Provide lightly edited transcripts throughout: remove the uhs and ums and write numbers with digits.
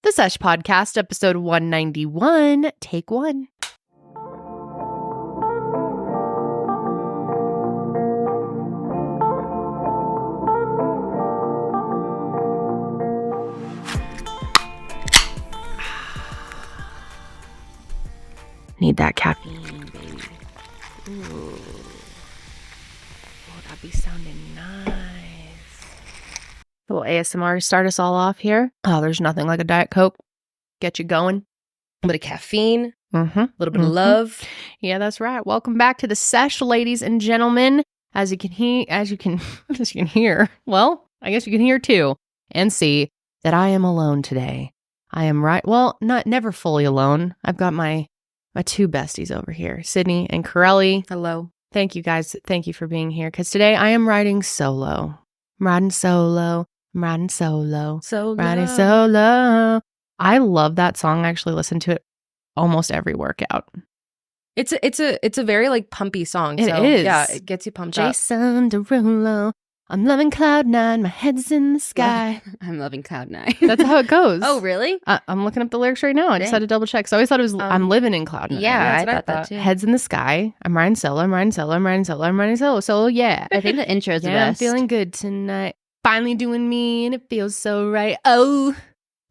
The Sesh Podcast, episode 191, take one. Need that caffeine, baby. Ooh. Oh, that'd be sounding nice. A little ASMR to start us all off here. Oh, there's nothing like a Diet Coke. Get you going. A bit of caffeine, a little bit of love. Yeah, that's right. Welcome back to the Sesh, ladies and gentlemen. As you can hear, well, I guess you can hear too and see that I am alone today. I am never fully alone. I've got my two besties over here, Sydney and Karelly. Hello. Thank you guys. Thank you for being here. Because today I am riding solo. I'm riding solo. Riding solo. I love that song. I actually listen to it almost every workout. It's a very like pumpy song. It is. Yeah, it gets you pumped up. Jason Derulo. I'm loving Cloud 9. My head's in the sky. I'm loving Cloud 9. That's how it goes. Oh, really? I'm looking up the lyrics right now. I just had to double check. So I always thought it was I'm living in Cloud 9. Yeah, I thought that too. Heads in the sky. I'm riding solo. I'm riding solo. I'm riding solo. I'm riding solo. So yeah. I think the intro is the best. I'm feeling good tonight. Finally doing me and it feels so right. Oh,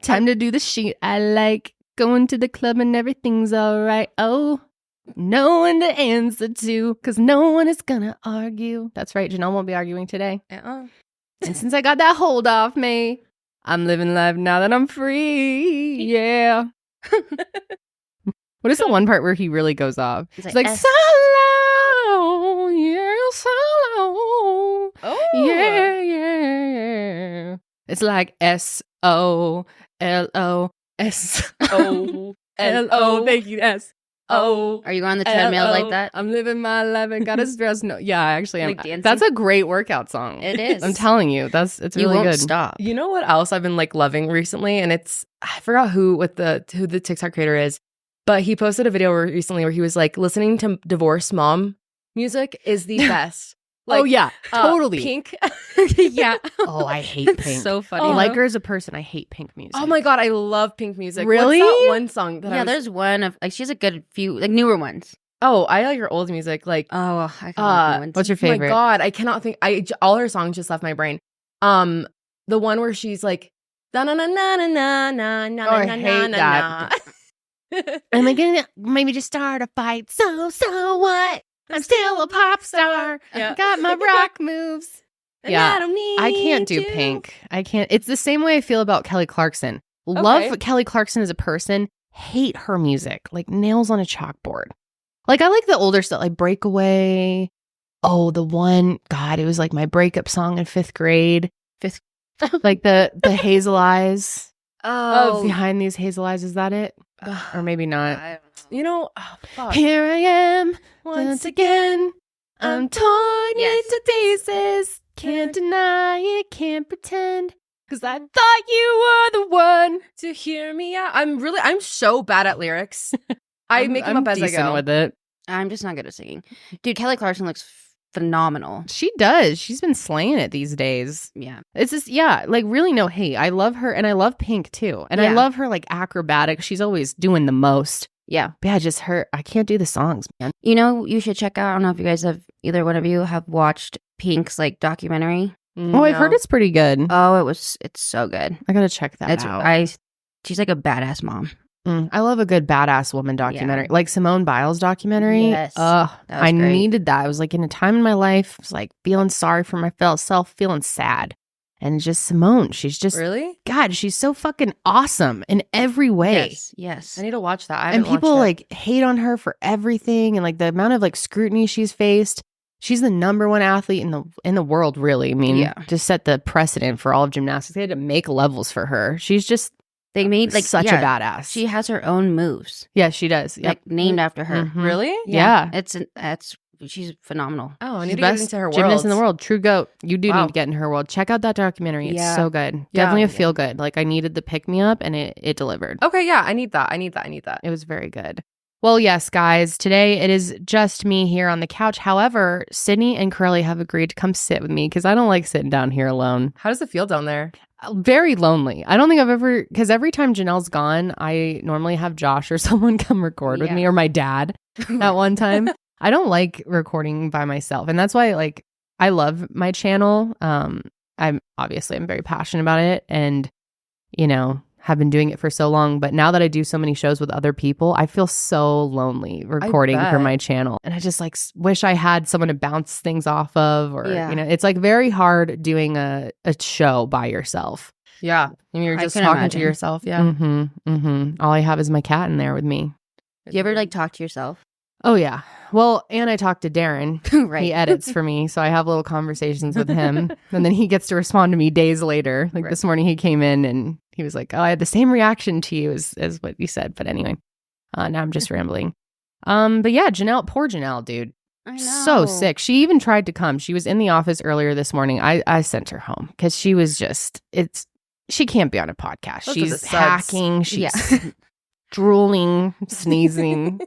time to do the shit I like. Going to the club and everything's all right. Oh, no one to answer to because no one is gonna argue. That's right. Janelle won't be arguing today. And since I got that hold off me, I'm living life now that I'm free. Yeah. What is the one part where he really goes off? It's like solo. Yeah, solo. Oh. Yeah. It's like SOLO. SOLO. Thank you. SO. Are you on the treadmill like that? I'm living my life and got a stress. No, yeah, I actually am. Like dancing? That's a great workout song. It is. I'm telling you, it's You really won't good. stop. You know what else I've been like loving recently? And I forgot who the TikTok creator is, but he posted a video recently where he was like listening to divorced mom music is the best. Like, oh yeah, totally. Pink. Yeah. Oh, I hate Pink. So funny. I like her as a person. I hate Pink music. Oh my God, I love Pink music. Really? What's that one song that There's one of like she has a good few like newer ones. Oh, I like her old music. Like, Oh, I can like new ones. What's your oh my favorite? God, I cannot think. All her songs just left my brain. The one where she's like, na na na na na na na Oh, I na hate na that. na. Am I gonna maybe just start a fight? So what? I'm still a pop star. Yeah. I got my rock moves. And Yeah, I don't need I can't do to. Pink. I can't. It's the same way I feel about Kelly Clarkson. Love Okay. Kelly Clarkson as a person. Hate her music. Like nails on a chalkboard. Like I like the older stuff, like Breakaway. Oh, the one. God, it was like my breakup song in 5th grade. Like the Hazel Eyes. Oh, Behind these hazel eyes. Is that it? Or maybe not. I don't know. You know, oh, fuck. Here I am once again. I'm torn Yes. into pieces. Can't deny it, can't pretend. Because I thought you were the one. to hear me out. I'm so bad at lyrics. I make them I'm up as I decent go. with it. I'm just not good at singing. Dude, Kelly Clarkson looks phenomenal. She does. She's been slaying it these days. Yeah. It's just, yeah, like really no hate. I love her and I love Pink too. And I Yeah. love her like acrobatic. She's always doing the most. Yeah. But yeah, just her. I can't do the songs, man. You know, you should check out, I don't know if you guys have, either one of you have watched Pink's like documentary. Oh, I've heard it's pretty good. Oh, it's so good. I gotta check that out. She's like a badass mom. I love a good badass woman documentary. Like Simone Biles documentary. Yes. I great. needed that. I was like in a time in my life, I was like feeling sorry for myself, feeling sad. And just Simone, she's just, Really? God, she's so fucking awesome in every way. Yes. I need to watch that. I And haven't people watched it. like hate on her for everything and like the amount of like scrutiny she's faced. She's the number one athlete in the world, really. I mean, Yeah. just set the precedent for all of gymnastics. They had to make levels for her. She's just They made like such a badass. She has her own moves, Yeah, she does. Yep. like named after her. Mhm. Really? Yeah. She's phenomenal. Oh, I She's need the to get best into her world. gymnast in the world. True goat. You do Wow. need to get in her world. Check out that documentary. It's Yeah. so good. Yeah. Definitely a feel good. Like I needed the pick me up and it delivered. Okay, yeah, I need that. It was very good. Well, yes, guys, today it is just me here on the couch. However, Sydney and Karelly have agreed to come sit with me because I don't like sitting down here alone. How does it feel down there? Very lonely. I don't think I've ever, because every time Janelle's gone, I normally have Josh or someone come record with me, or my dad at one time. I don't like recording by myself. And that's why like I love my channel. I'm very passionate about it, and have been doing it for so long. But now that I do so many shows with other people, I feel so lonely recording for my channel. And I just like wish I had someone to bounce things off of, or, it's like very hard doing a show by yourself. Yeah. And you're just talking to yourself. Yeah. All I have is my cat in there with me. Do you ever like talk to yourself? Oh, yeah. Well, and I talk to Darren. Right. He edits for me. So I have little conversations with him. And then he gets to respond to me days later. Like this morning he came in and he was like, oh, I had the same reaction to you as what you said. But anyway, now I'm just rambling. But yeah, poor Janelle, dude. I know. So sick. She even tried to come. She was in the office earlier this morning. I sent her home because she was she can't be on a podcast. She's hacking. She's drooling, sneezing.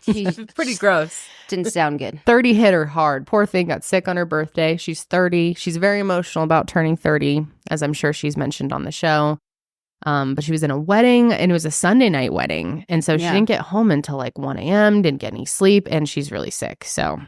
She's pretty gross. Didn't sound good. 30 hit her hard. Poor thing, got sick on her birthday. She's 30. She's very emotional about turning 30, as I'm sure she's mentioned on the show. But she was in a wedding, and it was a Sunday night wedding. And so she didn't get home until like 1 a.m., didn't get any sleep, and she's really sick. So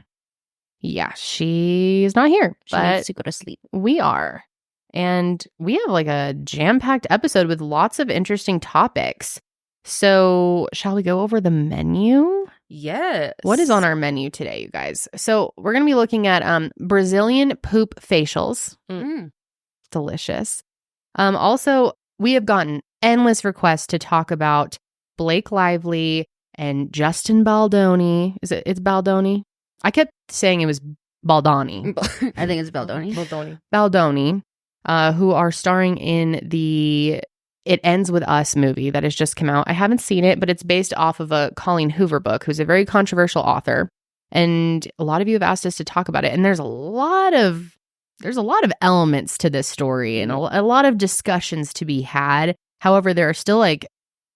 yeah, she's not here. She needs to go to sleep. We are. And we have like a jam-packed episode with lots of interesting topics. So shall we go over the menu? Yes. What is on our menu today, you guys? So we're going to be looking at Brazilian poop facials. Delicious. Also, we have gotten endless requests to talk about Blake Lively and Justin Baldoni. It's Baldoni? I kept saying it was Baldoni. I think it's Baldoni. Baldoni, who are starring in the It Ends With Us movie that has just come out. I haven't seen it, but it's based off of a Colleen Hoover book, who's a very controversial author. And a lot of you have asked us to talk about it. And there's a lot of elements to this story and a lot of discussions to be had. However, there are still like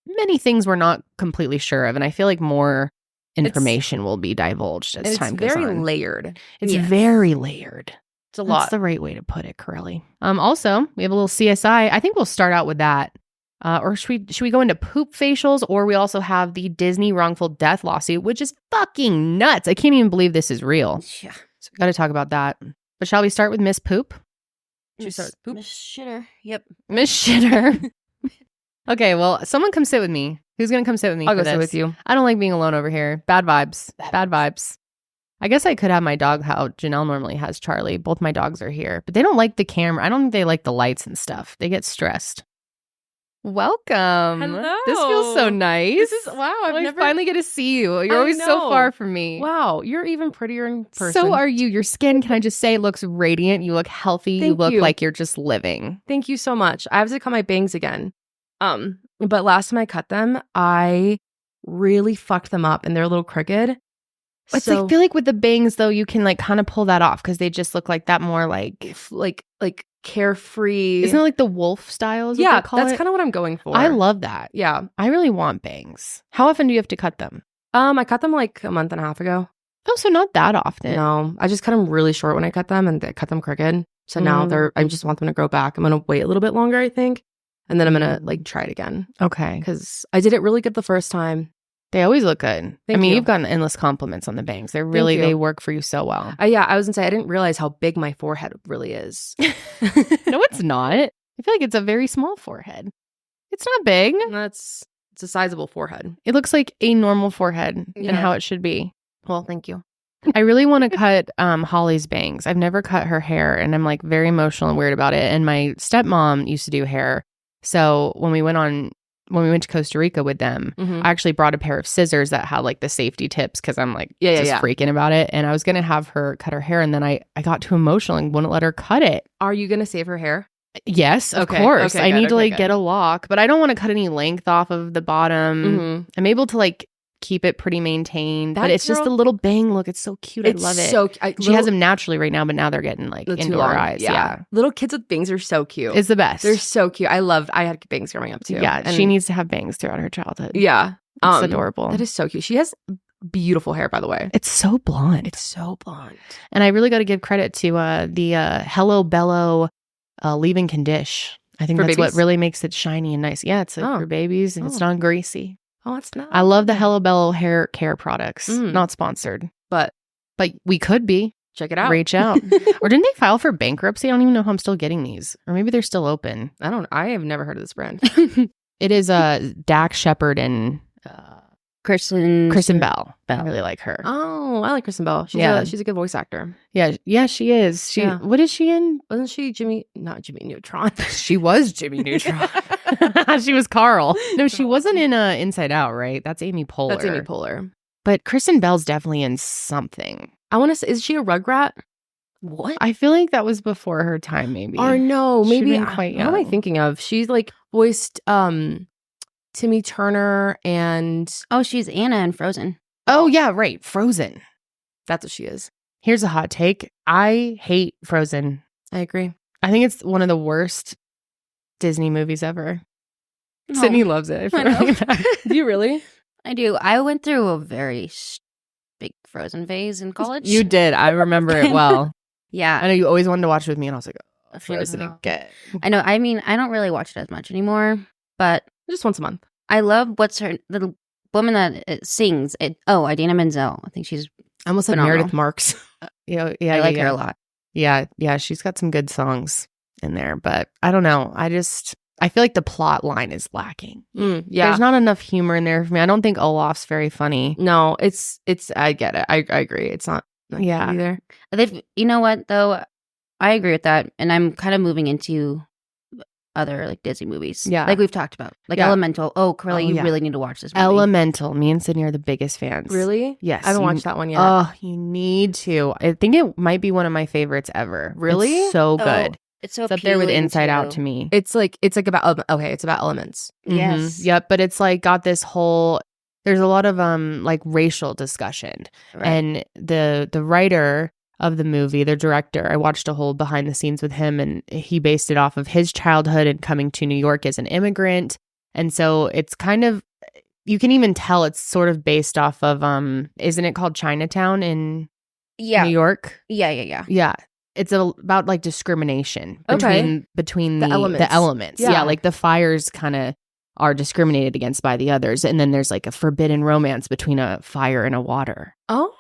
many things we're not completely sure of. And I feel like more information will be divulged as time goes on. It's very layered. It's very layered. It's a lot. That's the right way to put it, Karelly. Also, we have a little CSI. I think we'll start out with that. Or should we go into poop facials? Or we also have the Disney wrongful death lawsuit, which is fucking nuts. I can't even believe this is real. Yeah. So we got to talk about that. But shall we start with Miss Poop? Miss Shitter. Yep. Miss Shitter. Okay, well, someone come sit with me. Who's going to come sit with me? I'll go sit with you. I don't like being alone over here. Bad vibes. Bad vibes. I guess I could have my dog how Janelle normally has Charlie. Both my dogs are here, but they don't like the camera. I don't think they like the lights and stuff. They get stressed. Welcome. Hello. This feels so nice. This is, wow. I finally get to see you. You're always so far from me. Wow. You're even prettier in person. So are you. Your skin, can I just say, looks radiant. You look healthy. You look like you're just living. Thank you so much. I have to cut my bangs again. But last time I cut them, I really fucked them up and they're a little crooked. I feel like with the bangs though, you can like kind of pull that off because they just look like that more like carefree. Isn't it like the wolf style? Yeah, that's kind of what I'm going for. I love that. Yeah, I really want bangs. How often do you have to cut them? I cut them like a month and a half ago. Oh, so not that often. No, I just cut them really short when I cut them, and I cut them crooked. So now I just want them to grow back. I'm gonna wait a little bit longer, I think, and then I'm gonna like try it again. Okay, because I did it really good the first time. They always look good. Thank you. You've gotten endless compliments on the bangs. They're really, they work for you so well. Yeah, I was gonna say, I didn't realize how big my forehead really is. No, it's not. I feel like it's a very small forehead. It's not big. It's a sizable forehead. It looks like a normal forehead and how it should be. Well, thank you. I really want to cut Holly's bangs. I've never cut her hair and I'm like very emotional and weird about it. And my stepmom used to do hair. So when we went to Costa Rica with them, I actually brought a pair of scissors that had like the safety tips because I'm like freaking about it. And I was going to have her cut her hair. And then I got too emotional and wouldn't let her cut it. Are you going to save her hair? Yes, of course. I need to get a lock, but I don't want to cut any length off of the bottom. I'm able to like keep it pretty maintained, but it's just a little bang look. It's so cute. I love it. She has them naturally right now, but now they're getting like into her eyes. Yeah. Little kids with bangs are so cute. It's the best. They're so cute. I had bangs growing up too. Yeah, she needs to have bangs throughout her childhood. Yeah. It's adorable. That is so cute. She has beautiful hair, by the way. It's so blonde. And I really got to give credit to the Hello Bello leave-in condish. I think For that's babies? what really makes it shiny and nice. Yeah, it's like for babies and it's not greasy. Oh, it's not. I love the Hello Bello hair care products. Not sponsored, but we could be. Check it out. Reach out. Or didn't they file for bankruptcy? I don't even know how I'm still getting these. Or maybe they're still open. I have never heard of this brand. It is Dax Shepard and Kristen Bell. I really like her. Oh, I like Kristen Bell. She's a good voice actor. Yeah, she is. What is she in? Wasn't she not Jimmy Neutron? She was Jimmy Neutron. She was Carl. No, she wasn't in Inside Out, right? That's Amy Poehler. But Kristen Bell's definitely in something. I want to say, is she a Rugrat? What? I feel like that was before her time, maybe. Or no, maybe. She quite young. What am I thinking of? She's like voiced Timmy Turner and... Oh, she's Anna in Frozen. Oh, yeah, right. Frozen. That's what she is. Here's a hot take. I hate Frozen. I agree. I think it's one of the worst Disney movies ever. Oh, Sydney loves it. I know. Do you really? I do. I went through a very big Frozen phase in college. You did. I remember it well. Yeah. I know you always wanted to watch it with me, and I was like, oh, Frozen again. I know. I mean, I don't really watch it as much anymore, but Just once a month. I love the woman that sings it. Oh, Idina Menzel. I think she's I almost said phenomenal. Meredith Marks. Yeah, I like her a lot. Yeah, she's got some good songs in there, but I don't know. I feel like the plot line is lacking. Yeah. There's not enough humor in there for me. I don't think Olaf's very funny. No, it's I get it. I agree. It's not Yeah. either. You know what, though? I agree with that. And I'm kind of moving into other like Disney movies. Yeah. Like we've talked about. Like Yeah. Elemental. Oh, Karelly, you yeah. really need to watch this movie. Elemental. Me and Sydney are the biggest fans. Really? Yes. I haven't watched that one yet. Oh, you need to. I think it might be one of my favorites ever. Really? It's so good. It's so It's up there with appealing, Inside Out too. to me. It's about it's about elements. Yes. Yep. But it's like got this whole, there's a lot of like racial discussion. Right. And the writer of the movie, the director, I watched a whole behind the scenes with him, and he based it off of his childhood and coming to New York as an immigrant. And so it's kind of, you can even tell it's sort of based off of isn't it called Chinatown in New York? Yeah. Yeah. It's about like discrimination Okay. between The elements. the elements. Yeah. Yeah, like the fires kind of are discriminated against by the others, and then there's like a forbidden romance between a fire and a water. Oh.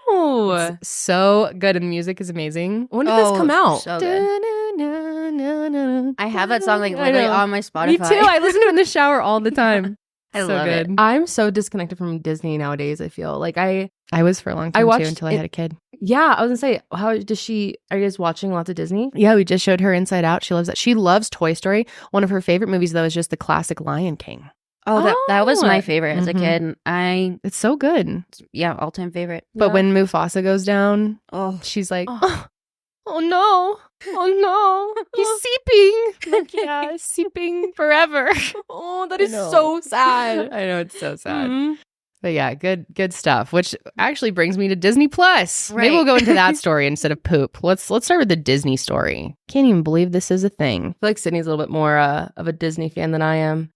It's so good, and the music is amazing. When did this come out? So good. I have that song like literally on my Spotify. Me too. I listen to it in the shower all the time. I So love it. good. I'm so disconnected from Disney nowadays, I feel. Like I was for a long time watched too until I it- had a kid. Yeah, I was gonna say, are you guys watching lots of Disney? Yeah, we just showed her Inside Out. She loves that. She loves Toy Story. One of her favorite movies, though, is just the classic Lion King. Oh, that was my favorite as a Mhm. kid. It's so good. All-time favorite. But when Mufasa goes down, Oh, she's like, Oh. oh no, he's seeping. Like, yeah, seeping forever. Oh, that I is know. so sad. I know, it's so sad. Mhm. But yeah, good stuff. Which actually brings me to Disney Plus. Right. Maybe we'll go into that story instead of poop. Let's start with the Disney story. Can't even believe this is a thing. I feel like Sydney's a little bit more of a Disney fan than I am.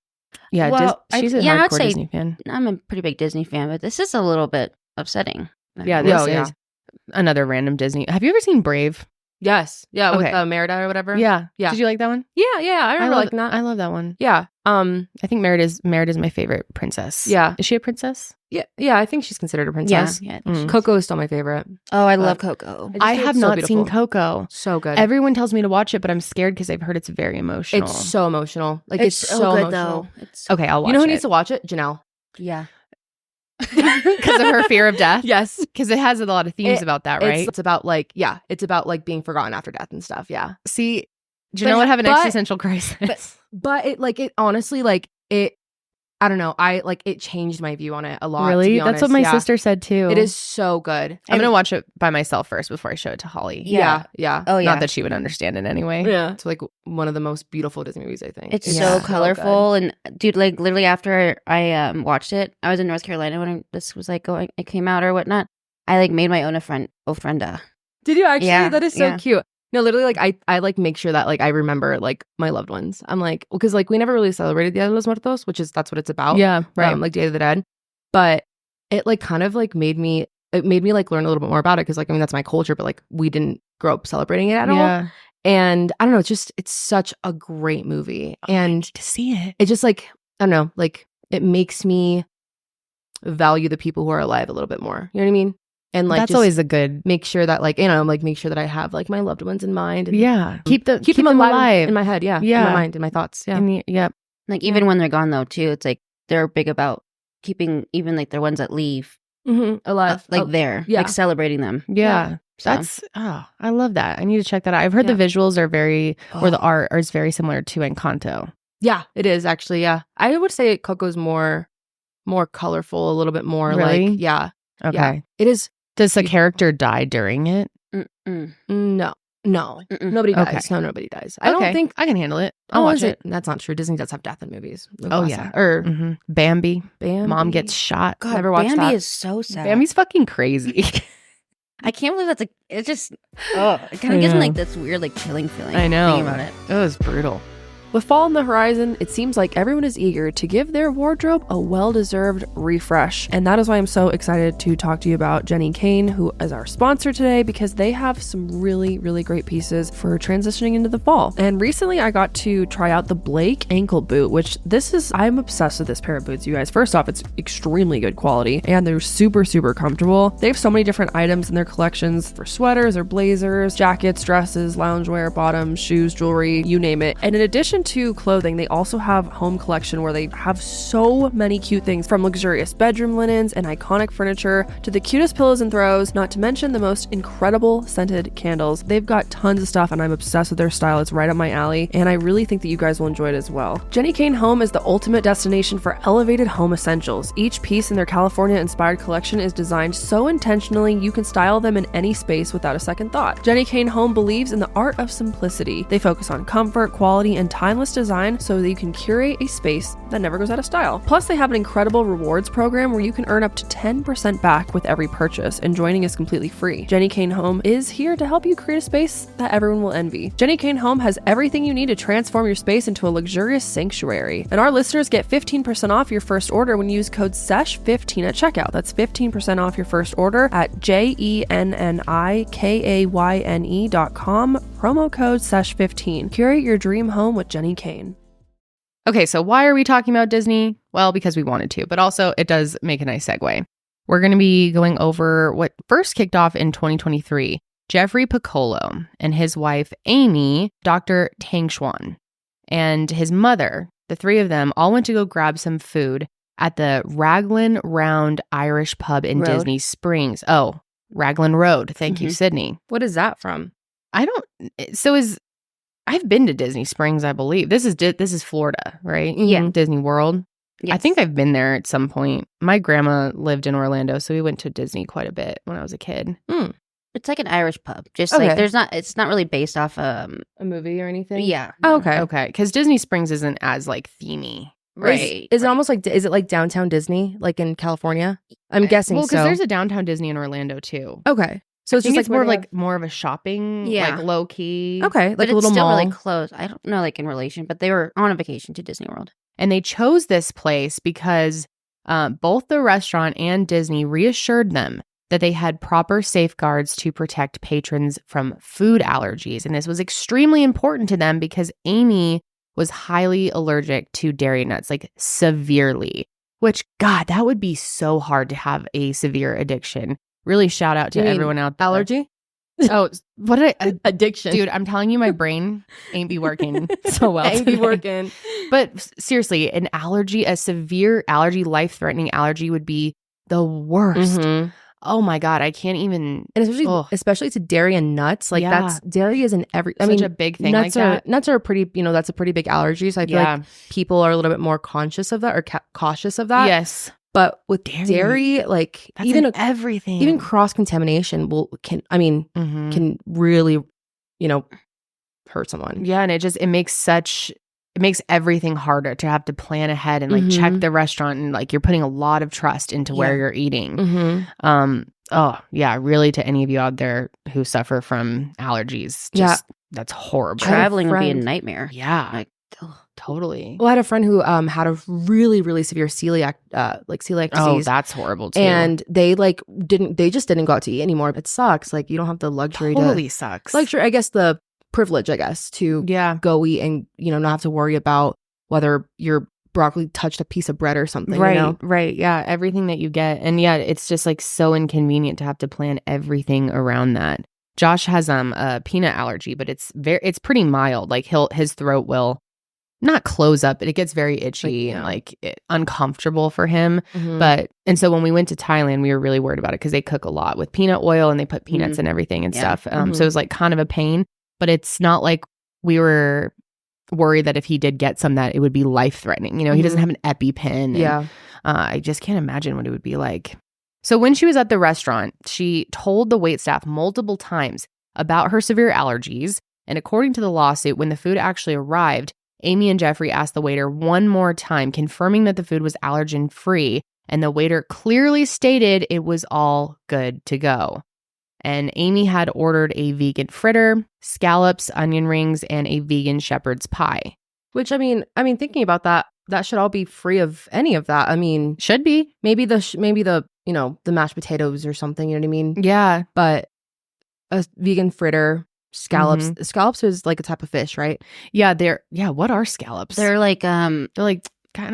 Yeah, Well, she's a I'd hardcore say Disney fan. I'm a pretty big Disney fan, but this is a little bit upsetting. Yeah, Yeah, this yeah. is another random Disney. Have you ever seen Brave? Yes. Yeah, with Okay. Merida or whatever. Yeah. Yeah. Did you like that one? Yeah, I remember love, liking that. I love that one. Yeah. I think Merida's my favorite princess. Yeah. Is she a princess? Yeah, I think she's considered a princess. Yeah. Mm. Coco is still my favorite. Oh, I love Coco. just I think have it's so not beautiful. seen Coco. So good. Everyone tells me to watch it, but I'm scared because I've heard it's very emotional. It's so emotional. Like It's it's, so so good emotional. though. It's Okay, I'll watch You know who it. needs to watch it? Janelle. yeah. Because of her fear of death? Yes. Because it has a lot of themes It- about that, right? It's about like, it's about like being forgotten after death and stuff. Yeah. See, Janelle would have an but- existential crisis. But it honestly, like it, I don't know. It changed my view on it a lot. to Really? be That's what honest. my Yeah. sister said too. It is so good. I'm going to watch it by myself first before I show it to Holly. Yeah. Oh yeah. Not that she would understand it anyway. Yeah. It's like one of the most beautiful Disney movies, I think. It's Yeah. so colorful, and dude, like literally after I watched it, I was in North Carolina when this was like it came out or whatnot. I like made my own ofrenda. Did you actually? Yeah, That is so yeah. cute. No, literally, like I like make sure that like I remember like my loved ones. I'm like, because like we never really celebrated Dia de los Muertos, that's what it's about. Yeah, right. Like Day of the Dead. But it like kind of like made me like learn a little bit more about it because like I mean that's my culture, but like we didn't grow up celebrating it at all. Yeah. And I don't know, it's such a great movie. And to see it. it just like, I don't know, like it makes me value the people who are alive a little bit more. You know what I mean? And like That's just always a good. make sure that like, you know, like make sure that I have like my loved ones in mind. And Yeah. Keep them alive in my head. Yeah. Yeah. In my mind, in my thoughts. Yeah. Yep. Like even when they're gone though too, it's like they're big about keeping even like the ones that leave Alive. there, yeah. like celebrating them. Yeah. So. That's I love that. I need to check that out. I've heard the visuals are very or the art is very similar to Encanto. Yeah, it is actually. Yeah. I would say Coco's more colorful, a little bit more Really? like, yeah. Okay. Yeah. It is. Does the character die during it? Mm-mm. No. Mm-mm. Nobody dies. Okay. No, nobody dies. I don't think. I can handle it. I'll Oh, watch is it. That's not true. Disney does have death in movies. Oh, yeah. Or Bambi. Bambi. Mom gets shot. God, Never watched Bambi that. is so sad. Bambi's fucking crazy. I can't believe that's it just it kind of gives me like this weird like chilling feeling. I know. Thinking about it. It was brutal. With fall on the horizon, it seems like everyone is eager to give their wardrobe a well-deserved refresh. And that is why I'm so excited to talk to you about Jenny Kane, who is our sponsor today, because they have some really, really great pieces for transitioning into the fall. And recently I got to try out the Blake ankle boot, which I'm obsessed with this pair of boots, you guys. First off, it's extremely good quality and they're super, super comfortable. They have so many different items in their collections for sweaters or blazers, jackets, dresses, loungewear, bottoms, shoes, jewelry, you name it. And in addition to clothing, they also have home collection where they have so many cute things, from luxurious bedroom linens and iconic furniture to the cutest pillows and throws, not to mention the most incredible scented candles. They've got tons of stuff and I'm obsessed with their style. It's right up my alley and I really think that you guys will enjoy it as well. Jenny Kane Home is the ultimate destination for elevated home essentials. Each piece in their California inspired collection is designed so intentionally you can style them in any space without a second thought. Jenny Kane Home believes in the art of simplicity. They focus on comfort, quality, and timeless design so that you can curate a space that never goes out of style. Plus, they have an incredible rewards program where you can earn up to 10% back with every purchase, and joining is completely free. Jenny Kane Home is here to help you create a space that everyone will envy. Jenny Kane Home has everything you need to transform your space into a luxurious sanctuary. And our listeners get 15% off your first order when you use code SESH15 at checkout. That's 15% off your first order at JENNIKAYNE.com. Promo code SESH15. Curate your dream home with Jenny Kane. Okay, so why are we talking about Disney? Well, because we wanted to, but also it does make a nice segue. We're going to be going over what first kicked off in 2023. Jeffrey Piccolo and his wife, Amy, Dr. Tang Xuan, and his mother, the three of them all went to go grab some food at the Raglan Round Irish pub in Disney Springs. Oh, Raglan Road. Thank you, Sydney. What is that from? I've been to Disney Springs, I believe. This is Florida, right? Yeah. Disney World. Yes. I think I've been there at some point. My grandma lived in Orlando, so we went to Disney quite a bit when I was a kid. It's like an Irish pub. Just Okay. like it's not really based off A movie or anything? yeah. Oh, okay. Okay, because Disney Springs isn't as like themey. Right. Is it almost like, is it like downtown Disney, like in California? I'm guessing Well, because so. there's a downtown Disney in Orlando too. Okay. So it's I think just it's more where of like more of a shopping, Yeah. like low key. okay, But like a it's little still mall. really close. I don't know, like in relation, but they were on a vacation to Disney World. And they chose this place because both the restaurant and Disney reassured them that they had proper safeguards to protect patrons from food allergies. And this was extremely important to them because Amy was highly allergic to dairy nuts, like severely, which, God, that would be so hard to have a severe addiction. Really shout out to You mean everyone out there. allergy? Oh, what did I... Addiction. Dude, I'm telling you, my brain ain't be working so well. Ain't be today. working. But seriously, an allergy, a severe allergy, life-threatening allergy would be the worst. Mhm. Oh my God, I can't even. And especially to dairy and nuts. Like Yeah. dairy is in every, I Such mean, a big thing like that. Nuts are pretty, that's a pretty big allergy. So I feel like people are a little bit more conscious of that or cautious of that. Yes. But with dairy, like That's even in everything. even cross-contamination Mhm. can really, hurt someone. Yeah, and it makes everything harder to have to plan ahead and like check the restaurant, and like you're putting a lot of trust into where you're eating. Mm-hmm. Oh yeah, really, to any of you out there who suffer from allergies, that's horrible. Traveling would be a friend- neyemare. Yeah, Like, totally. Well, I had a friend who had a really, really severe celiac Oh, disease. that's horrible too. And they just didn't go out to eat anymore. It sucks. Like you don't have the luxury totally sucks. luxury. I guess the privilege, I guess, to Yeah. go eat and, you know, not have to worry about whether your broccoli touched a piece of bread or something. Right, You know? right. Yeah. Everything that you get. And yeah, it's just like so inconvenient to have to plan everything around that. Josh has a peanut allergy, but it's pretty mild. Like his throat will not close up, but it gets very itchy and uncomfortable for him. And so when we went to Thailand, we were really worried about it because they cook a lot with peanut oil and they put peanuts in everything and stuff. So it was like kind of a pain, but it's not like we were worried that if he did get some that it would be life-threatening. You know, he doesn't have an EpiPen. And, I just can't imagine what it would be like. So when she was at the restaurant, she told the waitstaff multiple times about her severe allergies. And according to the lawsuit, when the food actually arrived, Amy and Jeffrey asked the waiter one more time, confirming that the food was allergen-free, and the waiter clearly stated it was all good to go. And Amy had ordered a vegan fritter, scallops, onion rings, and a vegan shepherd's pie. Which, I mean, thinking about that should all be free of any of that. I mean, Should be. maybe the you know, the mashed potatoes or something, you know what I mean? Yeah. But a vegan fritter, scallops. Scallops is like a type of fish, right? Yeah, what are scallops? They're like kind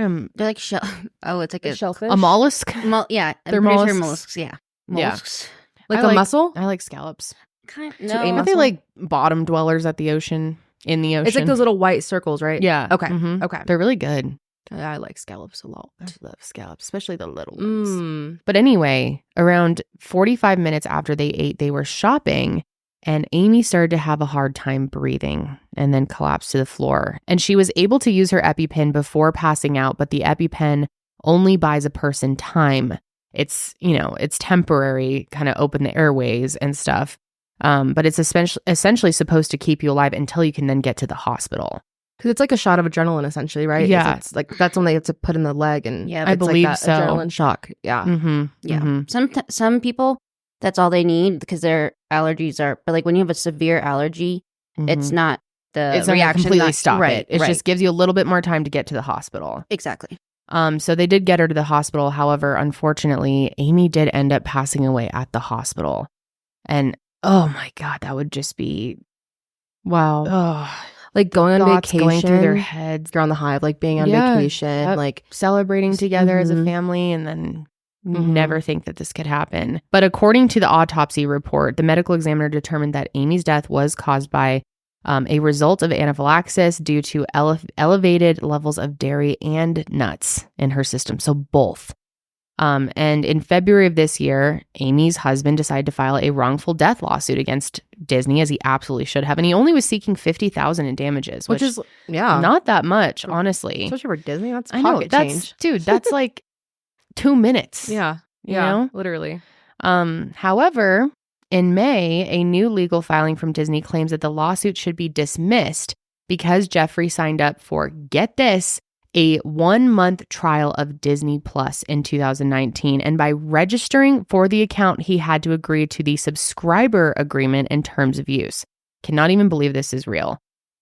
of they're like shell. Oh, it's like a shellfish. a mollusk. yeah. They're I'm pretty sure mollusks. mollusks. Yeah, Yeah. mollusks. Like I a like- mussel? I like scallops. Kind To no. aim Aren't they mussel? like bottom dwellers at the ocean, in the ocean? It's like those little white circles, right? Yeah. Okay. Mhm. Okay. They're really good. I like scallops a lot. I love scallops, especially the little ones. Mm. But anyway, around 45 minutes after they ate, they were shopping, and Amy started to have a hard time breathing and then collapsed to the floor. And she was able to use her EpiPen before passing out, but the EpiPen only buys a person time. It's, you know, it's temporary, kind of open the airways and stuff. But it's essentially supposed to keep you alive until you can then get to the hospital. Because it's like a shot of adrenaline, essentially, right? Yeah. It's like that's when they have to put in the leg, and Yeah, I it's believe like that so. adrenaline shock. Yeah. Mm-hmm. Yeah. Mm-hmm. Some people, that's all they need because their allergies are. But like when you have a severe allergy, it's not the It's not gonna reaction. completely not- stop right, it. It right. just gives you a little bit more time to get to the hospital. exactly. So they did get her to the hospital. However, unfortunately, Amy did end up passing away at the hospital. And oh my God, that would just be, Wow. oh, Like going on thoughts vacation. going through their heads, You're on the high of like being on Yeah. vacation. Yep. Like, celebrating together as a Mhm. family, and then Mhm. never think that this could happen. But according to the autopsy report, the medical examiner determined that Amy's death was caused by a result of anaphylaxis due to elevated levels of dairy and nuts in her system. So both. And in February of this year, Amy's husband decided to file a wrongful death lawsuit against Disney, as he absolutely should have. And he only was seeking $50,000 in damages, which is, yeah. not that much, honestly. Especially for Disney, that's I know. pocket That's change. dude, that's like 2 minutes. Yeah. You Yeah. know? Literally. However, in May, a new legal filing from Disney claims that the lawsuit should be dismissed because Jeffrey signed up for, get this, a 1-month trial of Disney Plus in 2019. And by registering for the account, he had to agree to the subscriber agreement and terms of use. Cannot even believe this is real.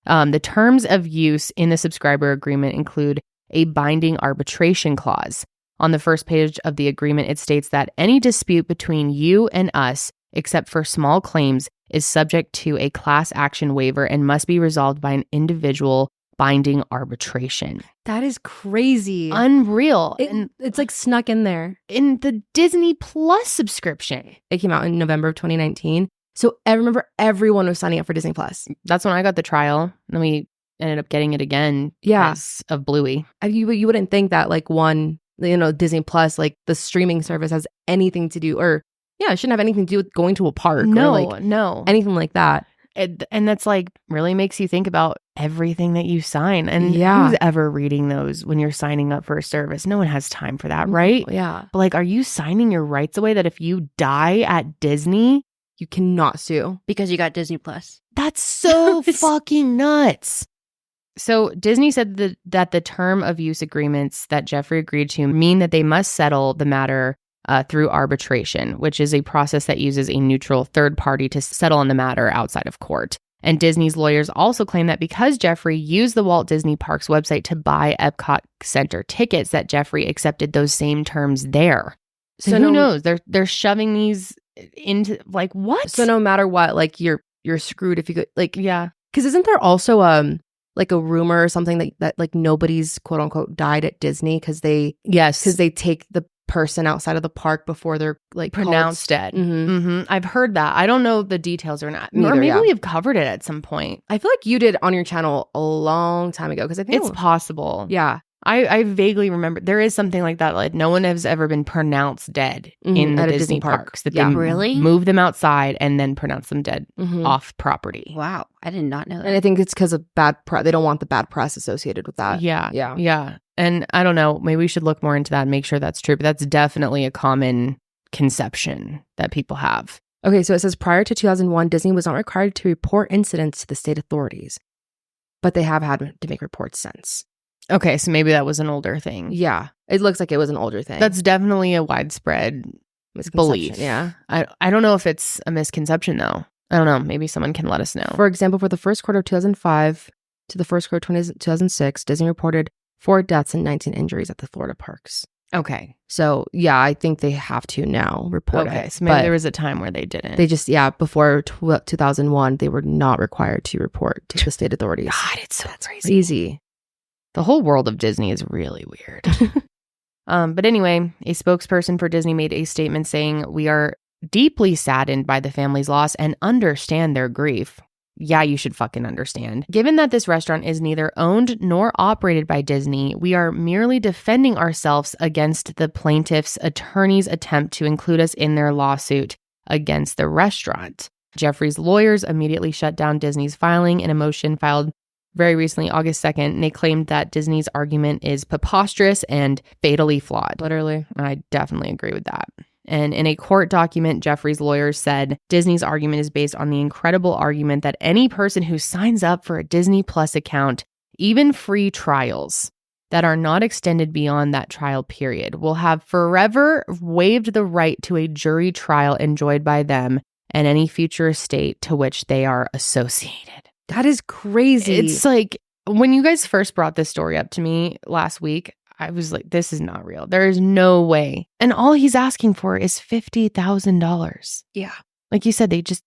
The terms of use in the subscriber agreement include a binding arbitration clause. On the first page of the agreement, it states that any dispute between you and us, except for small claims, is subject to a class action waiver and must be resolved by an individual binding arbitration. That is crazy. Unreal. And It's like snuck in there. in the Disney Plus subscription. It came out in November of 2019. So I remember everyone was signing up for Disney Plus. That's when I got the trial. Then we ended up getting it again. Yeah. Because of Bluey. You wouldn't think that like one, you know, Disney Plus, like the streaming service has anything to do, or yeah, it shouldn't have anything to do with going to a park or like no. anything like that. And that's like really makes you think about everything that you sign. And Yeah. who's ever reading those when you're signing up for a service? No one has time for that, right? Yeah. But like, are you signing your rights away that if you die at Disney, You cannot sue. Because you got Disney Plus. that's so fucking nuts. So Disney said that the term of use agreements that Jeffrey agreed to mean that they must settle the matter through arbitration, which is a process that uses a neutral third party to settle on the matter outside of court. And Disney's lawyers also claim that because Jeffrey used the Walt Disney Parks website to buy Epcot Center tickets, that Jeffrey accepted those same terms there. So who knows? They're shoving these into like what? So no matter what, like you're screwed if you could like yeah. Because isn't there also like a rumor or something that like nobody's quote unquote died at Disney because they take the person outside of the park before they're like pronounced dead. I've heard that. I don't know the details or not. Neither, or maybe yeah. we've covered it at some point. I feel like you did on your channel a long time ago because I think It's possible. Yeah. I vaguely remember there is something like that. Like no one has ever been pronounced dead in the Disney parks. That they Really move them outside and then pronounce them dead off property. Wow, I did not know that. And I think it's because of bad press. They don't want the bad press associated with that. Yeah. And I don't know. Maybe we should look more into that and make sure that's true. But that's definitely a common conception that people have. Okay, so it says prior to 2001, Disney was not required to report incidents to the state authorities, but they have had to make reports since. Okay, so maybe that was an older thing. Yeah, it looks like it was an older thing. That's definitely a widespread belief. Yeah. I don't know if it's a misconception, though. I don't know. Maybe someone can let us know. For example, for the first quarter of 2005 to the first quarter of 2006, Disney reported 4 deaths and 19 injuries at the Florida parks. Okay. So, yeah, I think they have to now report it. Okay, so maybe there was a time where they didn't. They just, before 2001, they were not required to report to the state authorities. God, it's so crazy. The whole world of Disney is really weird. But anyway, a spokesperson for Disney made a statement saying, "We are deeply saddened by the family's loss and understand their grief." Yeah, you should fucking understand. Given that this restaurant is neither owned nor operated by Disney, we are merely defending ourselves against the plaintiff's attorney's attempt to include us in their lawsuit against the restaurant. Jeffrey's lawyers immediately shut down Disney's filing in a motion filed very recently, August 2nd. They claimed that Disney's argument is preposterous and fatally flawed. Literally. I definitely agree with that. And in a court document, Jeffrey's lawyers said Disney's argument is based on the incredible argument that any person who signs up for a Disney Plus account, even free trials that are not extended beyond that trial period, will have forever waived the right to a jury trial enjoyed by them and any future estate to which they are associated. That is crazy. It's like when you guys first brought this story up to me last week, I was like, this is not real. There is no way. And all he's asking for is $50,000. Yeah. Like you said, they just,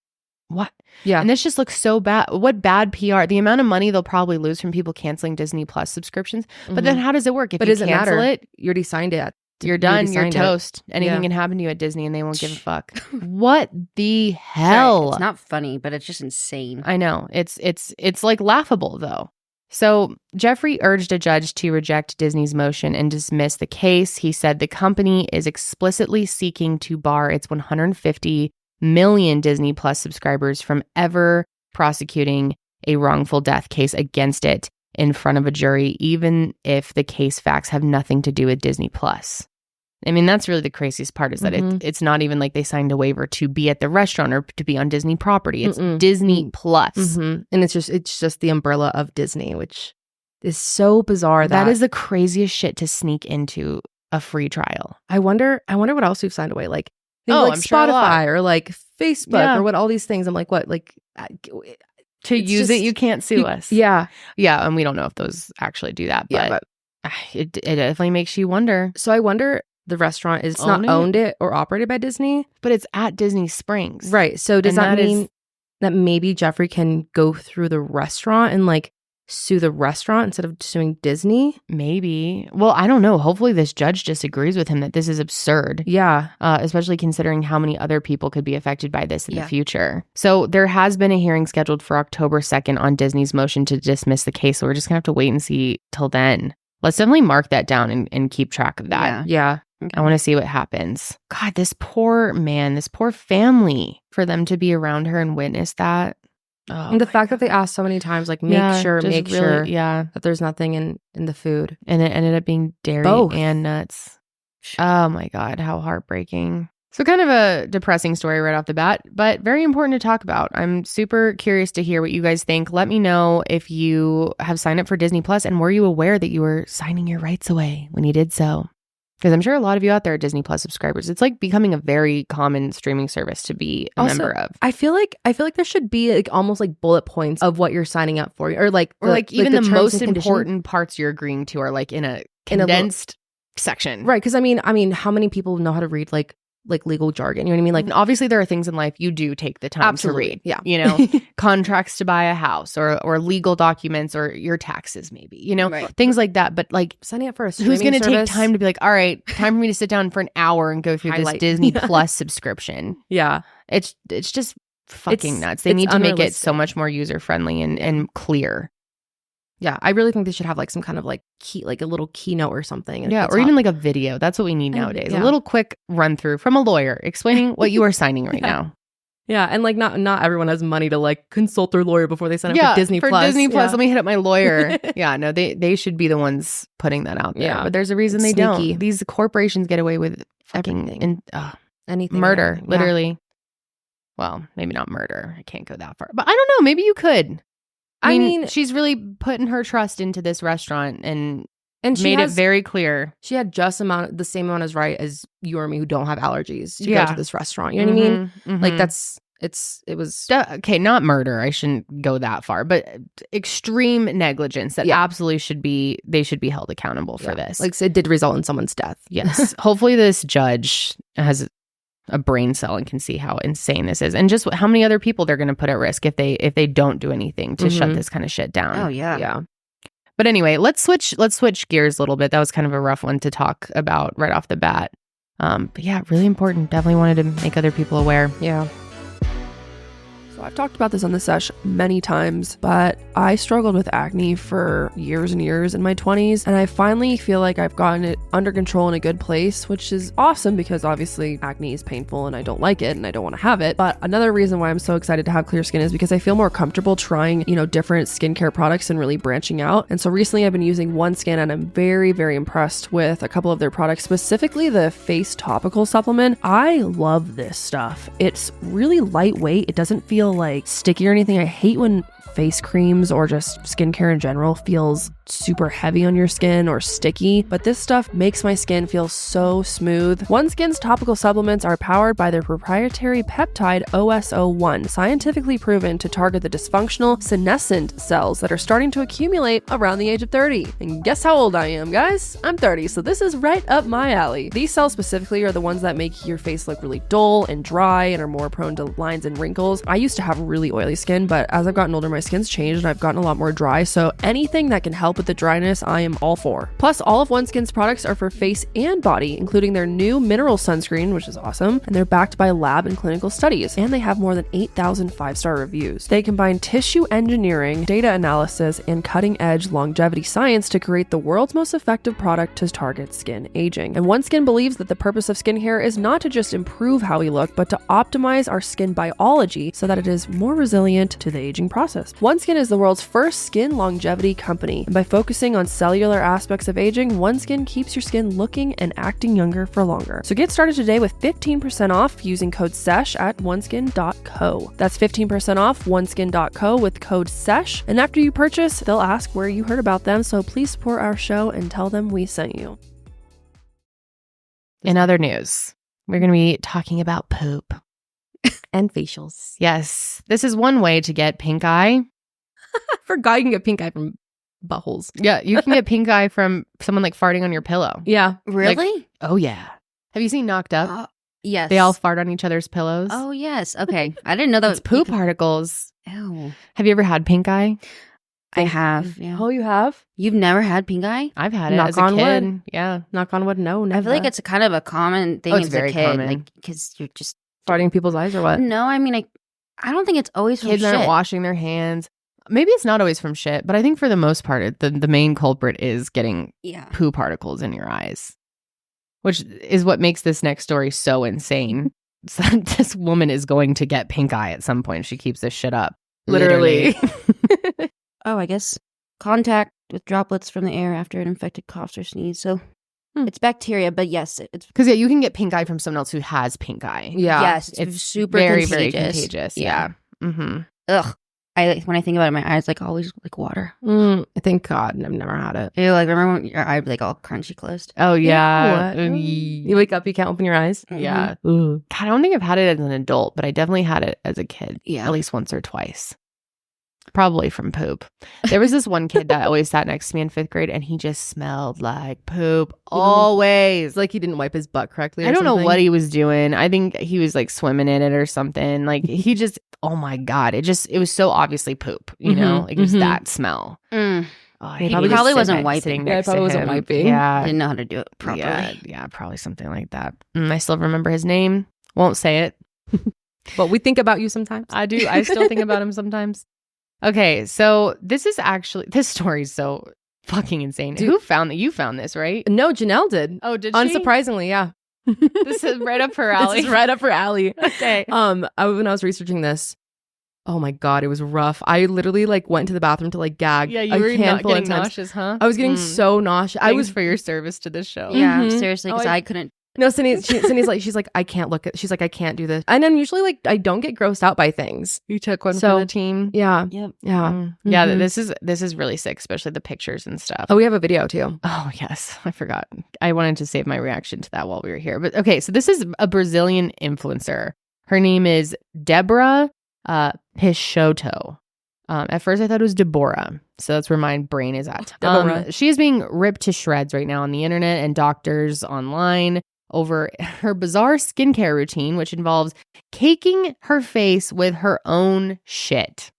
what? Yeah. And this just looks so bad. What bad PR. The amount of money they'll probably lose from people canceling Disney Plus subscriptions. But then how does it work? If but you does it cancel matter? it, you already signed it. You're done. You're toast. Anything can happen to you at Disney and they won't give a fuck. What the hell? Sorry, it's not funny, but it's just insane. I know. It's like laughable though. So Jeffrey urged a judge to reject Disney's motion and dismiss the case. He said the company is explicitly seeking to bar its 150 million Disney Plus subscribers from ever prosecuting a wrongful death case against it in front of a jury, even if the case facts have nothing to do with Disney Plus. I mean, that's really the craziest part is that it's not even like they signed a waiver to be at the restaurant or to be on Disney property. It's Disney Plus. And it's just the umbrella of Disney, which is so bizarre. That is the craziest shit to sneak into a free trial. I wonder what else we've signed away. Like, like I'm sure Spotify or like Facebook or what all these things. I'm like, what? Like to use it, you can't sue us. Yeah. Yeah. And we don't know if those actually do that. But it definitely makes you wonder. So I wonder the restaurant is not owned it or operated by Disney. But it's at Disney Springs. Right. So does that mean that maybe Jeffrey can go through the restaurant and like sue the restaurant instead of suing Disney? Maybe. Well, I don't know. Hopefully this judge disagrees with him that this is absurd. Yeah. Especially considering how many other people could be affected by this in the future. So there has been a hearing scheduled for October 2nd on Disney's motion to dismiss the case. So we're just going to have to wait and see till then. Let's definitely mark that down and keep track of that. Yeah. Okay. I want to see what happens. God, this poor man, this poor family, for them to be around her and witness that. Oh, and the fact that they asked so many times, like, make sure that there's nothing in the food. And it ended up being dairy and nuts. Oh my God, how heartbreaking. So kind of a depressing story right off the bat, but very important to talk about. I'm super curious to hear what you guys think. Let me know if you have signed up for Disney Plus and were you aware that you were signing your rights away when you did so? Because I'm sure a lot of you out there are Disney Plus subscribers. It's like becoming a very common streaming service to be a member of. I feel like there should be like almost like bullet points of what you're signing up for, or even the most important parts you're agreeing to are like in a condensed section, right? Because I mean, how many people know how to read like like legal jargon. You know what I mean? Like And obviously there are things in life you do take the time to read. Yeah. You know, contracts to buy a house or legal documents or your taxes maybe, you know, Right. things like that. But like signing up for a streaming who's going to take service. time to be like, all right, time for me to sit down for an hour and go through Highlight. this Disney Yeah. Plus subscription. Yeah. It's just fucking It's- nuts. They it's need to make it so unrealistic. much more user friendly and clear. Yeah. I really think they should have like some kind of like like a little keynote or something. at Yeah, the or top. even like a video. That's what we need nowadays. yeah. A little quick run through from a lawyer explaining what you are signing right Yeah. now. Yeah. And like not everyone has money to like consult their lawyer before they sign up for Disney Plus. Disney Plus, Yeah. let me hit up my lawyer. Yeah, no, they should be the ones putting that out there. Yeah. But there's a reason It's they sneaky. don't. These corporations get away with fucking Everything. Anything. murder, everything. Yeah. literally. Well, maybe not murder. I can't go that far. But I don't know. Maybe you could. I mean, she's really putting her trust into this restaurant and And she made has, it very clear. she had just the same amount as right as you or me who don't have allergies to go Yeah. to this restaurant. You know what I mean? Mhm, Like mhm. it was Okay, not murder. I shouldn't go that far, but extreme negligence that Yeah. absolutely they should be held accountable for this. Like it did result in someone's death. yes, hopefully this judge has a brain cell and can see how insane this is, and just how many other people they're going to put at risk if they don't do anything to shut Mhm. this kind of shit down. Oh yeah. Yeah. But anyway, let's switch gears a little bit. That was kind of a rough one to talk about right off the bat. But yeah, really important. Definitely wanted to make other people aware. Yeah. So I've talked about this on the Sesh many times, but I struggled with acne for years and years in my 20s, and I finally feel like I've gotten it under control in a good place, which is awesome because obviously acne is painful and I don't like it and I don't want to have it. But another reason why I'm so excited to have clear skin is because I feel more comfortable trying, different skincare products and really branching out. And so recently I've been using OneSkin and I'm very, very impressed with a couple of their products, specifically the face topical supplement. I love this stuff. It's really lightweight. It doesn't feel like sticky or anything. I hate when face creams or just skincare in general feels super heavy on your skin or sticky, but this stuff makes my skin feel so smooth. OneSkin's topical supplements are powered by their proprietary peptide OSO1, scientifically proven to target the dysfunctional senescent cells that are starting to accumulate around the age of 30. And guess how old I am, guys? I'm 30, so this is right up my alley. These cells specifically are the ones that make your face look really dull and dry and are more prone to lines and wrinkles. I used to have really oily skin, but as I've gotten older, my skin's changed and I've gotten a lot more dry, so anything that can help with the dryness, I am all for. Plus, all of OneSkin's products are for face and body, including their new mineral sunscreen, which is awesome, and they're backed by lab and clinical studies, and they have more than 8,000 5-star reviews. They combine tissue engineering, data analysis, and cutting-edge longevity science to create the world's most effective product to target skin aging. And OneSkin believes that the purpose of skincare is not to just improve how we look, but to optimize our skin biology so that it is more resilient to the aging process. OneSkin is the world's first skin longevity company, and by focusing on cellular aspects of aging, OneSkin keeps your skin looking and acting younger for longer. So get started today with 15% off using code SESH at oneskin.co. That's 15% off oneskin.co with code SESH. And after you purchase, they'll ask where you heard about them, so please support our show and tell them we sent you. In other news, we're going to be talking about poop. And facials. Yes, this is one way to get pink eye. For God, you can get pink eye from buttholes. Yeah, you can get pink eye from someone like farting on your pillow. Yeah. Really? Oh yeah. Have you seen Knocked Up? Yes. They all fart on each other's pillows. Oh yes. Okay. I didn't know that It's poop particles. Ew. Have you ever had pink eye? I have. Yeah. Oh, you have? You've never had pink eye? I've had it Knock as a on kid. wood. Yeah. Knock on wood, no, never. I feel like it's a kind of a common thing Oh, it's as very a kid, common. like because you're just farting people's eyes or what? no. I mean, I don't think it's always from Kids shit. aren't washing their hands. Maybe it's not always from shit, but I think for the most part, the main culprit is getting Yeah. poo particles in your eyes, which is what makes this next story so insane. So this woman is going to get pink eye at some point if she keeps this shit up. Literally. Oh, I guess contact with droplets from the air after an infected cough or sneeze. So it's bacteria, but yes, it's Because, yeah, you can get pink eye from someone else who has pink eye. Yeah. yes, It's super very, contagious. very contagious. Yeah. Mm-hmm. Ugh. When I think about it, my eyes like always like water. Thank God, I've never had it. Ew, like remember when your eye would be like all crunchy closed? Oh, yeah. What? You wake up, you can't open your eyes. Yeah. Ooh. God, I don't think I've had it as an adult, but I definitely had it as a kid. Yeah. At least once or twice. Probably from poop. There was this one kid that always sat next to me in 5th grade, and he just smelled like poop always. It's like he didn't wipe his butt correctly. Or I don't know something. what he was doing. I think he was like swimming in it or something. Like he just, oh my God. It was so obviously poop, you know, like it was that smell. Mm. Oh, He probably probably just wasn't sitting wiping. next Yeah, he probably to wasn't him. wiping. Yeah. Didn't know how to do it properly. Yeah, probably something like that. I still remember his name. Won't say it. But we think about you sometimes. I do. I still think about him sometimes. Okay, so this story is so fucking insane. Dude. Who found that? You found this, right? No, Janelle did. Oh, did she? Unsurprisingly, yeah. This is right up her alley. This is right up her alley. Okay. When I was researching this, oh my God, it was rough. I literally like went to the bathroom to like gag. Yeah, a you were not handful of getting times. nauseous, huh? I was getting so nauseous. I I was was for your service to this show. Yeah, Mhm. seriously, because I couldn't. no. Cindy's like, she's like, I can't look at. She's like, I can't do this. And I'm usually like, I don't get grossed out by things. You took one So- for the team. Yeah, Yep. yeah. Yeah, Mhm. this is really sick, especially the pictures and stuff. Oh, we have a video too. Oh, yes. I forgot. I wanted to save my reaction to that while we were here. But okay, so this is a Brazilian influencer. Her name is Deborah Peixoto. At first, I thought it was Deborah. So that's where my brain is at. Deborah. She is being ripped to shreds right now on the internet and doctors online over her bizarre skincare routine, which involves caking her face with her own shit.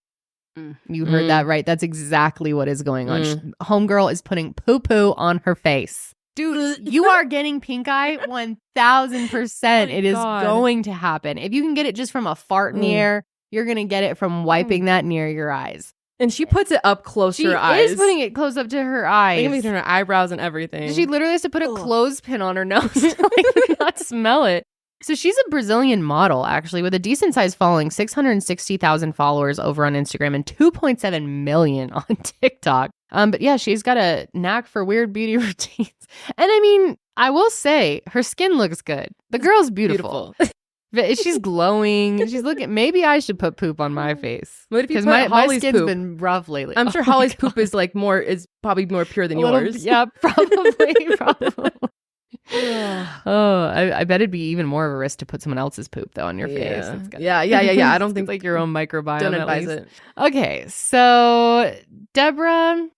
You heard Mm. that right. That's exactly what is going on. Homegirl is putting poo-poo on her face. Dude, you are getting pink eye 1,000%. It is God. going to happen. If you can get it just from a fart in the air, you're going to get it from wiping that near your eyes. And she puts it up close She to her eyes. is putting it close up to her eyes. Like, between her eyebrows and everything. She literally has to put a clothespin on her nose to like not smell it. So she's a Brazilian model, actually, with a decent sized following, 660,000 followers over on Instagram and 2.7 million on TikTok. But yeah, she's got a knack for weird beauty routines. And I mean, I will say her skin looks good. The girl's beautiful. But she's glowing. She's looking. Maybe I should put poop on my face. What if you Because put my Holly's skin's poop? been rough lately. I'm Oh sure my Holly's God. poop is probably more pure than A little- yours. Yeah, probably. Oh, I bet it'd be even more of a risk to put someone else's poop though on your face. Yeah. It's gotta- Yeah. I don't It's think like your own microbiome. Don't at advise least. it. Okay, so Deborah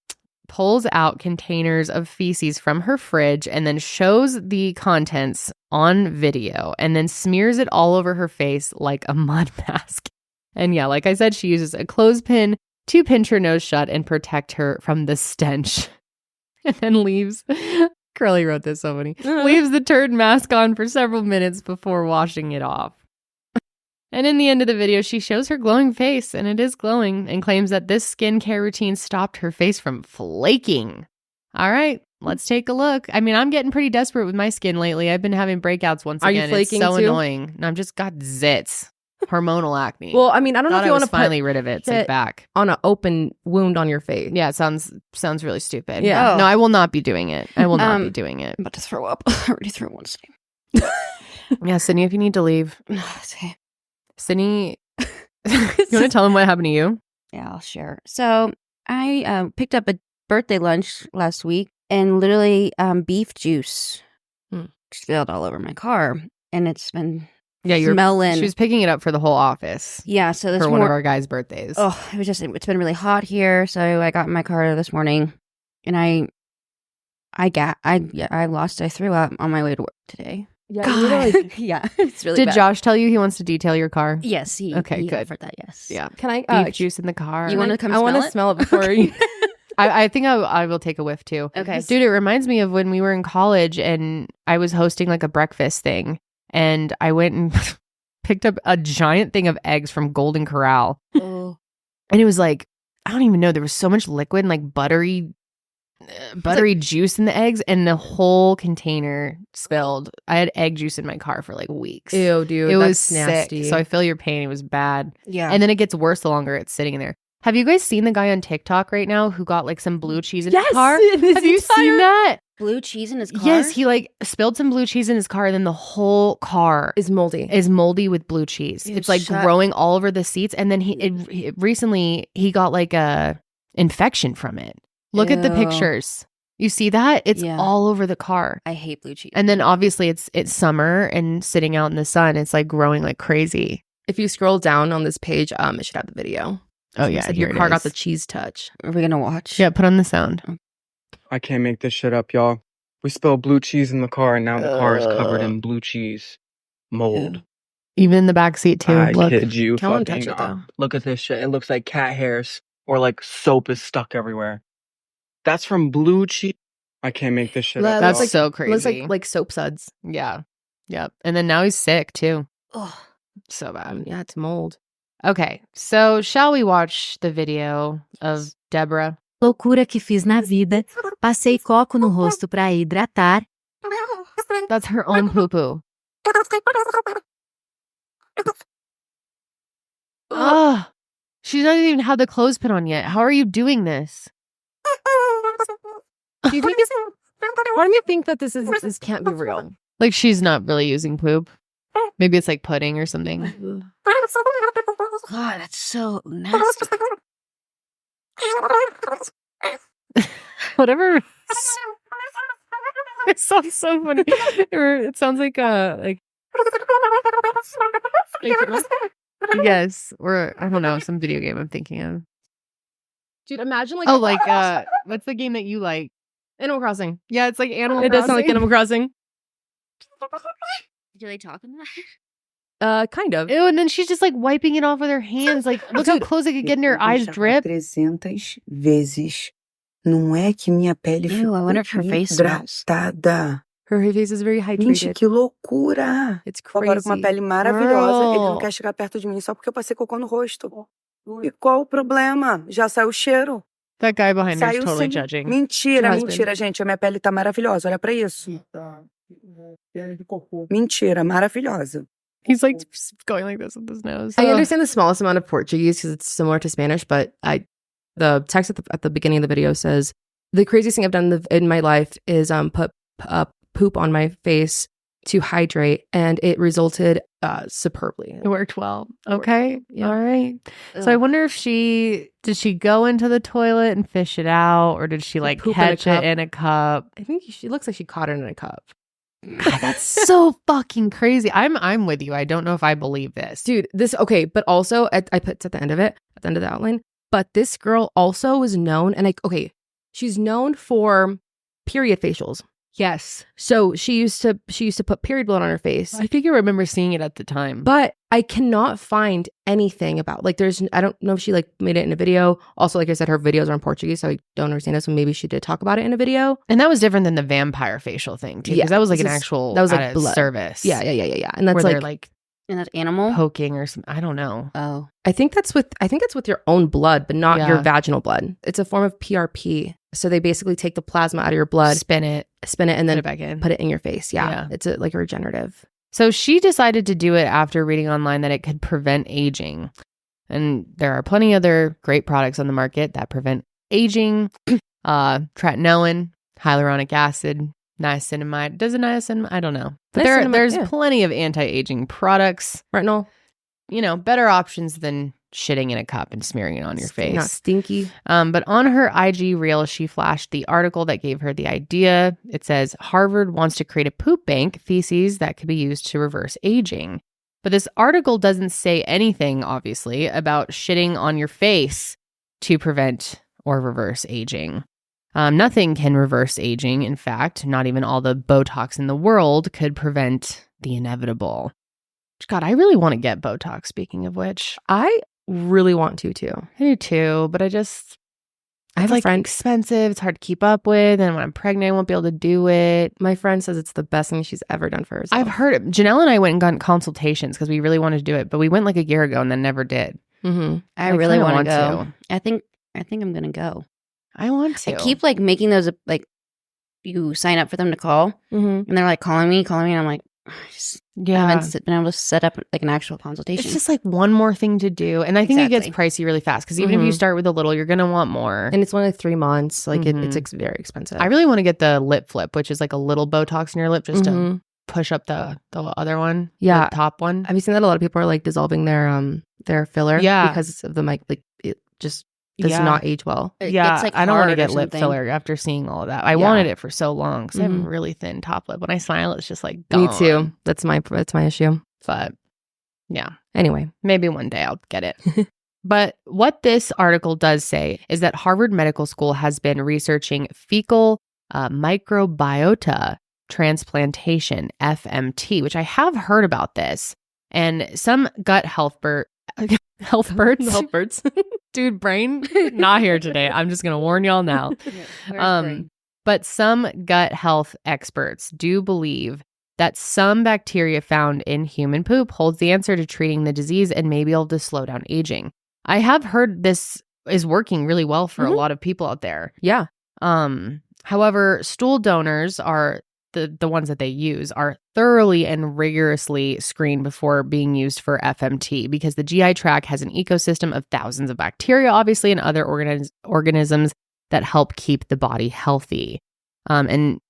pulls out containers of feces from her fridge and then shows the contents on video and then smears it all over her face like a mud mask. And yeah, like I said, she uses a clothespin to pinch her nose shut and protect her from the stench. And then leaves. Karelly wrote this so funny. Leaves the turd mask on for several minutes before washing it off. And in the end of the video, she shows her glowing face, and it is glowing, and claims that this skincare routine stopped her face from flaking. All right, let's take a look. I mean, I'm getting pretty desperate with my skin lately. I've been having breakouts once Are you again. flaking it's so too? annoying. And I've just got zits. Hormonal acne. Well, I mean, I don't know Thought if you I want was to finally rid of it. It's like it- back. on an open wound on your face. Yeah, it sounds really stupid. Yeah. Oh. No, I will not be doing it. I will not be doing it. I'm about to throw up. I already threw once today. Yeah, Sydney, if you need to leave. Okay. Sydney, you want to tell them what happened to you? Yeah, I'll share. So I picked up a birthday lunch last week, and literally beef juice spilled all over my car, and it's been Yeah, smelling. she was picking it up for the whole office Yeah, so this for one of our guys' birthdays. Oh, it's been really hot here, so I got in my car this morning, and I threw up on my way to work today. Yeah, God. Yeah, it's really Did bad. Josh tell you he wants to detail your car? Yes, he Okay, he good. offered that. Yes. Yeah. Can I Beef juice in the car. You wanna come I want smell to it? smell it before you. I think I will take a whiff too. Okay. Dude, it reminds me of when we were in college and I was hosting like a breakfast thing, and I went and picked up a giant thing of eggs from Golden Corral. Oh. And it was like, I don't even know, there was so much liquid and like buttery juice in the eggs, and the whole container spilled. I had egg juice in my car for like weeks. Ew, dude. It that's was nasty. sick. So I feel your pain. It was bad. Yeah. And then it gets worse the longer it's sitting in there. Have you guys seen the guy on TikTok right now who got like some blue cheese in his car? Have you seen that? blue cheese in his car? Yes, he like spilled some blue cheese in his car, and then the whole car is moldy. is moldy with blue cheese. Dude, It's like shut- growing all over the seats, and then recently he got like a infection from it. Look at the Ew. pictures. You see that? It's Yeah. all over the car. I hate blue cheese. And then obviously it's summer and sitting out in the sun, it's like growing like crazy. If you scroll down on this page, it should have the video. Oh, He yeah. said here your it car got is. the cheese touch. Are we gonna watch? Yeah, put on the sound. I can't make this shit up, y'all. We spilled blue cheese in the car, and now the car is covered in blue cheese mold. Even in the back seat, too. I Look. kid you Come on, fucking touch it, though. not. Look at this shit. It looks like cat hairs or like soap is stuck everywhere. That's from blue cheese. I can't make this shit up. That's y'all. so It looks crazy. like soap suds. Yeah. Yep. And then now he's sick, too. Ugh. So bad. Yeah, it's mold. Okay. So shall we watch the video of Deborah? Loucura que fiz na vida. Passei coco no rosto pra hidratar. That's her own poo-poo. Ugh. She's not even had the clothespin on yet. How are you doing this? Do you think why do you think that this can't be real? Like she's not really using poop. Maybe it's like pudding or something. God, that's so nasty. Whatever. It sounds so funny. It sounds like yes, or I don't know, some video game I'm thinking of. Dude, imagine like What's the game that you like? Animal Crossing. Yeah, it's like Animal It does sound like Animal Crossing. Do they talk in that? Kind of. Ew, and then she's just like wiping it off with her hands. Like, look how close it could get in her eyes drip. 300 vezes. Não é que minha pele Ew, I wonder if her face smells. hidratada. Her face is very Gente, hydrated. que loucura! It's Tô agora com uma crazy. pele maravilhosa. Ele não Girl. quer chegar perto de mim só porque eu passei cocô no rosto. E qual o problema? Já saiu o cheiro. That guy behind her is Saiu totally sim. judging. Mentira, Your husband. mentira, gente. A minha pele tá maravilhosa. Olha pra isso. Mentira, maravilhosa. He's like going like this with his nose. I Ugh. understand the smallest amount of Portuguese because it's similar to Spanish, but the text at the beginning of the video says, the craziest thing I've done in my life is put poop on my face to hydrate, and it resulted superbly. It worked well. Okay. Yeah. All right. So I wonder if did she go into the toilet and fish it out, or did she like poop in a catch cup. it in a cup? I think she looks like she caught it in a cup. God, that's so fucking crazy. I'm with you. I don't know if I believe this. Dude, okay, but also I put at the end of the outline, but this girl also was known, and she's known for period facials. Yes. So she used to put period blood on her face. I think I remember seeing it at the time. But I cannot find anything about I don't know if she like made it in a video. Also, like I said, her videos are in Portuguese, so I don't understand it. So maybe she did talk about it in a video. And that was different than the vampire facial thing, too. Yeah, Because that was like an this is- actual that was, like, at a blood. service. Yeah. And that's where they're like like And that's animal? poking or something. I don't know. Oh. I think that's with your own blood, but not your Yeah. vaginal blood. It's a form of PRP. So they basically take the plasma out of your blood, Spin it, spin it, and put then it back in. put it in your face. Yeah. Yeah. It's like a regenerative. So she decided to do it after reading online that it could prevent aging. And there are plenty other great products on the market that prevent aging. Tretinoin, hyaluronic acid, niacinamide. Does it niacinamide? I don't know. But Niacinamide, there's yeah. plenty of anti-aging products. Retinol. You know, better options than shitting in a cup and smearing it on your face. Not stinky. But on her IG reel, she flashed the article that gave her the idea. It says, Harvard wants to create a poop bank, feces that could be used to reverse aging. But this article doesn't say anything, obviously, about shitting on your face to prevent or reverse aging. Nothing can reverse aging. In fact, not even all the Botox in the world could prevent the inevitable. God, I really want to get Botox, speaking of which. I really want to too. I do too, but I have It's like like friend. expensive. It's hard to keep up with, and when I'm pregnant, I won't be able to do it. My friend says it's the best thing she's ever done for herself. I've heard it. Janelle and I went and got consultations because we really wanted to do it, but we went like a year ago and then never did. Mm-hmm. I really kinda want to go. want I think I'm gonna go. I want to. I keep like making those like you sign up for them to call, Mm-hmm. and they're like calling me, and I'm like, I just haven't been able to set up like an actual consultation. It's just like one more thing to do, and I think it gets Exactly. pricey really fast because even if you Mhm. start with a little, you're gonna want more. And it's only like 3 months. Like Mhm. it's very expensive. I really want to get the lip flip, which is like a little Botox in your lip just to Mhm. push up the other one, Yeah. the top one. Have you seen that a lot of people are like dissolving their filler? Yeah. Because of the like it just does Yeah. not age well. It Yeah, gets, like, I don't want to hard or get lip something. filler after seeing all of that. I Yeah. wanted it for so long because I have a Mhm. really thin top lip. When I smile, it's just like gone. Me too. That's my issue. But yeah, Anyway, maybe one day I'll get it. But what this article does say is that Harvard Medical School has been researching fecal microbiota transplantation, FMT, which I have heard about this. And some gut health experts, dude, brain not here today. I'm just going to warn y'all now. But some gut health experts do believe that some bacteria found in human poop holds the answer to treating the disease and may be able to slow down aging. I have heard this is working really well for a lot of people out there. Yeah. However, stool donors are the ones that they use are thoroughly and rigorously screened before being used for FMT because the GI tract has an ecosystem of thousands of bacteria, obviously, and other organisms that help keep the body healthy. And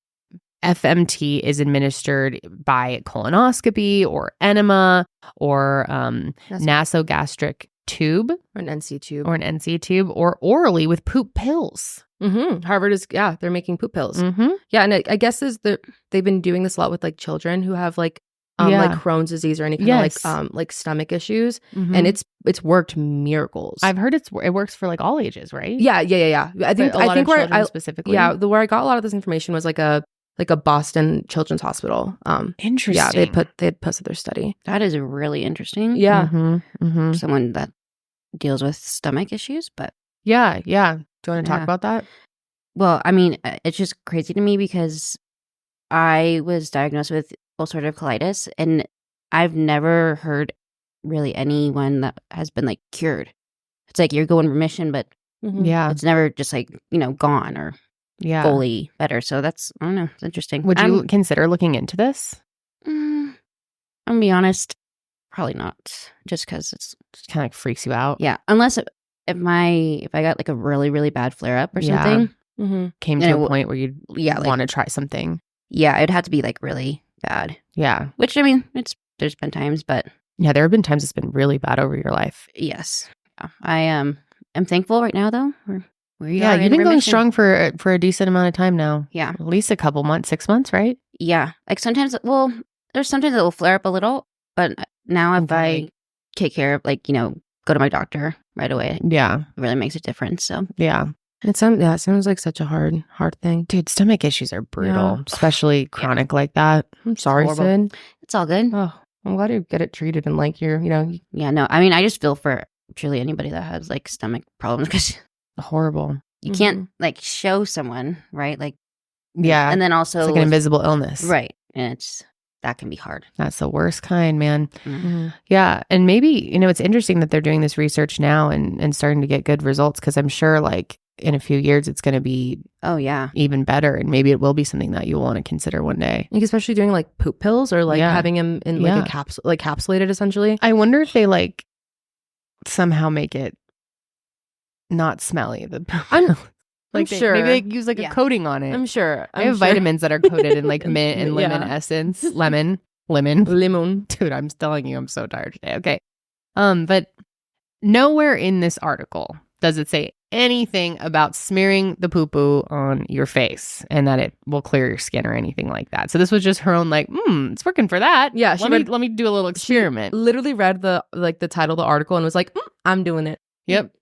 FMT is administered by colonoscopy or enema or nasogastric tube Or an NC tube. Or orally with poop pills. Harvard is, they're making poop pills. Yeah, and I guess they've been doing this a lot with like children who have like Crohn's disease or any kind of like stomach issues, and it's worked miracles. I've heard it works for like all ages, right? Yeah. I think where I specifically, where I got a lot of this information was like a Boston Children's Hospital. Interesting. Yeah, they had posted their study. That is really interesting. Yeah. Someone that deals with stomach issues, but Yeah. Do you want to talk about that? well, I mean, it's just crazy to me because I was diagnosed with ulcerative colitis, and I've never heard really anyone that has been like cured. It's like you're going remission, but Yeah. it's never just like gone or Yeah. fully better. So that's, I don't know, it's interesting. Would you consider looking into this? I'm gonna be honest, probably not, just because it's Just kind of like freaks you out. yeah. Unless if I got like a really really bad flare up or Yeah. something, Came And to it a point where you'd like, want to try something. yeah, it'd have to be like really bad. Yeah. Which I mean, there's been times, but Yeah, there have been times it's been really bad over your life. yes, yeah. I am thankful right now though. Yeah, you've been going strong for a decent amount of time now. Yeah, At least a couple months, 6 months, right? yeah. Like sometimes, well, there's sometimes it will flare up a little, but now if I take care of go to my doctor right away, Yeah. it really makes a difference. So Yeah. It sounds like such a hard thing. Dude, stomach issues are brutal, Yeah. especially chronic like that. I'm sorry, horrible. Sid. it's all good. Oh, I'm glad you get it treated and like you're, Yeah, no, I mean, I just feel for truly anybody that has like stomach problems because Horrible. you can't like show someone, right? Like, Yeah. and then also It's like an invisible illness. right? And that can be hard. That's the worst kind, man. Mhm. Yeah. And maybe, it's interesting that they're doing this research now and starting to get good results because I'm sure like in a few years it's going to be Oh yeah, even better. And maybe it will be something that you'll want to consider one day. like especially doing like poop pills or like Yeah. having him in like Yeah. a capsule, like capsulated essentially. I wonder if they like somehow make it not smelly. I'm like sure. Maybe they use like Yeah. a coating on it. I'm sure. I have vitamins that are coated in like mint and lemon Yeah. essence. Lemon. Lemon. Dude, I'm telling you, I'm so tired today. Okay. But nowhere in this article does it say anything about smearing the poo-poo on your face and that it will clear your skin or anything like that. So this was just her own like, it's working for that. Yeah, she let me do a little experiment. Literally read the title of the article and was like, I'm doing it. Yep.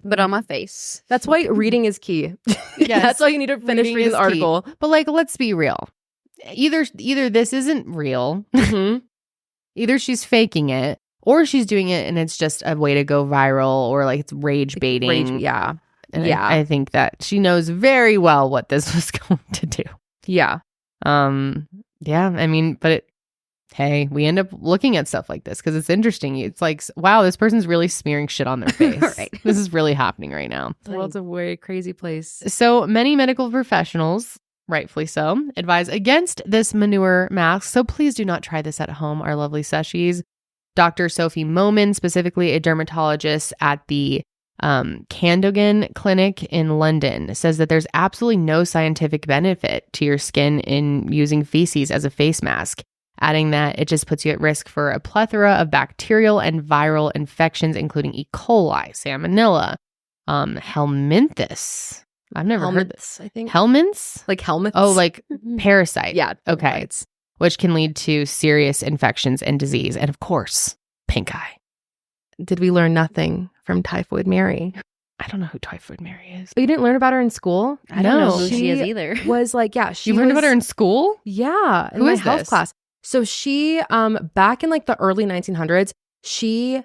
but on my face. That's why reading is key. Yes. That's why you need to finish Reading reading is the article. But like, let's be real. Either this isn't real. Either she's faking it or she's doing it and it's just a way to go viral or like it's rage baiting. Yeah. And Yeah. I think that she knows very well what this was going to do. Yeah. Yeah, I mean, but hey, we end up looking at stuff like this because it's interesting. It's like, wow, this person's really smearing shit on their face. Right. This is really happening right now. The world's a very crazy place. So many medical professionals, rightfully so, advise against this manure mask. So please do not try this at home, our lovely Seshies. Dr. Sophie Moman, specifically a dermatologist at the Candogan Clinic in London, says that there's absolutely no scientific benefit to your skin in using feces as a face mask, adding that it just puts you at risk for a plethora of bacterial and viral infections, including E. coli, salmonella, helminthus. I've never heard this. I think. Helminths? Like helmets. Oh, like parasite. yeah. Okay. Bites. Which can lead to serious infections and disease. And of course, pink eye. Did we learn nothing from Typhoid Mary. I don't know who Typhoid Mary is. You didn't learn about her in school? I don't know No. who she is either. Was like, yeah, she You learned was- about her in school? Yeah, in Who my is health this? class. So she, back in like the early 1900s, she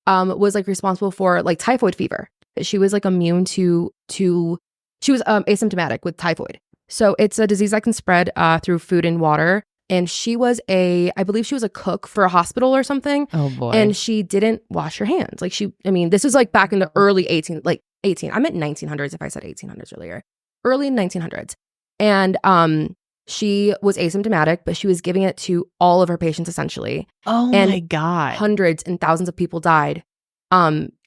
was like responsible for like typhoid fever. She was like immune to she was asymptomatic with typhoid. So it's a disease that can spread through food and water. And she was I believe she was a cook for a hospital or something. Oh boy. And she didn't wash her hands. Like this was like back in the early 18. I meant 1900s if I said 1800s earlier. Early 1900s. And she was asymptomatic, but she was giving it to all of her patients essentially. oh and my God. Hundreds and thousands of people died.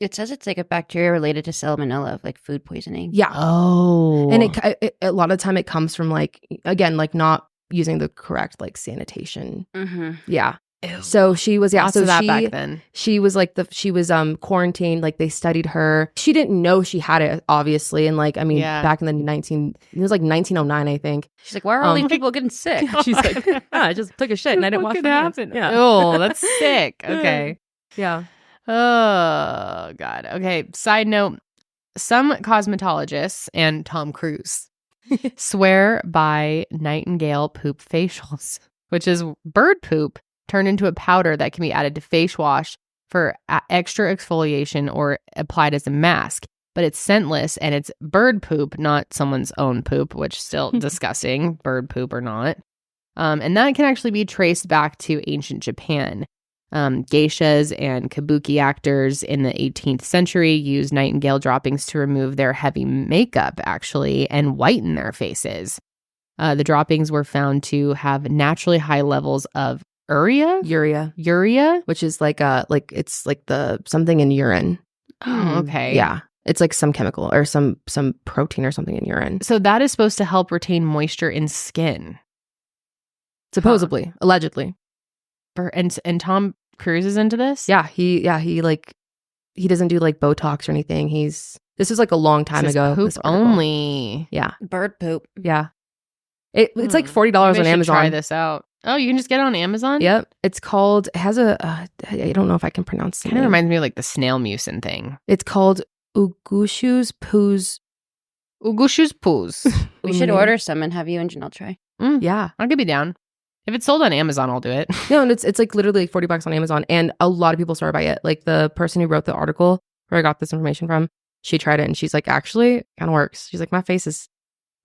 It says it's like a bacteria related to salmonella, like food poisoning. Yeah. Oh. And it a lot of the time it comes from like, again, like not using the correct like sanitation. Mm-hmm. Yeah. Ew. So she was, Lots of that back then. She was like she was quarantined, like they studied her. She didn't know she had it, obviously. And like, Yeah. back in the it was like 1909, I think. She's like, why are all these people getting sick? She's like, yeah, I just took a shit and I didn't What wash could my hands. happen? Yeah. Oh, that's sick. Okay. Yeah. Oh, God. Okay. Side note, some cosmetologists and Tom Cruise swear by Nightingale poop facials, which is bird poop turned into a powder that can be added to face wash for extra exfoliation or applied as a mask. But it's scentless and it's bird poop, not someone's own poop, which is still disgusting, bird poop or not. And that can actually be traced back to ancient Japan. Geishas and kabuki actors in the 18th century used nightingale droppings to remove their heavy makeup, actually, and whiten their faces. The droppings were found to have naturally high levels of urea, Which is like it's like the something in urine. Oh, okay. Yeah. It's like some chemical or some protein or something in urine. So that is supposed to help retain moisture in skin. Supposedly, allegedly. And Tom Cruise is into this? Yeah, he doesn't do like Botox or anything. This was like a long time This is ago. poop this article. only. Yeah. Bird poop. Yeah. It's like $40 Maybe I on should Amazon. Try this out. Oh, you can just get it on Amazon? Yep. It's called, it has a, I don't know if I can pronounce it. Kind of reminds me of like the snail mucin thing. It's called Ugushu's Poos. Ugushu's poos. We should order some and have you and Janelle try. Yeah. I could be down. If it's sold on Amazon, I'll do it. No, and it's like literally like $40 on Amazon. And a lot of people swear by it. Like the person who wrote the article where I got this information from, she tried it and she's like, actually, it kind of works. She's like, my face is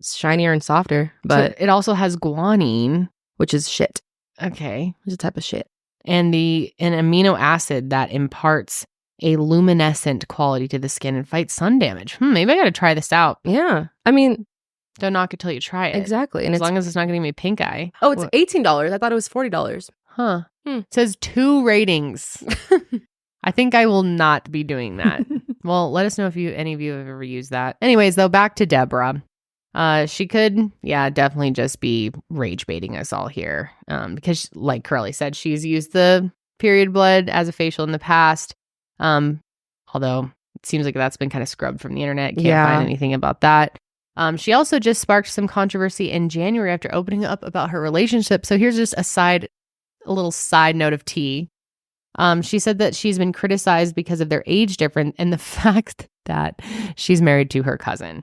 shinier and softer, but So it also has guanine. which is shit. Okay. It's a type of shit. And an amino acid that imparts a luminescent quality to the skin and fights sun damage. Maybe I got to try this out. Yeah. I mean, Don't knock it till you try it. exactly. And As long as it's not going to give me pink eye. oh, it's $18. I thought it was $40. Huh. It says 2 ratings. I think I will not be doing that. Well, let us know if any of you have ever used that. Anyways, though, back to Deborah. She could, definitely just be rage baiting us all here. Because like Karelly said, she's used the period blood as a facial in the past. Although it seems like that's been kind of scrubbed from the internet. Can't find anything about that. She also just sparked some controversy in January after opening up about her relationship. So here's just a little side note of tea. She said that she's been criticized because of their age difference and the fact that she's married to her cousin.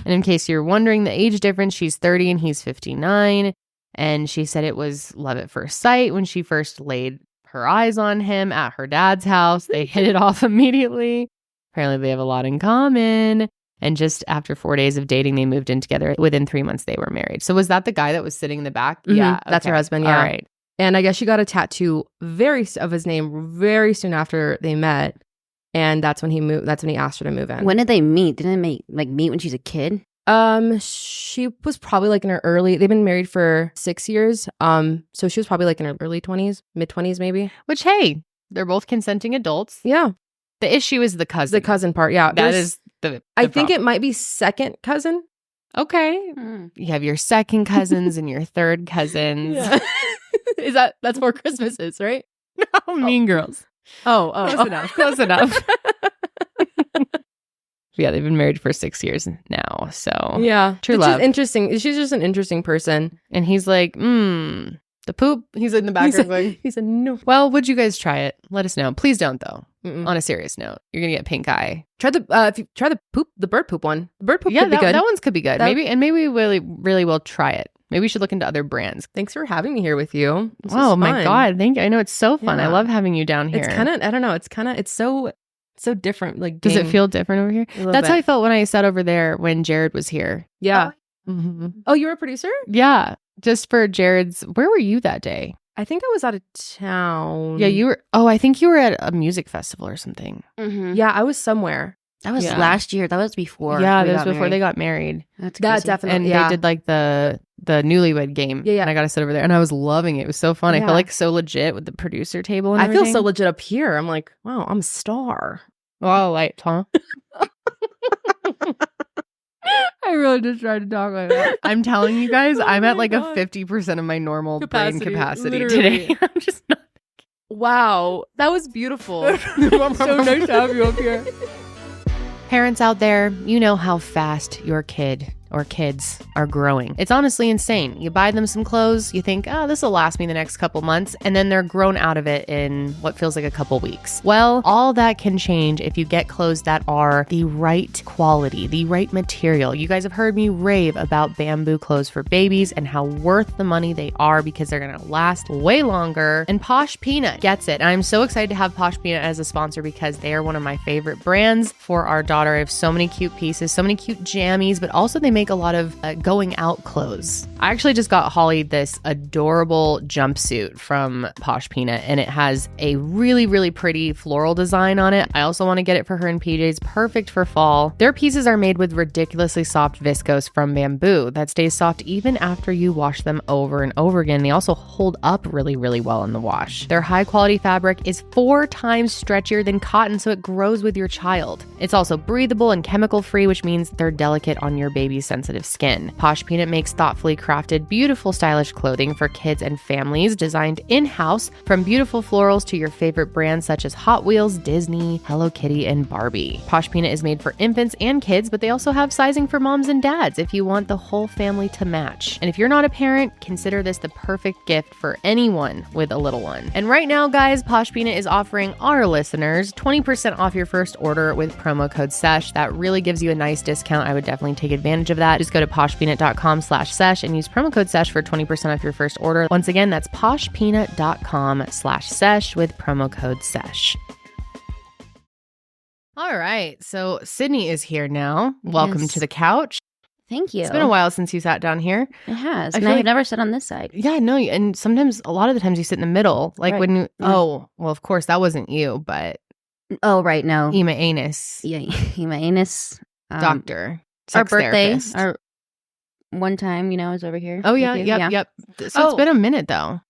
And in case you're wondering, the age difference, she's 30 and he's 59. And she said it was love at first sight when she first laid her eyes on him at her dad's house. They hit it off immediately. Apparently they have a lot in common. And just after 4 days of dating, they moved in together. Within 3 months, they were married. So was that the guy that was sitting in the back? Mhm. Yeah. That's her okay. husband. Yeah. All right. And I guess she got a tattoo of his name very soon after they met. And that's when he moved. That's when he asked her to move in. When did they meet? Didn't they meet when she's a kid? She was probably like in her they've been married for 6 years. So she was probably like in her early 20s, mid 20s maybe. Which, hey, they're both consenting adults. Yeah. The issue is the cousin. The cousin part. Yeah. That is the I think problem. it might be second cousin. Okay. You have your second cousins and your third cousins. That's more Christmases, right? No, Mean Girls. Close enough. Close enough. Yeah, they've been married for 6 years now. So Yeah. True Which love. is interesting. She's just an interesting person. And he's like, the poop. He's in the background going, He said no. well, would you guys try it? Let us know. Please don't, though. On a serious note, you're gonna get pink eye. Try the if you try the bird poop one. The bird poop Yeah, could be good. that one's could be good. That- Maybe we really will try it. Maybe we should look into other brands. Thanks for having me here with you. This Oh was my fun. God, thank you. I know it's so fun. I Yeah. love having you down here. It's kind of I don't know. It's so different. Like, Does it being- feel different over here? A little That's how bit. I felt when I sat over there when Jared was here. Yeah. Mm-hmm. Oh, you were a producer? Yeah, just for Jared's. Where were you that day? I think I was out of town. Yeah, you were. Oh, I think you were at a music festival or something. Mm-hmm. Yeah, I was somewhere. That was Yeah. last year. That was before. Yeah, we that was got before married. they got married. That's That crazy. definitely. And yeah. they did like the newlywed game. Yeah, yeah. And I got to sit over there, and I was loving it. It was so fun. I Yeah. felt like so legit with the producer table. And I feel so everything. legit up here. I'm like, wow, I'm a star. Wow, light, huh? I really just tried to talk like that. I'm telling you guys, I'm at my like God. a 50% of my normal brain Capacity, capacity literally. today. I'm just not. Wow, that was beautiful. So nice to have you up here. Parents out there, you know how fast your kid or kids are growing. It's honestly insane. You buy them some clothes, you think, oh, this will last me the next couple months, and then they're grown out of it in what feels like a couple weeks. Well, all that can change if you get clothes that are the right quality, the right material. You guys have heard me rave about bamboo clothes for babies and how worth the money they are because they're gonna last way longer. And Posh Peanut gets it. And I'm so excited to have Posh Peanut as a sponsor because they are one of my favorite brands for our daughter. I have so many cute pieces, so many cute jammies, but also they make a lot of going out clothes. I actually just got Holly this adorable jumpsuit from Posh Peanut, and it has a really, really pretty floral design on it. I also want to get it for her in PJs, perfect for fall. Their pieces are made with ridiculously soft viscose from bamboo that stays soft even after you wash them over and over again. They also hold up really, really well in the wash. Their high quality fabric is 4 times stretchier than cotton, so it grows with your child. It's also breathable and chemical free, which means they're delicate on your baby's sensitive skin. Posh Peanut makes thoughtfully crafted, beautiful, stylish clothing for kids and families designed in-house, from beautiful florals to your favorite brands such as Hot Wheels, Disney, Hello Kitty, and Barbie. Posh Peanut is made for infants and kids, but they also have sizing for moms and dads if you want the whole family to match. And if you're not a parent, consider this the perfect gift for anyone with a little one. And right now, guys, Posh Peanut is offering our listeners 20% off your first order with promo code SESH. That really gives you a nice discount. I would definitely take advantage of that. Just go to poshpeanut.com/sesh and use promo code SESH for 20% off your first order. Once again, that's poshpeanut.com/sesh with promo code SESH. All right. So Sydney is here now. Welcome Yes. to the couch. Thank you. It's been a while since you sat down here. It has. I And feel I've like- never sat on this side. Yeah, no, and sometimes, a lot of the times you sit in the middle. Like Right. when you, Yeah. oh, well, of course, that wasn't you, but Oh, right. No. Ema Anus, Yeah. My anus. doctor, Our sex birthday. therapist. Our one time, I was over here. Oh, with yeah, you. yep. So Oh. it's been a minute, though.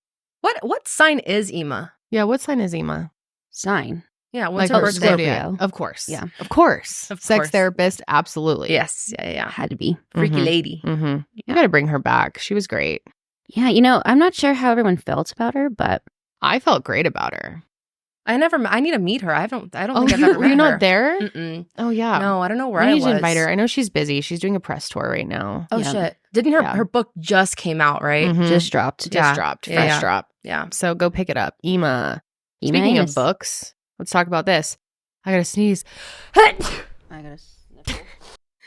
What sign is Ema? Yeah, what sign is Ema? Sign. Yeah, when's Like her her birthday? zodiac. Scorpio. Of course. Yeah. Of course. Of Sex course. therapist, absolutely. Yes, yeah. Had to be. Freaky Mhm. lady. Mm-hmm. You Yeah. got to bring her back. She was great. Yeah. I'm not sure how everyone felt about her, but I felt great about her. I need to meet her. I don't Oh, think I've ever were you met not her. there? Mm-mm. Oh, yeah. No, I don't know where We I need was. to invite her. I know she's busy. She's doing a press tour right now. Oh Yeah. shit! Didn't Yeah. her book just came out, right? Mhm. just dropped. Just Yeah. dropped. Yeah, Fresh yeah. drop. Yeah. So go pick it up. Ema. Ema Speaking Anus. of books, let's talk about this. I gotta snize. I gotta sniffle.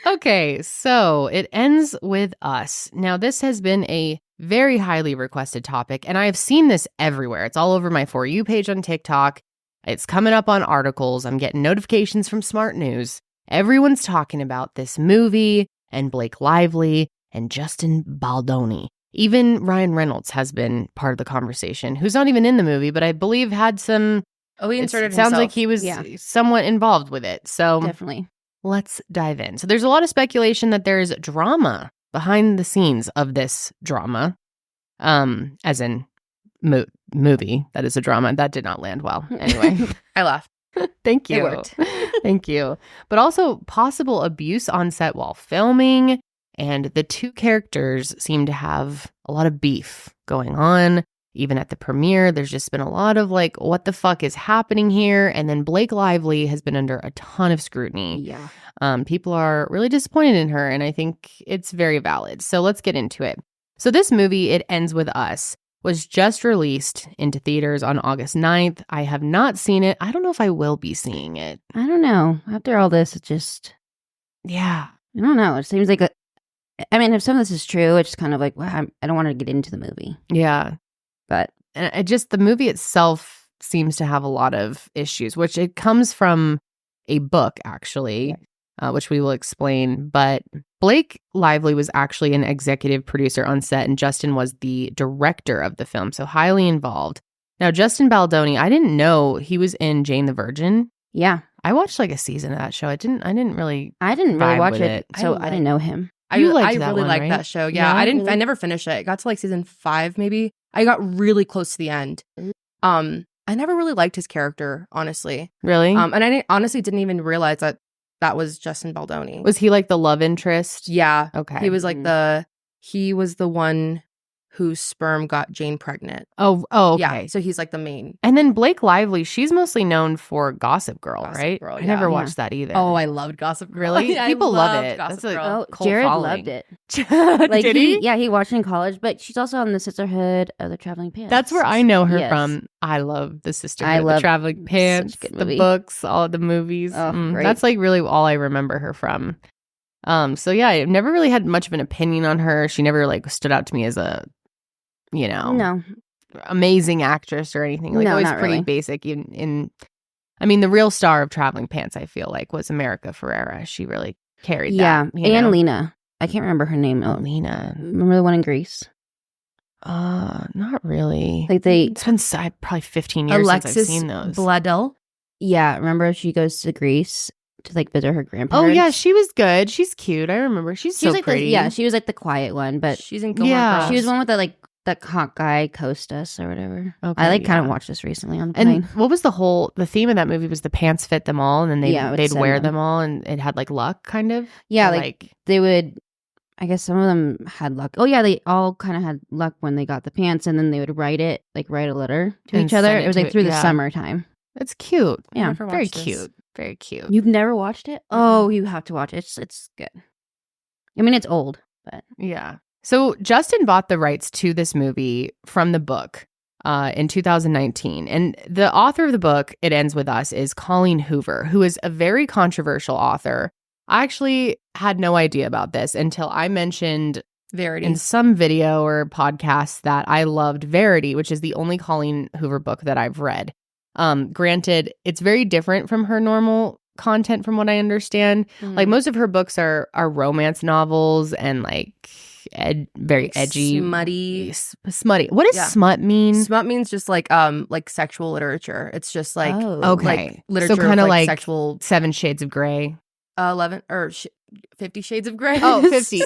Okay, so it ends with us. Now, this has been a very highly requested topic, and I have seen this everywhere. It's all over my For You page on TikTok. It's coming up on articles. I'm getting notifications from Smart News. Everyone's talking about this movie and Blake Lively and Justin Baldoni. Even Ryan Reynolds has been part of the conversation, who's not even in the movie, but I believe had some. Oh, he It inserted sounds himself. like he was Yeah. somewhat involved with it. So Definitely. let's dive in. So there's a lot of speculation that there's drama behind the scenes of this drama, as in movie. That is a drama. That did not land well. Anyway, I laughed. thank you. It worked. Thank you. But also possible abuse on set while filming. And the two characters seem to have a lot of beef going on. Even at the premiere, there's just been a lot of like, what the fuck is happening here? And then Blake Lively has been under a ton of scrutiny. Yeah. People are really disappointed in her, and I think it's very valid. So let's get into it. So this movie, it ends with us. was just released into theaters on August 9th. I have not seen it. I don't know if I will be seeing it. I don't know. After all this, it just, Yeah. I don't know. It seems like I mean, if some of this is true, it's kind of like, well, I don't want to get into the movie. Yeah. But And the movie itself seems to have a lot of issues, which it comes from a book, actually, which we will explain. But Blake Lively was actually an executive producer on set, and Justin was the director of the film, so highly involved. Now, Justin Baldoni, I didn't know he was in Jane the Virgin. yeah, I watched like a season of that show. I didn't really really watch with it, it. so I didn't know him. I You liked I that really one, liked right? that show. Yeah, Yeah? I didn't. Really? I never finished it. It got to like season 5, maybe. I got really close to the end. I never really liked his character, honestly. Really? And I honestly didn't even realize that was Justin Baldoni. Was he like the love interest? Yeah. Okay. He was like he was the one whose sperm got Jane pregnant. Oh, okay. Yeah. So he's like the main. And then Blake Lively, she's mostly known for Gossip Girl, Gossip right? Girl, I yeah. never Yeah. watched that either. Oh, I loved Gossip Girl. Really? Yeah, I People love loved it. Gossip That's a Girl. cult Jared following. loved it. Like, Like did he? he watched it in college, but she's also on the Sisterhood of the Traveling Pants. That's where I know her Yes. from. I love the Sisterhood, I of the love Traveling such a Pants, good the movie. books, all of the movies. Oh, great. That's like really all I remember her from. So yeah, I never really had much of an opinion on her. She never like stood out to me as a, No, amazing actress or anything. Like No, always not pretty really. basic. I mean, the real star of Traveling Pants, I feel like, was America Ferrera. She really carried yeah, that. and Lena. I can't remember her name. Oh, Lena. remember the one in Greece? Not really. Like they, It's been probably 15 years since I've Alexis seen those. Bledel. yeah. Remember she goes to Greece to like visit her Oh grandparents. yeah, she was good. She's cute. I remember. She's She was so like pretty. she was like the quiet one, but She's in Gilmore Yeah. Girls. she was one with that hot guy Kostas or whatever. Okay, I like kind of yeah. watched this recently on the And plane. what was the theme of that movie was the pants fit them all, and then Yeah, it would they'd send wear them. them all, and it had like luck, kind of. Yeah, Or, like they would. I guess some of them had luck. Oh yeah, they all kind of had luck when they got the pants, and then they would write a letter to And each other. send it It was to like through the yeah. summertime. It's cute. Yeah, Never Very watched this. cute. Very cute. you've never watched it? Oh, you have to watch it. It's good. I mean, it's old, but Yeah. So Justin bought the rights to this movie from the book in 2019. And the author of the book, It Ends With Us, is Colleen Hoover, who is a very controversial author. I actually had no idea about this until I mentioned Verity. in some video or podcast that I loved Verity, which is the only Colleen Hoover book that I've read. Granted, it's very different from her normal content from what I understand. Like most of her books are romance novels and like very edgy, smutty. smutty. What does Yeah. smut mean? Smut means just like sexual literature. It's just like Okay. like literature, So kind of like sexual 7 Shades of Grey. 11 or 50 Shades of Grey. Oh, 50.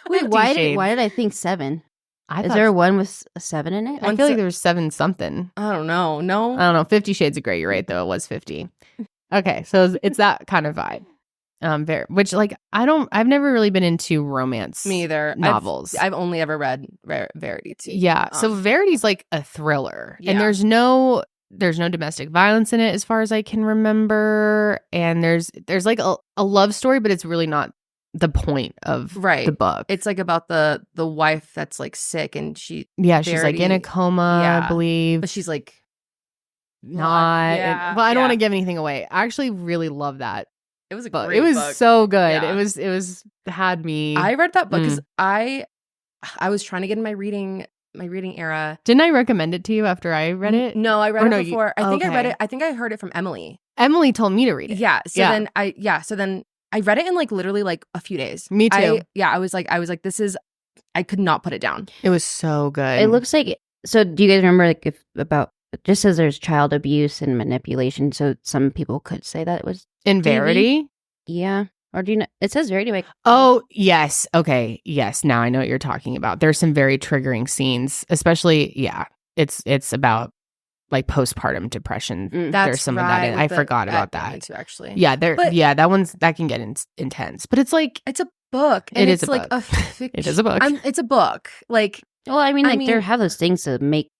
wait, 50 why Shades. did I think 7? I Is thought- there one with a 7 in it? I feel like there was 7 something. I don't know. No. I don't know. 50 Shades of Grey. You're right, though. It was 50. Okay, so it's that kind of vibe. Which like I've never really been into romance. Me either. Novels. I've only ever read Verity too. Yeah. So Verity's like a thriller, Yeah. and there's no domestic violence in it as far as I can remember, and there's like a love story, but it's really not the point of Right. the book. It's like about the wife that's like sick and she's She's like in a Verity- coma, yeah. I believe. but she's like Not. Yeah, Well, I don't want to yeah. give anything away. I actually really love that it was a book. great It was book. so good. Yeah. It was had me. I read that book because I was trying to get in my reading era. Didn't I recommend it to you after I read it? No, I read Or it no, you- before. I think I read okay. it. I think I heard it from Emily. Emily told me to read it. Yeah. So Yeah. then I read it in like literally like a few days. Me too. I was like this is I could not put it down. It was so good. It looks like. So, do you guys remember like if about? It just says there's child abuse and manipulation. So some people could say that it was in DV? Verity. yeah. Or do you know? It says Verity. Like Oh, yes. Okay. Yes. Now I know what you're talking about. There's some very triggering scenes, especially, yeah. It's about like postpartum depression. Mm. That's There's some of that in. I the- forgot about got that. into, actually. Yeah, But- that can get intense. But it's like It's a book. It And is it's a like book. a fiction. It is a book. It's a book. Like well, I mean, I like mean- there have those things to make,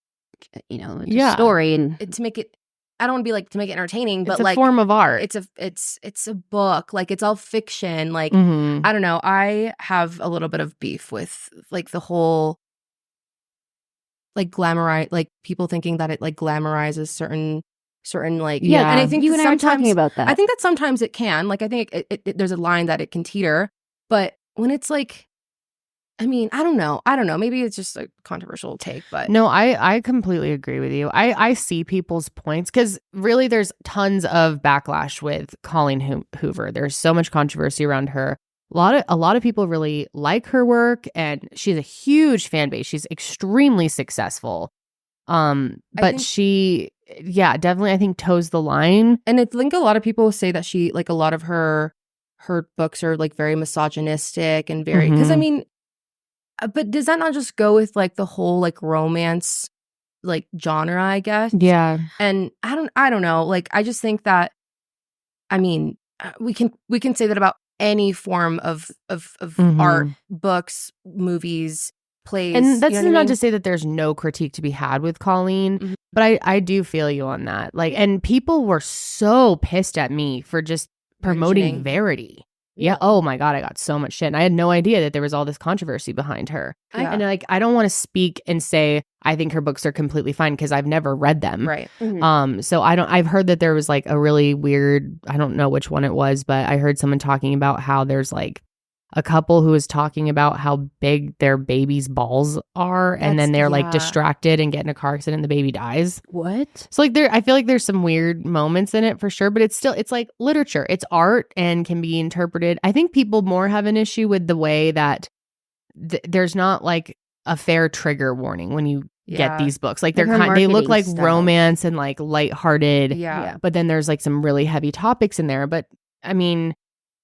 it's Yeah. a story and to make it I don't want to be like to make it entertaining, but it's a like form of art. it's a book. Like it's all fiction. Like Mhm. I don't know. I have a little bit of beef with like the whole like glamorize, like people thinking that it like glamorizes certain like Yeah, and I think you and I were sometimes talking about that. I think that sometimes it can, like I think there's a line that it can teeter, but when it's like, I mean, I don't know, maybe it's just a controversial take, but No, I completely agree with you. I see people's points because really there's tons of backlash with Colleen Hoover. There's so much controversy around her. A lot of people really like her work, and she's a huge fan base. She's extremely successful. But she definitely I think toes the line. And I think a lot of people say that she, like, a lot of her books are like very misogynistic and very, because I mean, but does that not just go with like the whole like romance like genre, I guess? Yeah. And I don't know. Like, I just think that, I mean, we can say that about any form of art, books, movies, plays. And that's you know what I not mean? to say that there's no critique to be had with Colleen, but I do feel you on that. Like, and people were so pissed at me for just promoting Mentioning. Verity. Yeah. Oh my God, I got so much shit. And I had no idea that there was all this controversy behind her. Yeah. And like, I don't want to speak and say I think her books are completely fine because I've never read them. Right. So I've heard that there was like a really weird, I don't know which one it was, but I heard someone talking about how there's like a couple who is talking about how big their baby's balls are, and then they're like distracted and get in a car accident and the baby dies. What? So like I feel like there's some weird moments in it for sure, but it's like literature. It's art and can be interpreted. I think people more have an issue with the way that there's not like a fair trigger warning when you get these books. Like Like her they look marketing like style. romance and like lighthearted. Yeah. But then there's like some really heavy topics in there. But I mean,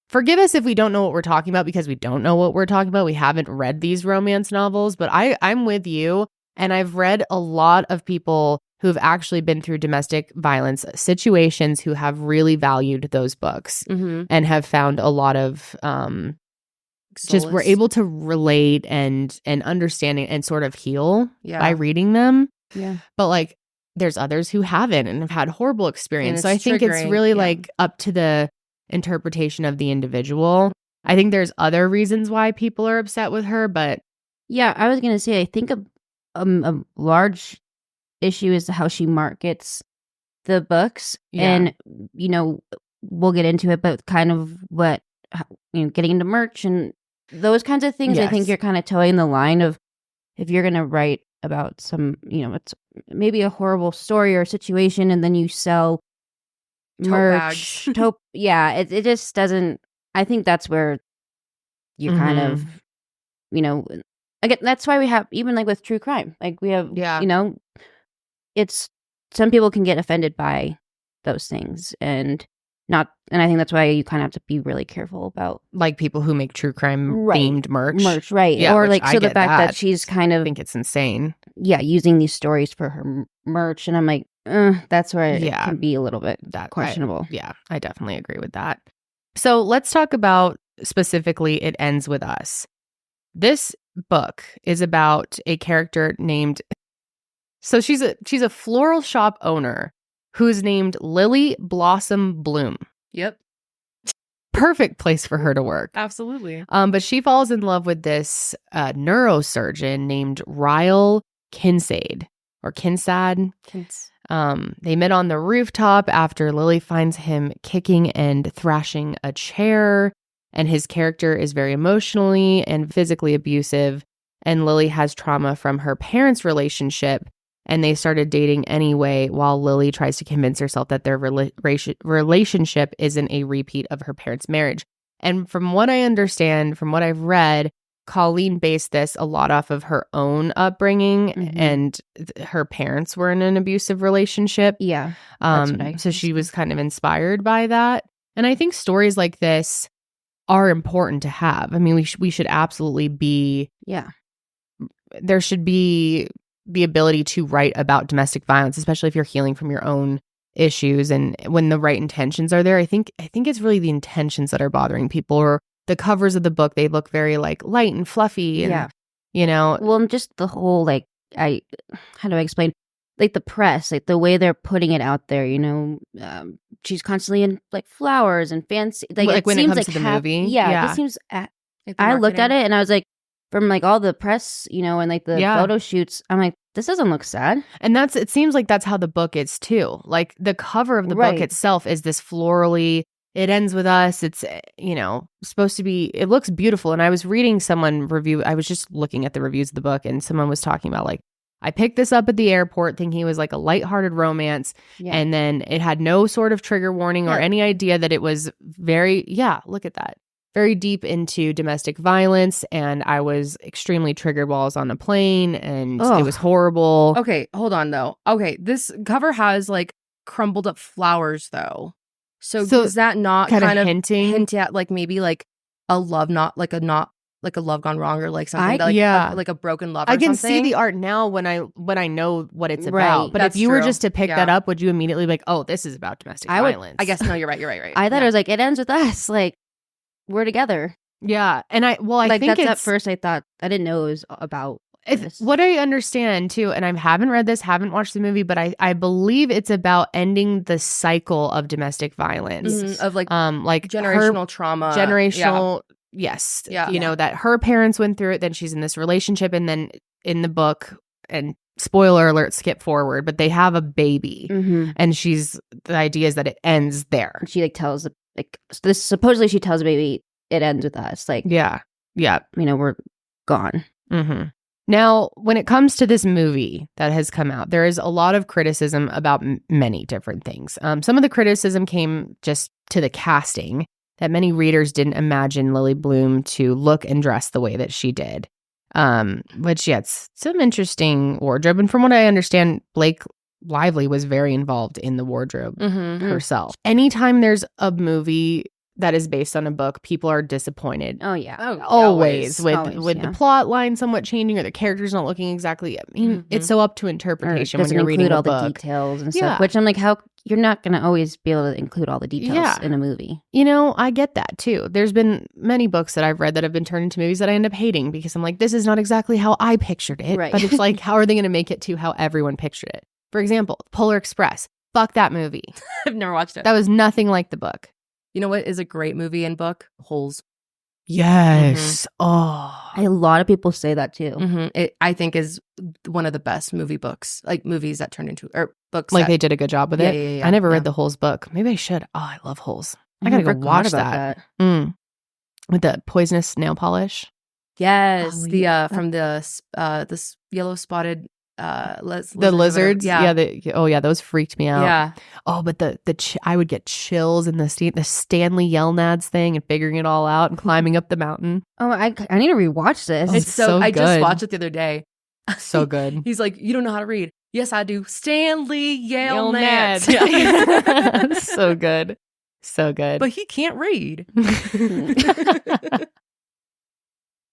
forgive us if we don't know what we're talking about because we don't know what we're talking about. We haven't read these romance novels, but I'm with you. And I've read a lot of people who've actually been through domestic violence situations who have really valued those books and have found a lot of just were able to relate and understand it and sort of heal by reading them. Yeah. But like there's others who haven't and have had horrible experience. So I it's think it's triggering, really like up to the interpretation of the individual. I think there's other reasons why people are upset with her, but Yeah, I was gonna say I think a large issue is how she markets the books, and we'll get into it, but kind of what getting into merch and those kinds of things. I think Yes. you're kind of towing the line of if you're gonna write about some it's maybe a horrible story or situation, and then you sell Tote merch. bags. It just doesn't. I think that's where you kind of again. That's why we have even like with true crime. Like we have it's some people can get offended by those things and I think that's why you kind of have to be really careful about like people who make true crime themed merch. right? Yeah, or which like I so the get fact that that. she's kind I of think it's insane. using these stories for her merch, and I'm like, that's where it Yeah. can be a little bit That questionable. I definitely agree with that. So let's talk about specifically It Ends With Us. This book is about a character named, so she's a floral shop owner who's named Lily Blossom Bloom. Yep. Perfect place for her to work. Absolutely. But she falls in love with this neurosurgeon named Ryle Kinsade or Kinsad. They met on the rooftop after Lily finds him kicking and thrashing a chair, and his character is very emotionally and physically abusive, and Lily has trauma from her parents' relationship, and they started dating anyway while Lily tries to convince herself that their relationship isn't a repeat of her parents' marriage. And from what I understand, from what I've read, Colleen based this a lot off of her own upbringing, and her parents were in an abusive relationship. Yeah. That's what I So she was kind of inspired by that. And I think stories like this are important to have. I mean, we should absolutely be. Yeah. There should be the ability to write about domestic violence, especially if you're healing from your own issues, and when the right intentions are there. I think it's really the intentions that are bothering people, or the covers of the book, they look very like light and fluffy and Well, just the whole how do I explain? Like the press, like the way they're putting it out there, she's constantly in like flowers and fancy. Like when it seems comes like to the movie? Yeah, Yeah. it seems. I looked at it and I was like, from like all the press, and like the photo shoots, I'm like, this doesn't look sad. And it seems like that's how the book is too. Like the cover of the book itself is this florally, it ends with us. It's, supposed to be, it looks beautiful. And I was reading someone review, I was just looking at the reviews of the book, and someone was talking about like, I picked this up at the airport thinking it was like a lighthearted romance. Yeah. And then it had no sort of trigger warning or any idea that it was look at that. Very deep into domestic violence. And I was extremely triggered while I was on the plane, and it was horrible. Okay, hold on though. Okay, this cover has like crumbled up flowers though. So is that not kind of hint at like maybe like a love like a love gone wrong, or like something like a broken love or I can something? see the art now when I know what it's about. But if you were just to pick that up, would you immediately be like, oh, this is about domestic violence? I guess no, you're right. I thought it was like, it ends with us, like we're together. Yeah. And I think that's at first I thought, I didn't know it was about this. What I understand too, and I haven't read this, haven't watched the movie, but I believe it's about ending the cycle of domestic violence. Of like generational trauma. Generational yes. Yeah. That her parents went through it, then she's in this relationship, and then in the book, and spoiler alert, skip forward, but they have a baby. Mm-hmm. And the idea is that it ends there. She like tells supposedly she tells the baby it ends with us. Like, yeah. We're gone. Mm-hmm. Now, when it comes to this movie that has come out, there is a lot of criticism about many different things. Some of the criticism came just to the casting, that many readers didn't imagine Lily Bloom to look and dress the way that she did. Which, it's some interesting wardrobe. And from what I understand, Blake Lively was very involved in the wardrobe herself. Anytime there's a movie that is based on a book, people are disappointed. Oh, yeah. Always with the plot line somewhat changing, or the characters not looking exactly. I mean, it's so up to interpretation when you're reading a book. All the details and stuff, which I'm like, how you're not going to always be able to include all the details in a movie. I get that too. There's been many books that I've read that have been turned into movies that I end up hating because I'm like, this is not exactly how I pictured it. Right. But it's like, how are they going to make it to how everyone pictured it? For example, Polar Express. Fuck that movie. I've never watched it. That was nothing like the book. You know what is a great movie and book? Holes. Yes. Oh. A lot of people say that too. Mm-hmm. It, I think, is one of the best movie books, like movies that turned into, or books. Like they did a good job with it. Yeah. I never read the Holes book. Maybe I should. Oh, I love Holes. I gotta go watch that. With the poisonous nail polish. Yes. From this yellow spotted the lizards. Yeah. Those freaked me out. Yeah. Oh, but I would get chills in the Stanley Yelnads thing and figuring it all out and climbing up the mountain. Oh, I need to rewatch this. It's so I just watched it the other day. So good. He's like, you don't know how to read. Yes, I do. Stanley Yelnads. Yeah. So good. So good. But he can't read.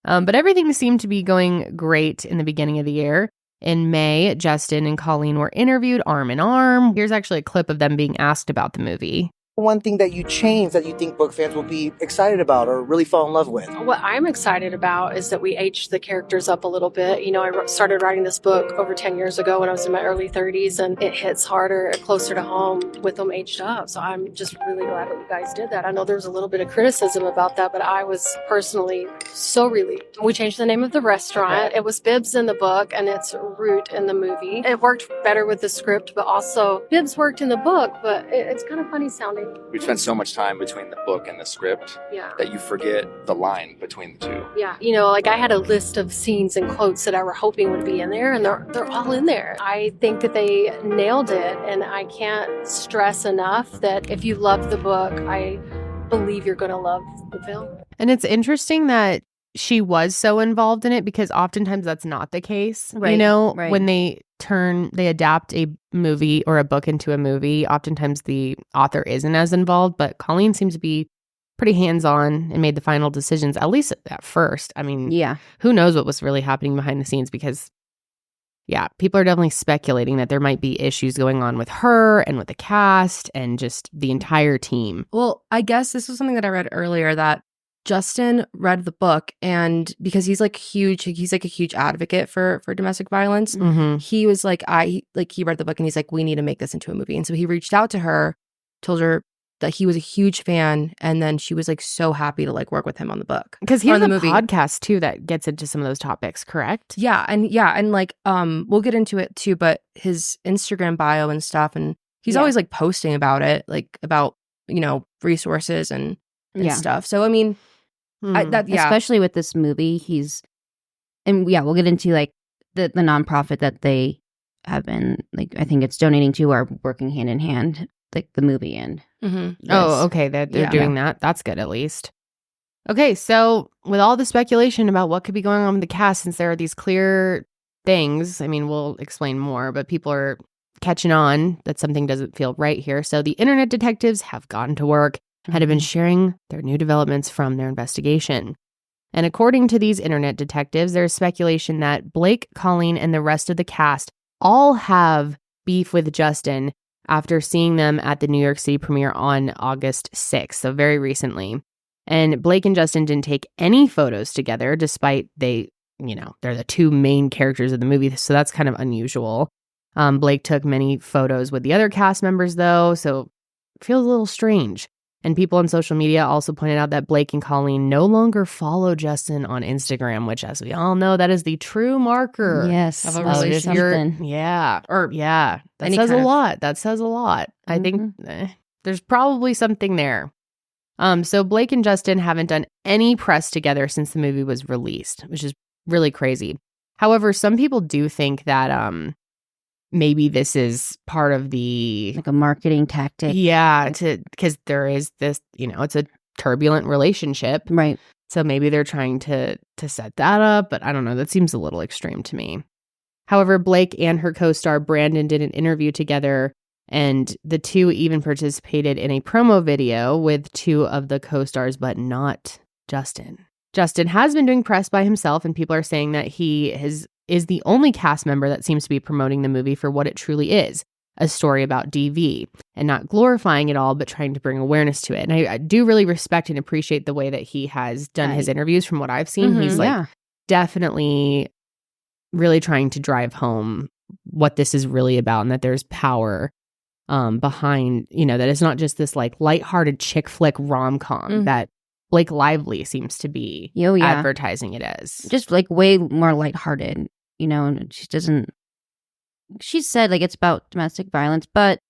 But everything seemed to be going great in the beginning of the year. In May, Justin and Colleen were interviewed arm in arm. Here's actually a clip of them being asked about the movie. One thing that you changed that you think book fans will be excited about or really fall in love with? What I'm excited about is that we aged the characters up a little bit. I started writing this book over 10 years ago when I was in my early 30s, and it hits harder, closer to home with them aged up. So I'm just really glad that you guys did that. I know there was a little bit of criticism about that, but I was personally so relieved. We changed the name of the restaurant. It was Bibbs in the book, and it's Root in the movie. It worked better with the script, but also Bibbs worked in the book, but it's kind of funny sounding. We spent so much time between the book and the script that you forget the line between the two. Yeah. I had a list of scenes and quotes that I were hoping would be in there, and they're all in there. I think that they nailed it, and I can't stress enough that if you love the book, I believe you're going to love the film. And it's interesting that she was so involved in it, because oftentimes that's not the case. Right. When they adapt a movie or a book into a movie, oftentimes the author isn't as involved, but Colleen seems to be pretty hands-on and made the final decisions, at least at first. I mean, who knows what was really happening behind the scenes, because people are definitely speculating that there might be issues going on with her and with the cast and just the entire team. Well, I guess this was something that I read earlier, that Justin read the book, and because he's a huge advocate for domestic violence. Mm-hmm. He was he read the book and he's like, we need to make this into a movie. And so he reached out to her, told her that he was a huge fan, and then she was like so happy to like work with him on the book Because he or has on a the movie. podcast too that gets into some of those topics, correct? Yeah, and like we'll get into it too, but his Instagram bio and stuff, and he's always like posting about it, like about, you know, resources and stuff. So I mean, especially with this movie, we'll get into like the nonprofit that they have been, like, I think it's donating to, are working hand in hand, like the movie and Oh, okay. They're doing that. That's good, at least. Okay, so with all the speculation about what could be going on with the cast, since there are these clear things, I mean, we'll explain more, but people are catching on that something doesn't feel right here. So the internet detectives have gotten to work and have been sharing their new developments from their investigation. And according to these internet detectives, there's speculation that Blake, Colleen, and the rest of the cast all have beef with Justin after seeing them at the New York City premiere on August 6th, so very recently. And Blake and Justin didn't take any photos together, despite they're the two main characters of the movie, so that's kind of unusual. Blake took many photos with the other cast members, though, so it feels a little strange. And people on social media also pointed out that Blake and Colleen no longer follow Justin on Instagram, which, as we all know, that is the true marker of a relationship. That says a lot. That says a lot. I think there's probably something there. So Blake and Justin haven't done any press together since the movie was released, which is really crazy. However, some people do think that maybe this is part of the, like, a marketing tactic. Yeah, because there is this, it's a turbulent relationship. Right. So maybe they're trying to set that up, but I don't know. That seems a little extreme to me. However, Blake and her co-star Brandon did an interview together, and the two even participated in a promo video with two of the co-stars, but not Justin. Justin has been doing press by himself, and people are saying that he is the only cast member that seems to be promoting the movie for what it truly is, a story about DV, and not glorifying it all, but trying to bring awareness to it. And I do really respect and appreciate the way that he has done his interviews from what I've seen. He's definitely really trying to drive home what this is really about, and that there's power behind, that it's not just this like lighthearted chick flick rom-com that Blake Lively seems to be advertising it as. Just like way more lighthearted, and she said like it's about domestic violence, but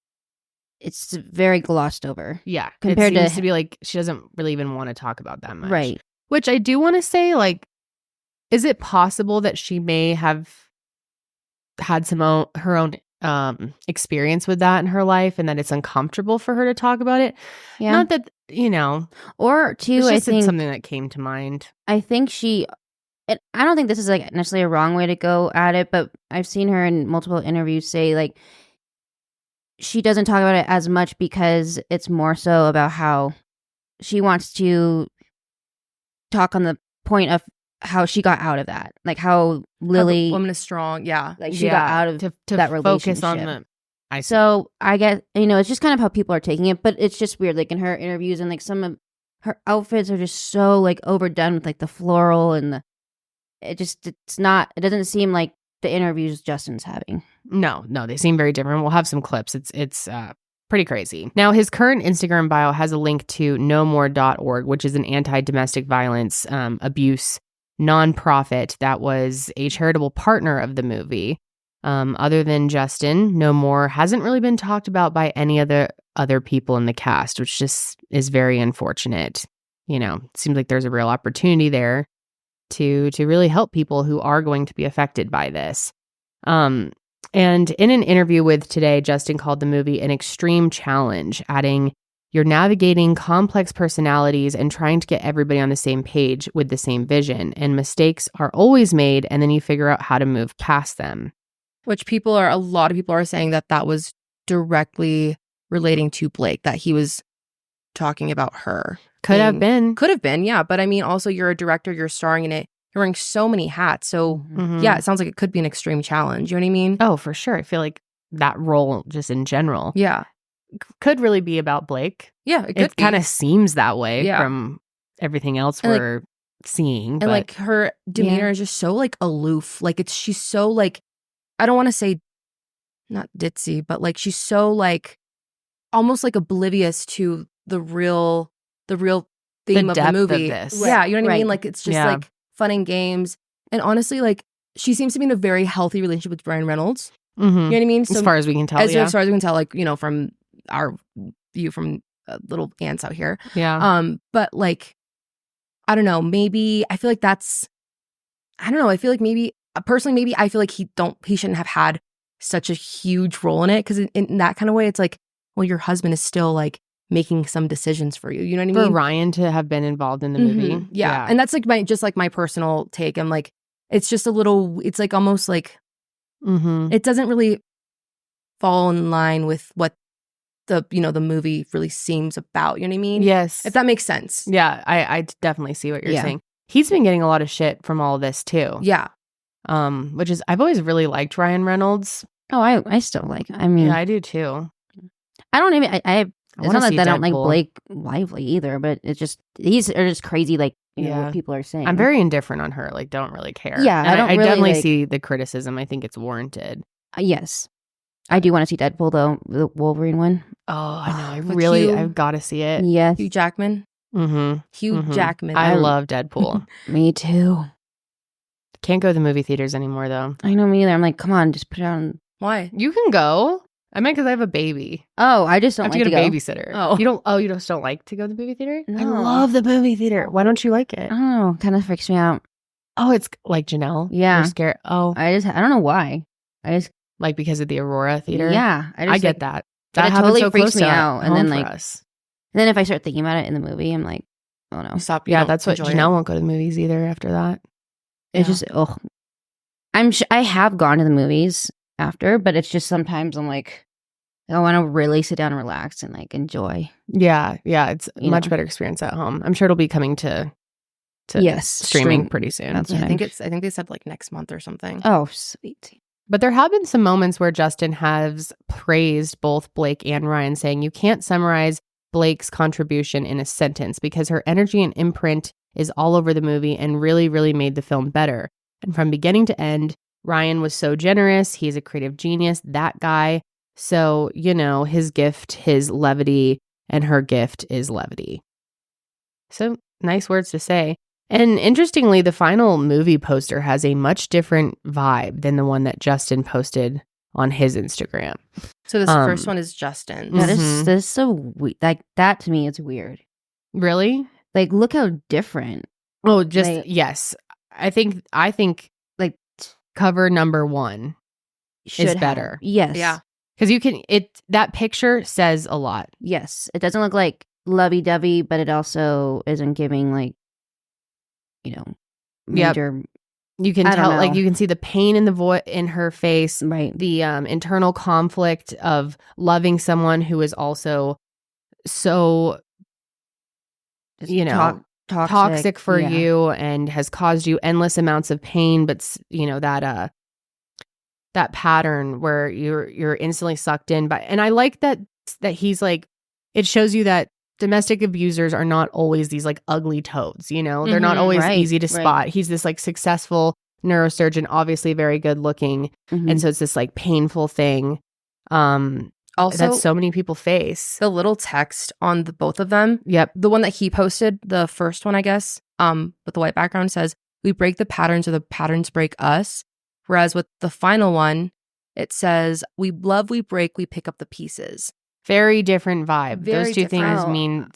it's very glossed over. Yeah. Compared it seems to be like she doesn't really even want to talk about that much. Right. Which I do want to say, like, is it possible that she may have had her own experience with that in her life, and that it's uncomfortable for her to talk about it? Yeah. Not that, or two, I think something that came to mind. I think I don't think this is like necessarily a wrong way to go at it, but I've seen her in multiple interviews say like she doesn't talk about it as much because it's more so about how she wants to talk on the point of how she got out of that, like how Lily, woman is strong, like she got out of to that focus relationship. on So I guess it's just kind of how people are taking it, but it's just weird. Like in her interviews, and like some of her outfits are just so like overdone with like the floral and it doesn't seem like the interviews Justin's having. No, they seem very different. We'll have some clips. It's pretty crazy. Now, his current Instagram bio has a link to nomore.org, which is an anti-domestic violence abuse nonprofit that was a charitable partner of the movie. Other than Justin, No More hasn't really been talked about by any other people in the cast, which just is very unfortunate. It seems like there's a real opportunity there to really help people who are going to be affected by this. And in an interview with Today, Justin called the movie an extreme challenge, adding, "You're navigating complex personalities and trying to get everybody on the same page with the same vision, and mistakes are always made, and then you figure out how to move past them." Which a lot of people are saying that was directly relating to Blake, that he was talking about her. Could have been, yeah. But I mean, also you're a director, you're starring in it, you're wearing so many hats. So yeah, it sounds like it could be an extreme challenge. You know what I mean? Oh, for sure. I feel like that role just in general. Yeah. Could really be about Blake. Yeah, it kind of seems that way from everything else we're seeing. And like her demeanor is just so like aloof. Like she's so like, I don't want to say not ditzy, but like she's so like almost like oblivious to the real theme of the depth of movie. this. Yeah, you know what I Right. mean? Like it's just Yeah. like fun and games. And honestly, like she seems to be in a very healthy relationship with Ryan Reynolds. You know what I mean? As far as we can tell, as yeah. far as we can tell, like, you know, from our view from little ants out here. Yeah. But like, I don't know, maybe I feel like I feel like maybe personally, maybe I feel like he shouldn't have had such a huge role in it. Cause in that kind of way, it's like, well, your husband is still like making some decisions for you. You know what I mean? For Ryan to have been involved in the movie. Mhm. Yeah. And that's like my personal take. I'm like, it's just a little, it's like almost like, it doesn't really fall in line with what the movie really seems about. You know what I mean? Yes. If that makes sense. Yeah, I definitely see what you're Yeah. saying. He's been getting a lot of shit from all this too. Yeah. Which is, I've always really liked Ryan Reynolds. Oh, I still like. I mean, Yeah, I do too. I don't even. It's wanna not like see that I don't like Deadpool. Blake Lively either, but it's just these are just crazy. Like Yeah. what people are saying. I'm very indifferent on her. Like, don't really care. Yeah, And I don't really, definitely like- see the criticism. I think it's warranted. Yes, I do want to see Deadpool though, the Wolverine one. Oh, I know. With Hugh- I've got to see it. Yes, Hugh Jackman. Mm-hmm. Hugh Jackman. I love Deadpool. me too. Can't go to the movie theaters anymore though. I know me either. I'm like, come on, just put it on. Why? You can go. I meant because I have a baby. Oh, I just I don't have to like get to a go. babysitter. Oh. You just don't like to go to the movie theater? I No. love the movie theater. Why don't you like it? I don't know. Kind of freaks me out. Oh, it's like Janelle. Yeah. You're scared. Oh, I don't know why. I just like because of the Aurora theater. yeah. I get like, that. but That it happens totally so freaks close me to out, and home then, for like, us. And then if I start thinking about it in the movie, I'm like, oh no. Stop. Yeah, that's what Janelle won't go to the movies either after that. It's just I have gone to the movies after, but it's just sometimes I'm like, I want to really sit down and relax and like enjoy. Yeah, it's a You much know. better experience at home. I'm sure it'll be coming to Yes, streaming stream. pretty soon. That's Yeah, what I think they said like next month or something. Oh, sweet. But there have been some moments where Justin has praised both Blake and Ryan, saying you can't summarize Blake's contribution in a sentence because her energy and imprint is all over the movie and really, really made the film better. And from beginning to end, Ryan was so generous. He's a creative genius, that guy. So, his gift, his levity, and her gift is levity. So nice words to say. And interestingly, the final movie poster has a much different vibe than the one that Justin posted on his Instagram. So this first one is Justin. That Mhm. is this is so weird. Like that to me, it's weird. Really? Like look how different. Oh, just Like- yes. I think Like cover number 1 should have. better. Yes. Yeah. because that picture says a lot. Yes. It doesn't look like lovey-dovey, but it also isn't giving like, Yep. major You can I don't tell, know. like you can see the pain in her face, right. the internal conflict of loving someone who is also so Just toxic for yeah. you and has caused you endless amounts of pain, but that pattern where you're instantly sucked in by. And I like that he's like, it shows you that domestic abusers are not always these like ugly toads, they're not Mhm, always right, easy to right. spot. He's this like successful neurosurgeon, obviously very good looking, Mhm. and so it's this like painful thing Also, that so many people face. the little text on the both of them. Yep. The one that he posted, the first one, I guess, with the white background says, "We break the patterns or the patterns break us." Whereas with the final one, it says, "We love, we break, we pick up the pieces." Very different vibe. Very Those two different. things mean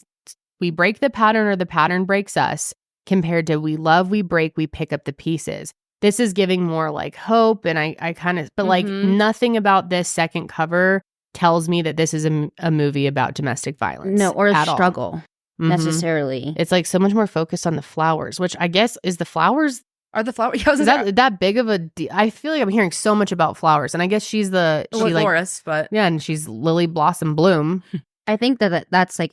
we break the pattern or the pattern breaks us, compared to we love, we break, we pick up the pieces. This is giving more like hope, and I kind of, but like Mhm. nothing about this second cover tells me that this is a movie about domestic violence. No, or a at all. struggle Mhm. necessarily. It's like so much more focused on the flowers, which I guess is the flowers. Are the flowers? Yeah, Is that big of a I feel like I'm hearing so much about flowers, and I guess she's the she like florist, but yeah, and she's Lily Blossom Bloom. I think that's like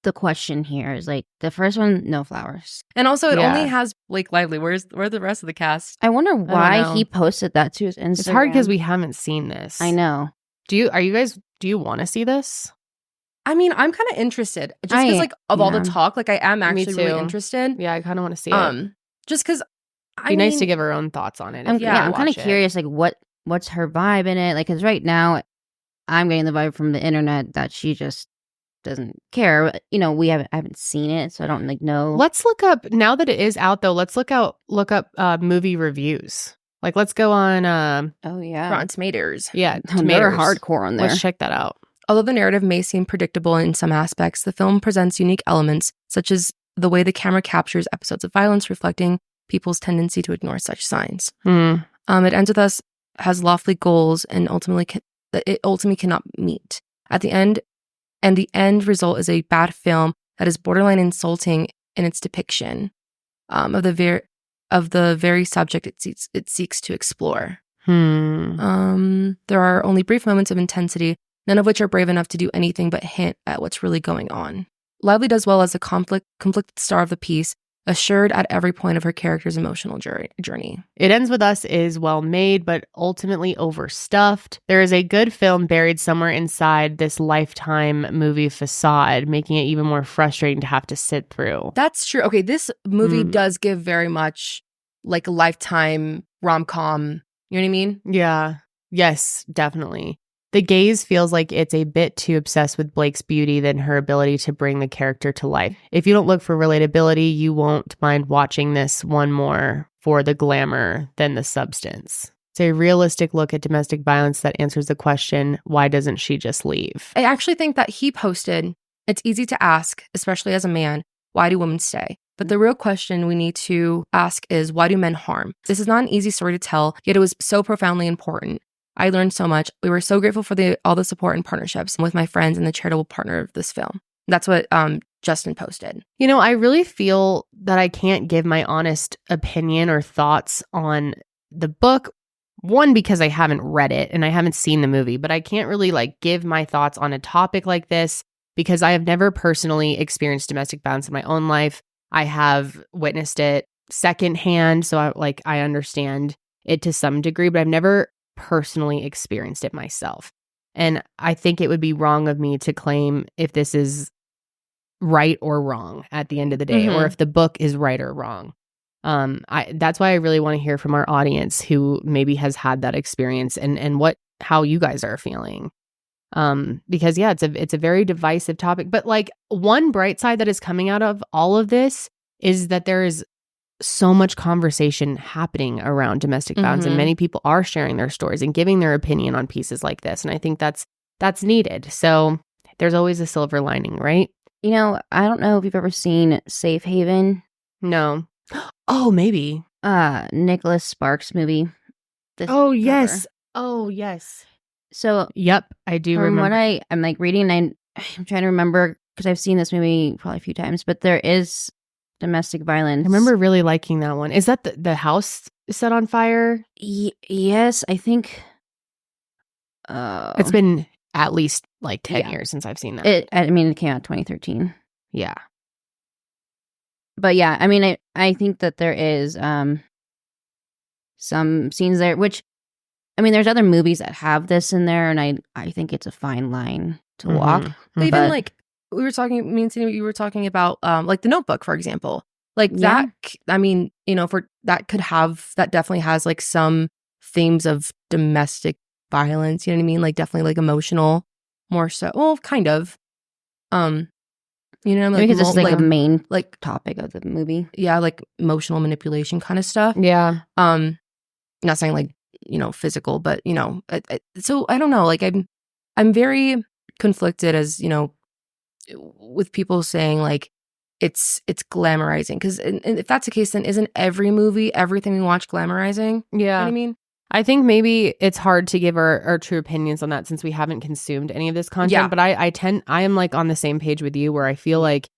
the question here is like the first one, no flowers. and also it Yeah. only has Blake Lively. Where's the rest of the cast? I wonder why know. he posted that to his Instagram. It's hard because we haven't seen this. I know. Do you want to see this? I mean, I'm kind of interested just I- because like of all the yeah. talk, like I am Me actually really too. interested. Yeah, I kind of want to see it. Just because It'd be nice to give her own thoughts on it. I'm if you I'm kind of watch it. curious like what's her vibe in it? Like cuz right now I'm getting the vibe from the internet that she just doesn't care. You know, I haven't seen it, so I don't like know. Let's look up, now that it is out though, let's look up movie reviews. Like let's go on Rotten Tomatoes. Yeah, They're Tomatoes. hardcore on there. Let's check that out. Although the narrative may seem predictable in some aspects, the film presents unique elements, such as the way the camera captures episodes of violence, reflecting people's tendency to ignore such signs. It ends with us has lofty goals and it ultimately cannot meet. At the end, and the end result is a bad film that is borderline insulting in its depiction of the very subject it seeks to explore. There are only brief moments of intensity, none of which are brave enough to do anything but hint at what's really going on. Lively does well as the conflicted star of the piece, assured at every point of her character's emotional journey. It Ends With Us is well made, but ultimately overstuffed. There is a good film buried somewhere inside this Lifetime movie facade, making it even more frustrating to have to sit through. That's true. Okay, this movie does give very much like a Lifetime rom-com. You know what I mean? Yeah. Yes, definitely. The gaze feels like it's a bit too obsessed with Blake's beauty than her ability to bring the character to life. If you don't look for relatability, you won't mind watching this one more for the glamour than the substance. It's a realistic look at domestic violence that answers the question, why doesn't she just leave? I actually think that he posted, it's easy to ask, especially as a man, why do women stay? But the real question we need to ask is, why do men harm? This is not an easy story to tell, yet it was so profoundly important. I learned so much. We were so grateful for all the support and partnerships with my friends and the charitable partner of this film. That's what Justin posted. You know, I really feel that I can't give my honest opinion or thoughts on the book. One, because I haven't read it and I haven't seen the movie, but I can't really like give my thoughts on a topic like this because I have never personally experienced domestic violence in my own life. I have witnessed it secondhand, so I understand it to some degree, but I've never personally experienced it myself. And I think it would be wrong of me to claim if this is right or wrong at the end of the day, or if the book is right or wrong. That's why I really want to hear from our audience who maybe has had that experience and how you guys are feeling. Because yeah, it's a very divisive topic, but like one bright side that is coming out of all of this is that there is so much conversation happening around domestic violence, and many people are sharing their stories and giving their opinion on pieces like this. And I think that's needed. So there's always a silver lining, right? You know, I don't know if you've ever seen Safe Haven. No. Oh, maybe. Nicholas Sparks movie. Yes. Oh, yes. So, yep, I do remember. From what I'm like reading, I'm trying to remember because I've seen this movie probably a few times, but there is domestic violence. I remember really liking that one. Is that the house set on fire? Yes, I think. It's been at least like 10 years since I've seen that. It came out in 2013. Yeah. But yeah, I mean, I think that there is some scenes there, which, I mean, there's other movies that have this in there, and I think it's a fine line to walk. Even like, we were talking, me and Cindy, you were talking about like The Notebook, for example. Like that, I mean, you know, that definitely has like some themes of domestic violence, you know what I mean? Like definitely like emotional, more so. Well, kind of. You know, like, because it's like a main like topic of the movie. Yeah, like emotional manipulation kind of stuff. Yeah. Not saying like, you know, physical, but you know, so I don't know. Like I'm very conflicted, as you know, with people saying like it's glamorizing, because if that's the case, then isn't every movie, everything we watch glamorizing? Yeah. You know what I mean? I think maybe it's hard to give our true opinions on that since we haven't consumed any of this content. Yeah. But I am like on the same page with you where I feel like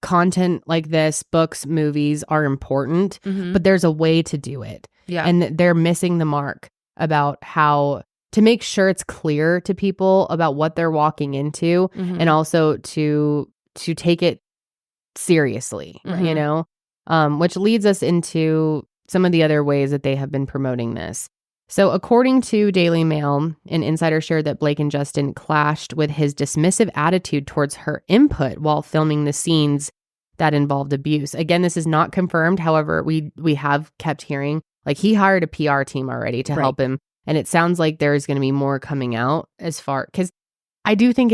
content like this, books, movies are important, but there's a way to do it. Yeah. And they're missing the mark about how to make sure it's clear to people about what they're walking into, and also to take it seriously, you know, which leads us into some of the other ways that they have been promoting this. So according to Daily Mail, an insider shared that Blake and Justin clashed with his dismissive attitude towards her input while filming the scenes that involved abuse. Again, this is not confirmed. However, we have kept hearing like he hired a PR team already to help him. And it sounds like there's going to be more coming out as far, because I do think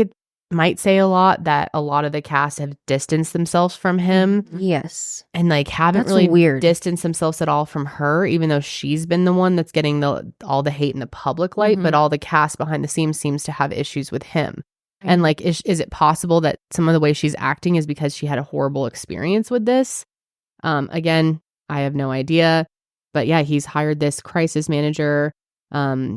might say a lot that a lot of the cast have distanced themselves from him. Yes. And like haven't That's really weird. distanced themselves at all from her, even though she's been the one that's getting all the hate in the public light, but all the cast behind the scenes seems to have issues with him. And like, is it possible that some of the way she's acting is because she had a horrible experience with this? Again, I have no idea. But yeah, he's hired this crisis manager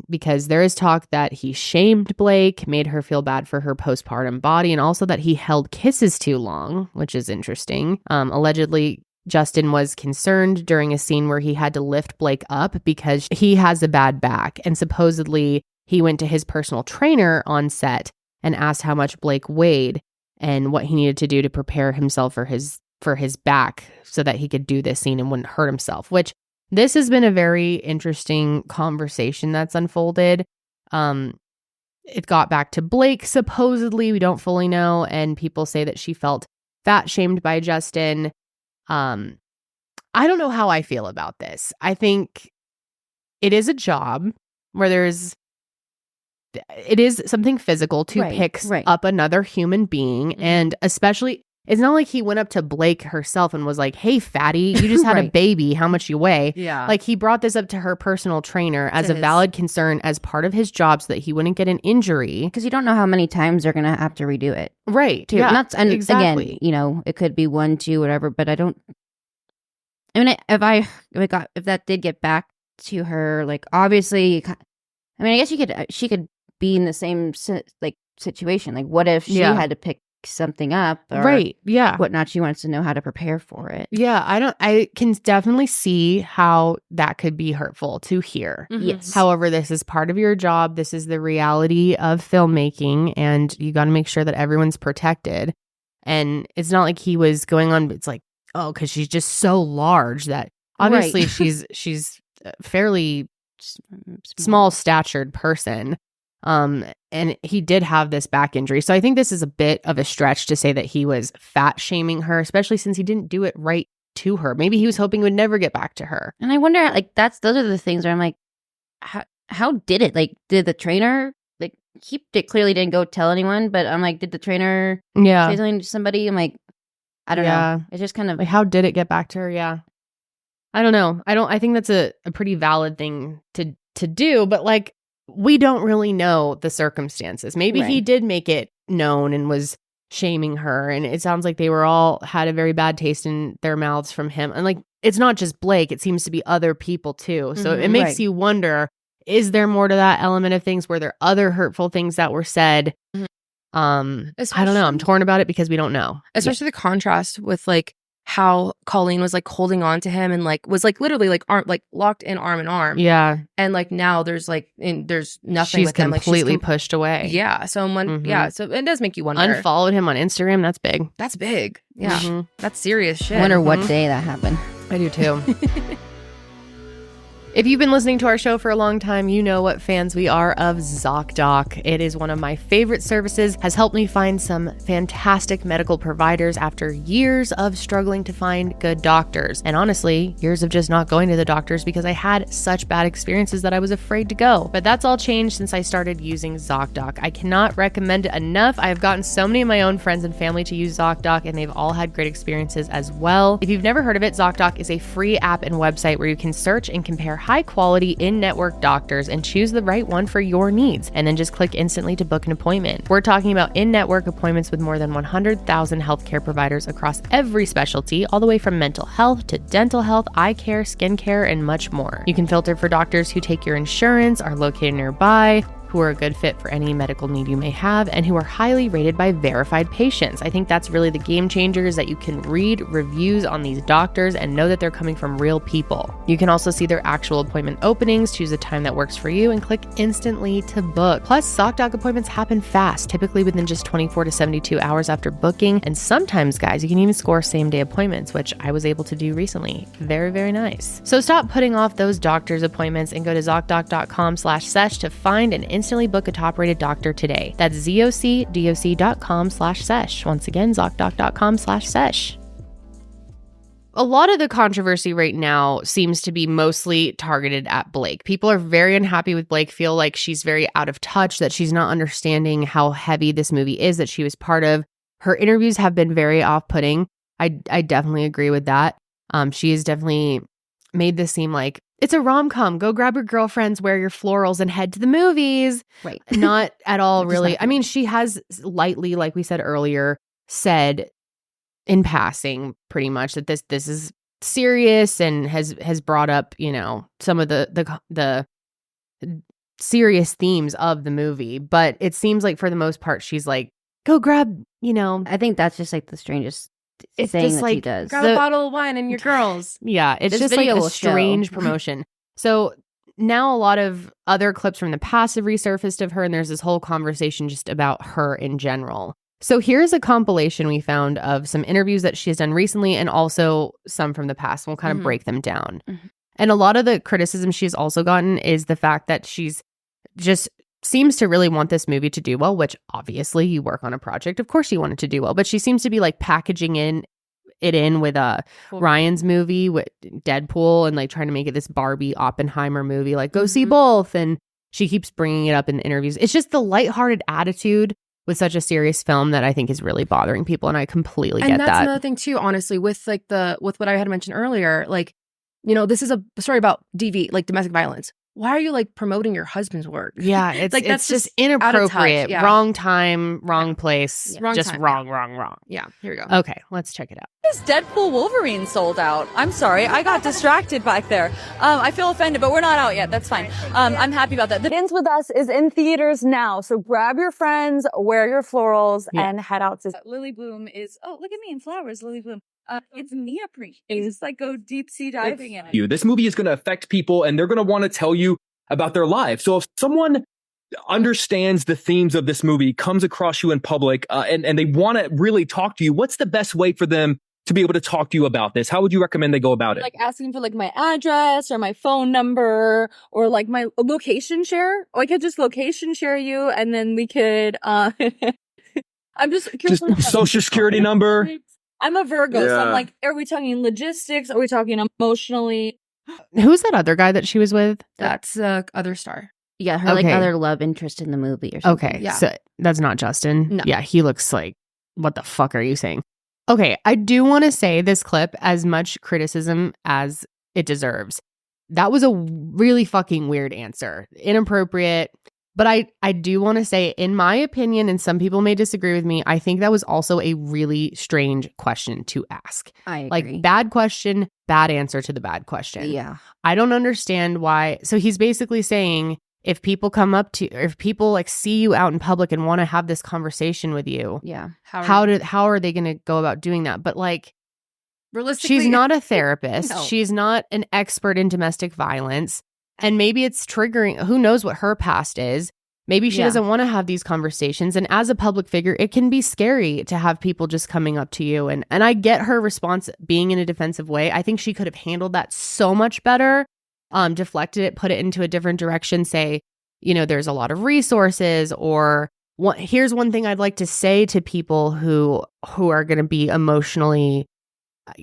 because there is talk that he shamed Blake, made her feel bad for her postpartum body, and also that he held kisses too long, which is interesting. Allegedly, Justin was concerned during a scene where he had to lift Blake up because he has a bad back. And supposedly he went to his personal trainer on set and asked how much Blake weighed and what he needed to do to prepare himself for his back so that he could do this scene and wouldn't hurt himself, which this has been a very interesting conversation that's unfolded. It got back to Blake, supposedly. We don't fully know. And people say that she felt fat shamed by Justin. I don't know how I feel about this. I think it is a job where it is something physical to pick up another human being. And especially, it's not like he went up to Blake herself and was like, hey, fatty, you just had a baby. How much you weigh? Yeah. Like he brought this up to her personal trainer as a valid concern as part of his job so that he wouldn't get an injury. Because you don't know how many times they're going to have to redo it. Right. Too. Yeah, And exactly. again, you know, it could be 1, 2, whatever, but I mean, if that did get back to her, like obviously, I mean, I guess she could be in the same situation. Like what if she had to pick something up or whatnot? She wants to know how to prepare for it. I can definitely see how that could be hurtful to hear. Yes. However, this is part of your job. This is the reality of filmmaking, and you got to make sure that everyone's protected. And it's not like he was going on, it's like, oh, because she's just so large that obviously she's a fairly small statured person. And he did have this back injury. So I think this is a bit of a stretch to say that he was fat shaming her, especially since he didn't do it right to her. Maybe he was hoping he would never get back to her. And I wonder, like, those are the things where I'm like, how did it? Like, did the trainer, like, he clearly didn't go tell anyone, but I'm like, did the trainer say something to somebody? I'm like, I don't know. It's just kind of like, how did it get back to her? Yeah. I don't know. I think that's a pretty valid thing to do, but like, we don't really know the circumstances. Maybe he did make it known and was shaming her. And it sounds like they all had a very bad taste in their mouths from him. And like, it's not just Blake. It seems to be other people too. So it makes you wonder, is there more to that element of things? Were there other hurtful things that were said? I don't know. I'm torn about it because we don't know. Especially the contrast with like how Colleen was like holding on to him and like was like literally like locked in arm in arm. Yeah. And like now there's nothing she's with him. Like completely pushed away. Yeah. So so it does make you wonder. Unfollowed him on Instagram. That's big. That's big. Yeah. That's serious shit. I wonder what day that happened. I do too. If you've been listening to our show for a long time, you know what fans we are of ZocDoc. It is one of my favorite services, has helped me find some fantastic medical providers after years of struggling to find good doctors. And honestly, years of just not going to the doctors because I had such bad experiences that I was afraid to go. But that's all changed since I started using ZocDoc. I cannot recommend it enough. I have gotten so many of my own friends and family to use ZocDoc, and they've all had great experiences as well. If you've never heard of it, ZocDoc is a free app and website where you can search and compare high-quality in-network doctors and choose the right one for your needs, and then just click instantly to book an appointment. We're talking about in-network appointments with more than 100,000 healthcare providers across every specialty, all the way from mental health to dental health, eye care, skincare, and much more. You can filter for doctors who take your insurance, are located nearby, who are a good fit for any medical need you may have, and who are highly rated by verified patients. I think that's really the game changer, is that you can read reviews on these doctors and know that they're coming from real people. You can also see their actual appointment openings, choose a time that works for you, and click instantly to book. Plus, ZocDoc appointments happen fast, typically within just 24 to 72 hours after booking. And sometimes, guys, you can even score same-day appointments, which I was able to do recently. Very, very nice. So stop putting off those doctor's appointments and go to ZocDoc.com/sesh to find and instantly book a top-rated doctor today. That's ZocDoc.com/sesh. Once again, ZocDoc.com/sesh. a lot of the controversy right now seems to be mostly targeted at Blake. People are very unhappy with Blake, feel like she's very out of touch, that she's not understanding how heavy this movie is that she was part of. Her interviews have been very off-putting. I definitely agree with that. She has definitely made this seem like it's a rom-com. Go grab your girlfriends, wear your florals, and head to the movies. Right. Not at all, really. I mean, she has lightly, like we said earlier, said in passing pretty much that this is serious and has brought up, you know, some of the serious themes of the movie. But it seems like for the most part, she's like, go grab, you know. I think that's just like the strangest It's thing just that like, she does. grab a bottle of wine and your girls. Yeah, it's This just like video a will show. strange promotion. So now a lot of other clips from the past have resurfaced of her, and there's this whole conversation just about her in general. So here's a compilation we found of some interviews that she has done recently and also some from the past. We'll kind of break them down. And a lot of the criticism she's also gotten is the fact that she's just seems to really want this movie to do well, which obviously you work on a project. Of course you want it to do well, but she seems to be like packaging it in with Ryan's movie with Deadpool and like trying to make it this Barbie Oppenheimer movie, like go see both. And she keeps bringing it up in the interviews. It's just the lighthearted attitude with such a serious film that I think is really bothering people. And I completely get that. And that's another thing too, honestly, with like with what I had mentioned earlier, like, you know, this is a story about DV, like domestic violence. Why are you like promoting your husband's work? Yeah, it's like it's just inappropriate. Yeah. Wrong time, wrong place. Yeah. Wrong just time, wrong. Yeah, here we go. Okay, let's check it out. This Deadpool Wolverine sold out. I'm sorry, I got distracted back there. I feel offended, but we're not out yet. That's fine. I'm happy about that. The Begins With Us is in theaters now, so grab your friends, wear your florals, and head out to Lily Bloom is. Oh, look at me in flowers, Lily Bloom. It's neoprene. You just like go deep sea diving in it. This movie is going to affect people, and they're going to want to tell you about their lives. So if someone understands the themes of this movie, comes across you in public, and they want to really talk to you, what's the best way for them to be able to talk to you about this? How would you recommend they go about it? Like asking for like my address or my phone number or like my location share. Or I could just location share you, and then we could. I'm just social security number. I'm a Virgo, so Yeah. I'm like, are we talking logistics? Are we talking emotionally? Who's that other guy that she was with? That's other star. Yeah, her like other love interest in the movie or something. Okay, so that's not Justin. No. Yeah, he looks like, what the fuck are you saying? Okay, I do want to say this clip, as much criticism as it deserves. That was a really fucking weird answer. Inappropriate. But I do want to say, in my opinion, and some people may disagree with me, I think that was also a really strange question to ask. I agree. Like, bad question, bad answer to the bad question. Yeah. I don't understand why. So he's basically saying, if people come up to, if people like see you out in public and want to have this conversation with you, yeah, how are they going to go about doing that? But like, realistically, she's not a therapist. No. She's not an expert in domestic violence. And maybe it's triggering. Who knows what her past is? Maybe she doesn't want to have these conversations. And as a public figure, it can be scary to have people just coming up to you. And I get her response being in a defensive way. I think she could have handled that so much better, deflected it, put it into a different direction, say, you know, there's a lot of resources, or here's one thing I'd like to say to people who are going to be emotionally,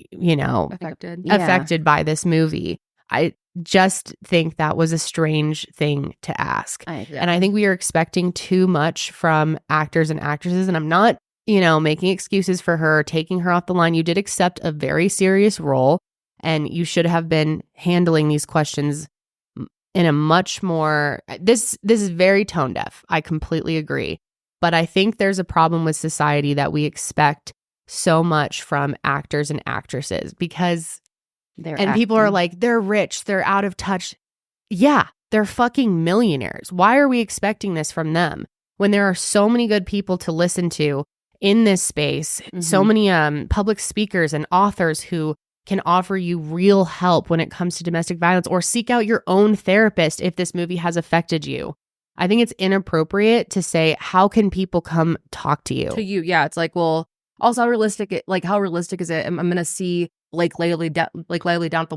you know, affected by this movie. I just think that was a strange thing to ask. And I think we are expecting too much from actors and actresses. And I'm not, you know, making excuses for her, taking her off the line. You did accept a very serious role, and you should have been handling these questions in a much more, this is very tone deaf. I completely agree. But I think there's a problem with society that we expect so much from actors and actresses because people are like, they're rich, they're out of touch. Yeah, they're fucking millionaires. Why are we expecting this from them when there are so many good people to listen to in this space? So many public speakers and authors who can offer you real help when it comes to domestic violence, or seek out your own therapist if this movie has affected you. I think it's inappropriate to say, how can people come talk to you? Yeah, it's like, well, also how realistic is it? I'm going to see Blake Lively down at the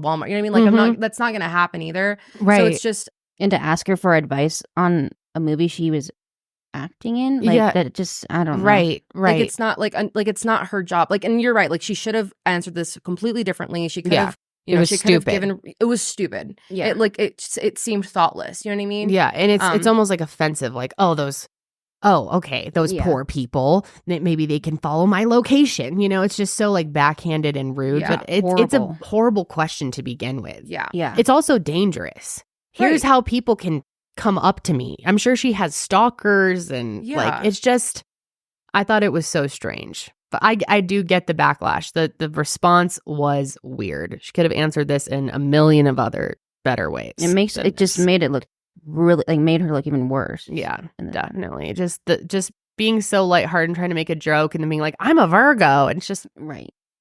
Walmart. You know what I mean? Like, that's not going to happen either. Right. So it's just. And to ask her for advice on a movie she was acting in. Like that just I don't know. Right. Like it's not like it's not her job. Like, and you're right. Like she should have answered this completely differently. She could have, you know, she could have given. It was stupid. Yeah. It seemed thoughtless. You know what I mean? Yeah, and it's almost like offensive. Like, those poor people. Maybe they can follow my location. You know, it's just so like backhanded and rude. Yeah, but it's a horrible question to begin with. Yeah. It's also dangerous. Here's how people can come up to me. I'm sure she has stalkers and like it's just. I thought it was so strange. But I do get the backlash. The response was weird. She could have answered this in a million of other better ways. It just made it look really like made her look even worse. Yeah, definitely. Just being so lighthearted and trying to make a joke and then being like, I'm a Virgo. And it's just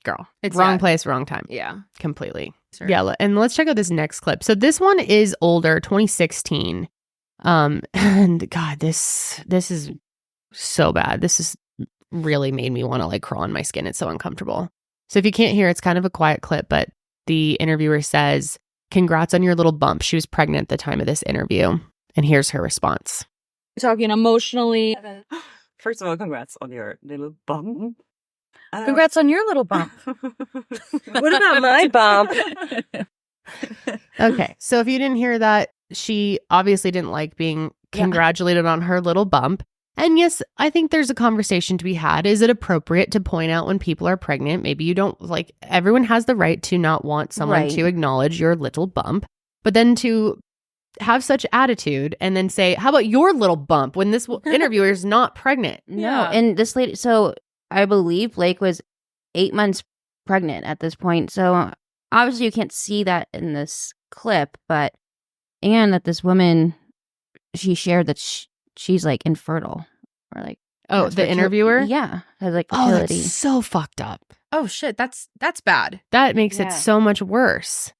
girl. It's wrong place, wrong time. Yeah. Completely. Sure. Yeah. And let's check out this next clip. So this one is older, 2016. And God, this is so bad. This is really made me want to like crawl in my skin. It's so uncomfortable. So if you can't hear, it's kind of a quiet clip, but the interviewer says, congrats on your little bump. She was pregnant at the time of this interview. And here's her response. Talking emotionally. First of all, congrats on your little bump. Congrats on your little bump. What about my bump? Okay. So if you didn't hear that, she obviously didn't like being congratulated on her little bump. And yes, I think there's a conversation to be had. Is it appropriate to point out when people are pregnant? Maybe you don't like, everyone has the right to not want someone to acknowledge your little bump, but then to have such attitude and then say, how about your little bump when this interviewer is not pregnant? No. And this lady, so I believe Blake was 8 months pregnant at this point. So obviously you can't see that in this clip, and that this woman, she shared that she's like infertile or like the interviewer has like fertility. That's so fucked up. Oh shit, that's bad. That makes it so much worse.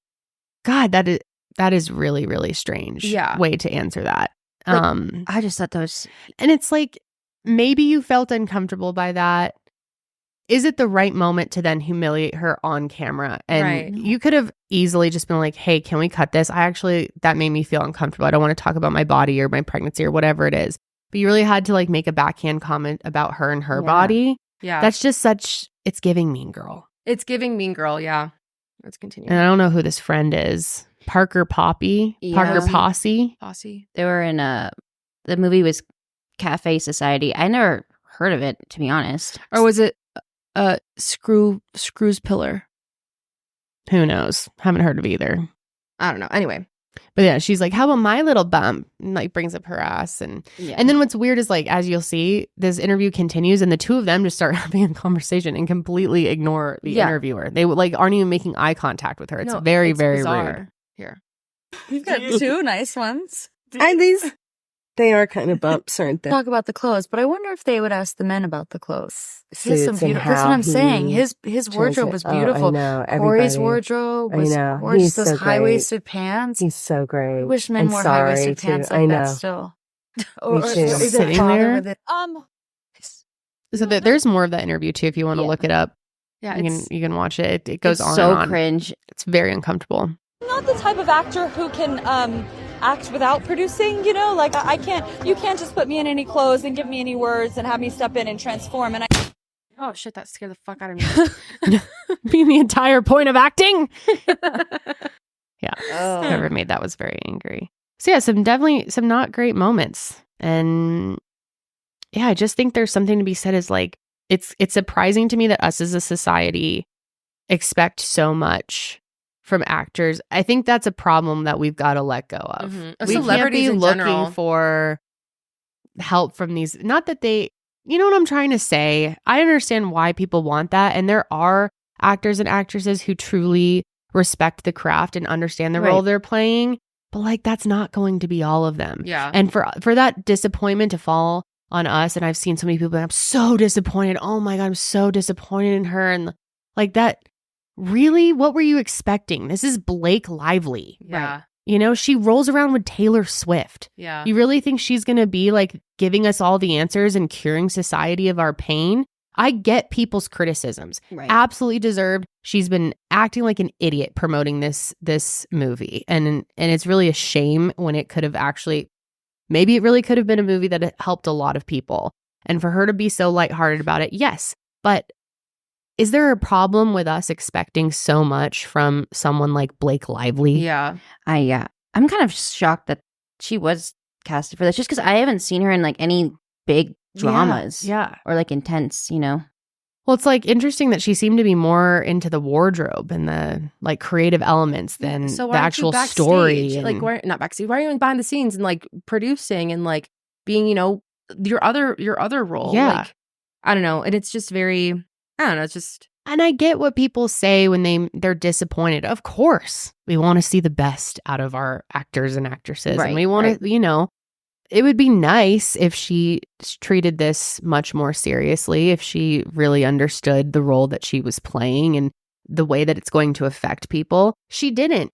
God, that is really, really strange way to answer that. Like, I just thought that was, and it's like maybe you felt uncomfortable by that. Is it the right moment to then humiliate her on camera? And you could have easily just been like, hey, can we cut this? That made me feel uncomfortable. I don't want to talk about my body or my pregnancy or whatever it is. But you really had to like make a backhand comment about her and her body. Yeah. That's just it's giving Mean Girl. It's giving Mean Girl, yeah. Let's continue. And I don't know who this friend is. Parker Poppy? Parker Posse? They were in the movie was Cafe Society. I never heard of it, to be honest. Or was it Screw's Pillar? Who knows? Haven't heard of either. I don't know. Anyway. But yeah, she's like, how about my little bump? And like brings up her ass. And then what's weird is like, as you'll see, this interview continues and the two of them just start having a conversation and completely ignore the interviewer. They like aren't even making eye contact with her. It's very bizarre. Rude. Here. You've got two nice ones. And they are kind of bumps, aren't they? Talk about the clothes, but I wonder if they would ask the men about the clothes. He has some Suits and beautiful. That's what I'm saying. His wardrobe was beautiful. I know. Corey's wardrobe was gorgeous. Those high-waisted pants. He's so great. I wish men wore high-waisted pants like that still. Me too. Is it Sitting there? So there's more of that interview too if you want to look it up. Yeah, you can watch it. It goes on so and on. cringe. It's very uncomfortable. I'm not the type of actor who can act without producing, you know, like you can't just put me in any clothes and give me any words and have me step in and transform. And oh shit, that scared the fuck out of me. Being the entire point of acting. Whoever made that was very angry. So yeah, some not great moments. And yeah, I just think there's something to be said is like, it's surprising to me that us as a society expect so much from actors. I think that's a problem that we've got to let go of. Mm-hmm. We can't be looking for help from these. Not that they, you know what I'm trying to say? I understand why people want that. And there are actors and actresses who truly respect the craft and understand the role they're playing. But like, that's not going to be all of them. Yeah. And for that disappointment to fall on us, and I've seen so many people, I'm so disappointed. Oh my God, I'm so disappointed in her. And like that. Really? What were you expecting? This is Blake Lively. Yeah. You know, she rolls around with Taylor Swift. Yeah. You really think she's going to be like giving us all the answers and curing society of our pain? I get people's criticisms. Right. Absolutely deserved. She's been acting like an idiot promoting this movie. And it's really a shame when it could have actually maybe it really could have been a movie that helped a lot of people. And for her to be so lighthearted about it, yes. But is there a problem with us expecting so much from someone like Blake Lively? Yeah. I'm kind of shocked that she was casted for this, just because I haven't seen her in like any big dramas. Yeah. Or like intense, you know? Well, it's like interesting that she seemed to be more into the wardrobe and the like creative elements than So the why aren't actual you story. backstage? Like, why not backstage? Why are you in behind the scenes and like producing and like being, you know, your other role? Yeah. Like, I don't know. And it's just very, I don't know. It's just. And I get what people say when they're disappointed. Of course, we want to see the best out of our actors and actresses. Right, And we want to, you know, it would be nice if she treated this much more seriously, if she really understood the role that she was playing and the way that it's going to affect people. She didn't.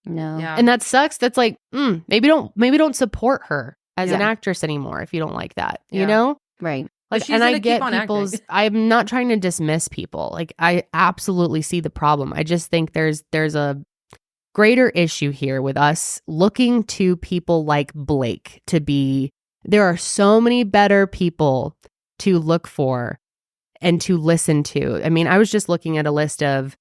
No. Yeah. And that sucks. That's like, maybe don't support her as an actress anymore if you don't like that, you know? Right. Like, she's and I gonna keep get on people's, acting. I'm not trying to dismiss people. Like, I absolutely see the problem. I just think there's a greater issue here with us looking to people like Blake to be, there are so many better people to look for and to listen to. I mean, I was just looking at a list of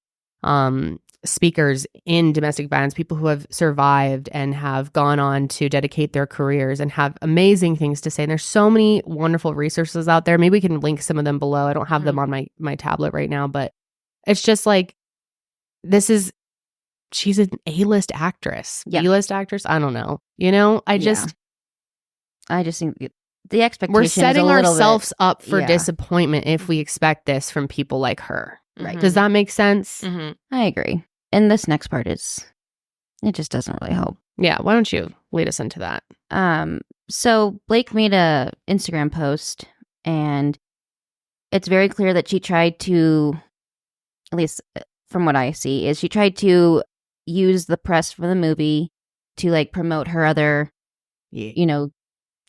speakers in domestic violence, people who have survived and have gone on to dedicate their careers and have amazing things to say. And there's so many wonderful resources out there. Maybe we can link some of them below. I don't have them on my tablet right now, but it's just like, she's an A-list actress, B-list actress. I don't know. You know, I just think the expectation we're is setting a little ourselves bit, up for disappointment if we expect this from people like her. Right. Does that make sense? Mm-hmm. I agree. And this next part it just doesn't really help. Yeah. Why don't you lead us into that? So Blake made a Instagram post, and it's very clear that she tried to, at least from what I see, is she tried to use the press for the movie to like promote her other, you know,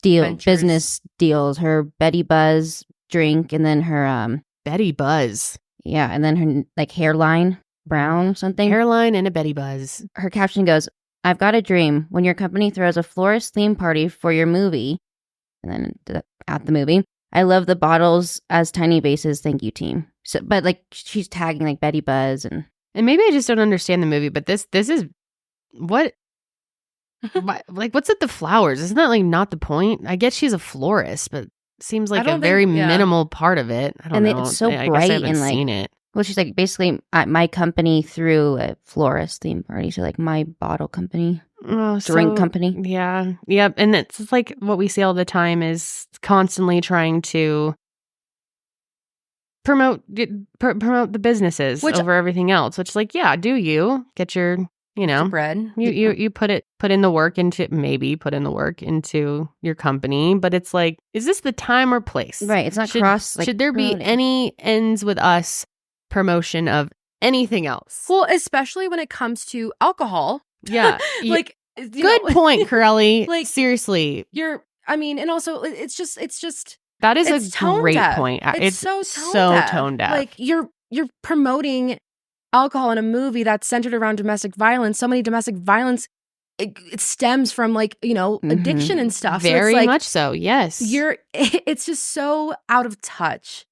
business deals, her Betty Buzz drink, and then her Betty Buzz. Yeah, and then her like hairline, brown something. Hairline and a Betty Buzz. Her caption goes, "I've got a dream. When your company throws a florist theme party for your movie," and then at the movie, "I love the bottles as tiny vases. Thank you, team." So, but like she's tagging like Betty Buzz and maybe I just don't understand the movie, but this is what. Like, what's with the flowers? Isn't that like not the point? I guess she's a florist, but it seems like a very minimal part of it. I don't know. It's so I bright guess I haven't and like seen it. Well, she's like basically my company threw a florist theme party, so like my bottle company, drink company. Yeah, yep. And it's like what we see all the time is constantly trying to promote the businesses over everything else. Which, like, yeah, do you get your bread? You put in the work into your company, but it's like, is this the time or place? Right. It's not should there be any ends with us promotion of anything else? Well, especially when it comes to alcohol. Yeah. Like, good point, Karelly. Like, seriously. And also it's just that is a great point. It's so tone deaf. Like you're promoting alcohol in a movie that's centered around domestic violence. So many domestic violence it stems from like, addiction and stuff. Very so it's like, much so. Yes. It's just so out of touch.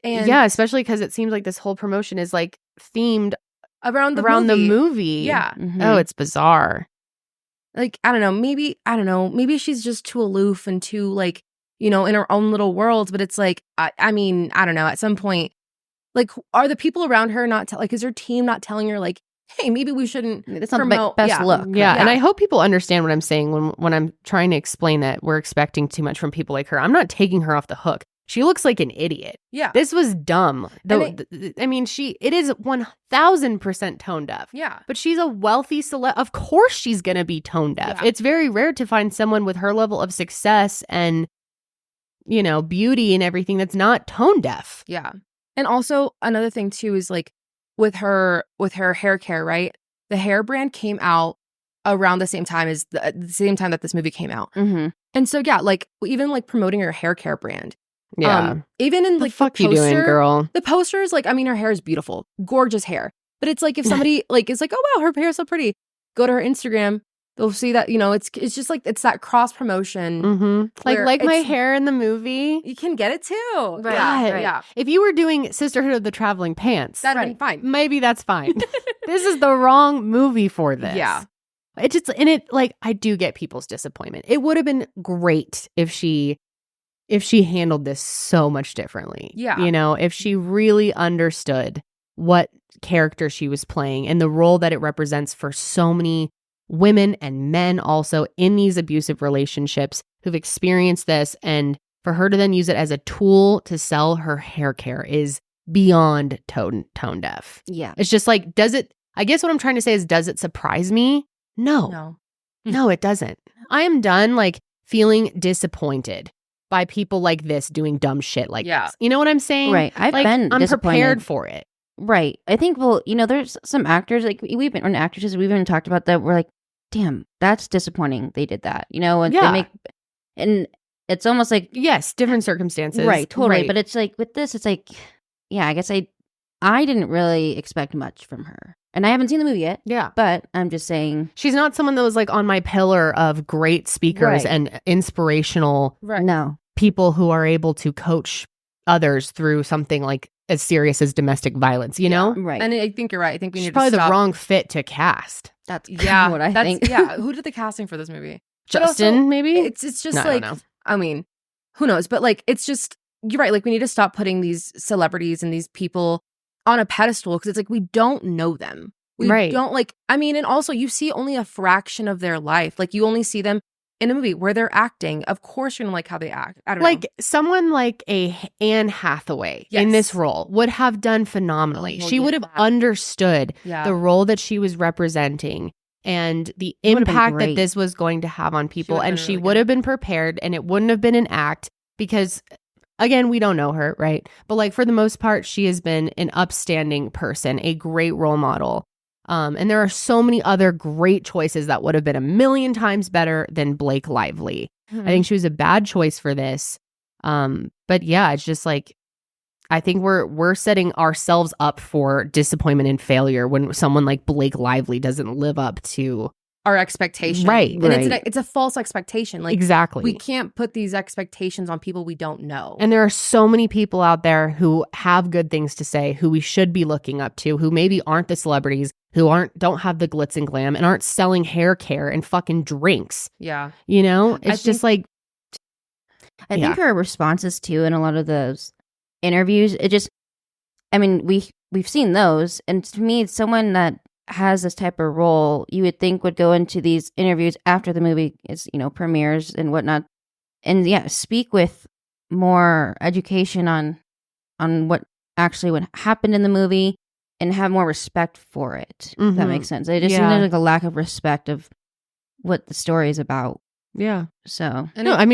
And yeah, especially because it seems like this whole promotion is like themed around the movie. Yeah. Mm-hmm. Oh, it's bizarre. Like, I don't know. Maybe she's just too aloof and too like, in her own little world. But it's like, I don't know. At some point, like, are the people around her not is her team not telling her like, hey, maybe we shouldn't promote best look. Yeah. And I hope people understand what I'm saying when I'm trying to explain that we're expecting too much from people like her. I'm not taking her off the hook. She looks like an idiot. Yeah. This was dumb. It is 1000% tone deaf. Yeah. But she's a wealthy celeb. Of course she's going to be tone deaf. Yeah. It's very rare to find someone with her level of success and, beauty and everything that's not tone deaf. Yeah. And also another thing too is like with her hair care, right? The hair brand came out around the same time as the same time that this movie came out. Mm-hmm. And so, yeah, like even like promoting her hair care brand. Yeah. Even in like the fuck the poster, you doing, girl? The posters, like, her hair is beautiful, gorgeous hair. But it's like if somebody like is like, oh wow, her hair is so pretty. Go to her Instagram. they'll see that, it's just like, it's that cross promotion. Mm-hmm. where Like my it's- hair in the movie. You can get it too. Right, God, right. Yeah. If you were doing Sisterhood of the Traveling Pants, That'd be fine. maybe that's fine. This is the wrong movie for this. Yeah. It just, I do get people's disappointment. It would have been great if she handled this so much differently. Yeah. If she really understood what character she was playing and the role that it represents for so many women and men also in these abusive relationships who've experienced this, and for her to then use it as a tool to sell her hair care is beyond tone deaf. Yeah. It's just like, I guess what I'm trying to say is, does it surprise me? No, it doesn't. I am done feeling disappointed by people like this doing dumb shit like this. You know what I'm saying? Right. I'm prepared disappointed for it. Right. I think, there's some actors, and actresses we've even talked about that, we're like, damn, that's disappointing they did that. And they make, and it's almost like, yes, different circumstances. Right, totally. Right. But it's like, with this, it's like, yeah, I guess I didn't really expect much from her. And I haven't seen the movie yet. Yeah. But I'm just saying. She's not someone that was on my pillar of great speakers and inspirational people who are able to coach others through something as serious as domestic violence, know? Right. And I think you're right. I think we She's need probably to stop. the wrong fit to cast. That's what I think. Yeah. Who did the casting for this movie? Justin, maybe? It's just No, I don't know. I mean, who knows? But it's just, you're right. We need to stop putting these celebrities and these people on a pedestal, because it's we don't know them. We don't and also you see only a fraction of their life. You only see them in a movie where they're acting. Of course you're gonna like how they act. I don't know. Someone like a Anne Hathaway in this role would have done phenomenally. She would have understood the role that she was representing and the impact that this was going to have on people. And she would have been prepared, and it wouldn't have been an act, because again, we don't know her, right? But for the most part, she has been an upstanding person, a great role model. And there are so many other great choices that would have been a million times better than Blake Lively. I think she was a bad choice for this. But yeah, it's just I think we're setting ourselves up for disappointment and failure when someone like Blake Lively doesn't live up to our expectation. Right. And it's a false expectation. Exactly. We can't put these expectations on people we don't know. And there are so many people out there who have good things to say, who we should be looking up to, who maybe aren't the celebrities, who don't have the glitz and glam and aren't selling hair care and fucking drinks. Yeah. It's just I think her responses too in a lot of those interviews, we've seen those, and to me, it's someone that has this type of role you would think would go into these interviews after the movie is premieres and whatnot, and speak with more education on what actually would happen in the movie and have more respect for it. If that makes sense. I just think there's a lack of respect of what the story is about. Yeah. So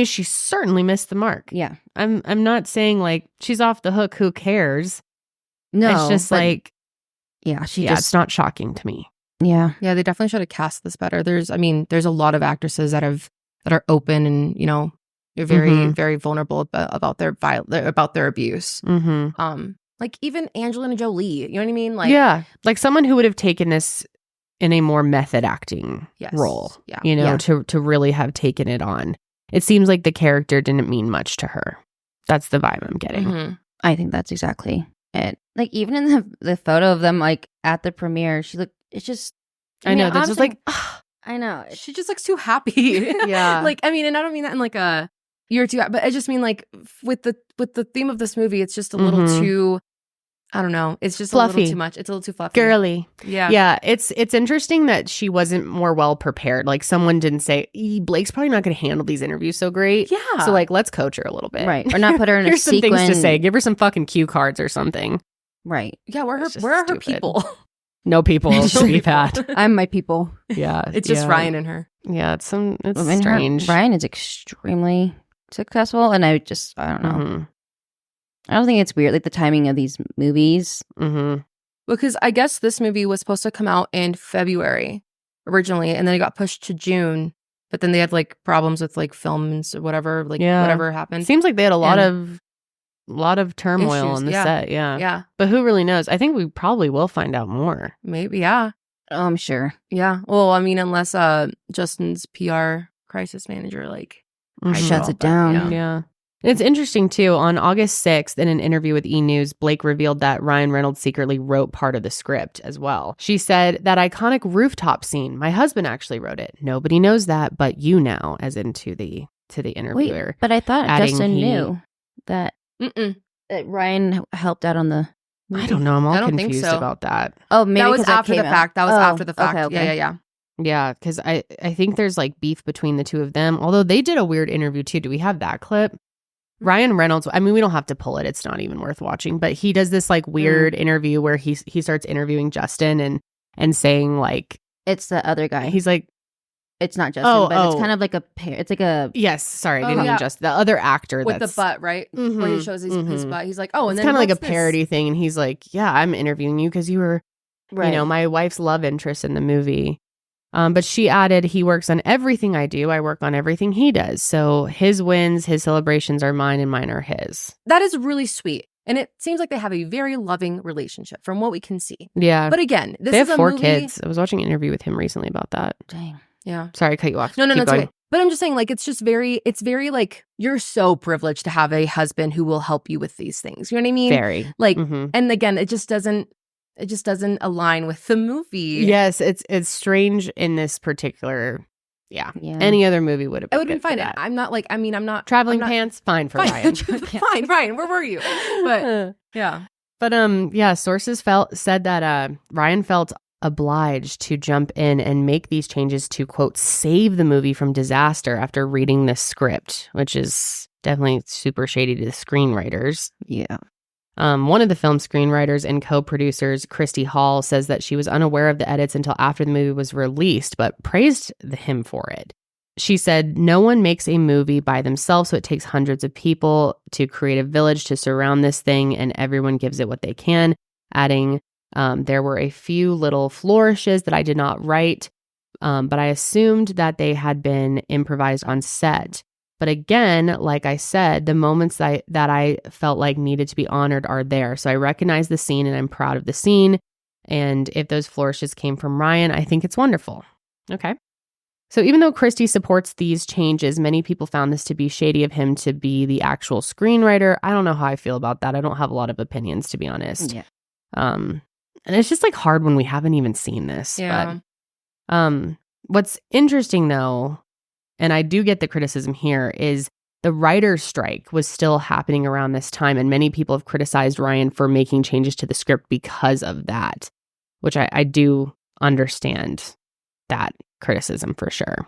she certainly missed the mark. Yeah. I'm not saying she's off the hook. Who cares? No, it's just it's not shocking to me. Yeah. Yeah, they definitely should have cast this better. There's a lot of actresses that are open and, they're very, very vulnerable about their abuse. Mm-hmm. Even Angelina Jolie, you know what I mean? Someone who would have taken this in a more method acting role, to really have taken it on. It seems like the character didn't mean much to her. That's the vibe I'm getting. Mm-hmm. I think that's exactly it. Even in the photo of them, at the premiere, she looked, it's just, I know, this was I know. She just looks too happy. Yeah. And I don't mean that in a you're too, but I just mean with the theme of this movie, it's just a little too, I don't know. It's just fluffy. A little too much. It's a little too fluffy. Girly. Yeah. Yeah. It's interesting that she wasn't more well prepared. Someone didn't say, Blake's probably not going to handle these interviews so great. Yeah. So let's coach her a little bit. Right. Or not put her in a Here's some sequin. things to say. Give her some fucking cue cards or something. Right. Yeah. Where are her people? No people to be had. I'm my people. Yeah. It's just Ryan and her. Yeah. It's strange. Ryan is extremely successful, and I don't know. Mm-hmm. I don't think it's weird, the timing of these movies. Mm-hmm. Because I guess this movie was supposed to come out in February originally, and then it got pushed to June. But then they had problems with films or whatever, whatever happened. Seems like they had a lot of turmoil issues, on the set. Yeah. Yeah. But who really knows? I think we probably will find out more. Maybe. Yeah. Oh, I'm sure. Yeah. Well, I mean, unless Justin's PR crisis manager Shuts it down. Yeah. It's interesting, too. On August 6th, in an interview with E! News, Blake revealed that Ryan Reynolds secretly wrote part of the script as well. She said, that iconic rooftop scene, my husband actually wrote it. Nobody knows that, but you now, as into the interviewer. Wait, but I thought Justin he knew that, that Ryan helped out on the movie. I don't know. I'm all I don't think confused so. about that. Oh, maybe that was 'cause after the came out. fact. That was Oh, after the fact. okay. Yeah. Yeah, because I think there's like beef between the two of them. Although they did a weird interview too. Do we have that clip? Ryan Reynolds, I mean, we don't have to pull it. It's not even worth watching. But he does this like weird interview where he starts interviewing Justin and saying like It's the other guy. he's like, It's not Justin, but it's kind of like a pair. It's like a yes, sorry, I didn't mean Justin. The other actor With that's the butt, right? Where he shows his butt. He's like, oh, and it's then kind of like a what's this? parody thing. And he's like, yeah, I'm interviewing you because you were, right. you know, my wife's love interest in the movie. But she added, he works on everything I do. I work on everything he does. So his wins, his celebrations are mine and mine are his. That is really sweet. And it seems like they have a very loving relationship from what we can see. Yeah. But again, this they is have a 4 movie. kids. I was watching an interview with him recently about that. Dang. Yeah. Sorry, I cut you off. No, Keep it's going. okay. But I'm just saying, like, it's very like, you're so privileged to have a husband who will help you with these things. You know what I mean? Very. Like, and again, it just doesn't align with the movie. Yes, it's strange in this particular. Yeah. Any other movie would have been. It would have been fine. I'm not like, I'm not Traveling I'm not, pants, fine for Ryan. Fine, Ryan. Where were you? But yeah. But yeah, sources said that Ryan felt obliged to jump in and make these changes to, quote, save the movie from disaster after reading the script, which is definitely super shady to the screenwriters. Yeah. One of the film screenwriters and co-producers, Christy Hall, says that she was unaware of the edits until after the movie was released, but praised him for it. She said, no one makes a movie by themselves, so it takes hundreds of people to create a village to surround this thing, and everyone gives it what they can, adding, there were a few little flourishes that I did not write, but I assumed that they had been improvised on set. But again, like I said, the moments that I felt like needed to be honored are there. So I recognize the scene and I'm proud of the scene. And if those flourishes came from Ryan, I think it's wonderful. Okay. So even though Christie supports these changes, many people found this to be shady of him to be the actual screenwriter. I don't know how I feel about that. I don't have a lot of opinions, to be honest. Yeah. And it's just like hard when we haven't even seen this. Yeah. But what's interesting though, and I do get the criticism here, is the writer's strike was still happening around this time, and many people have criticized Ryan for making changes to the script because of that, which I do understand that criticism for sure.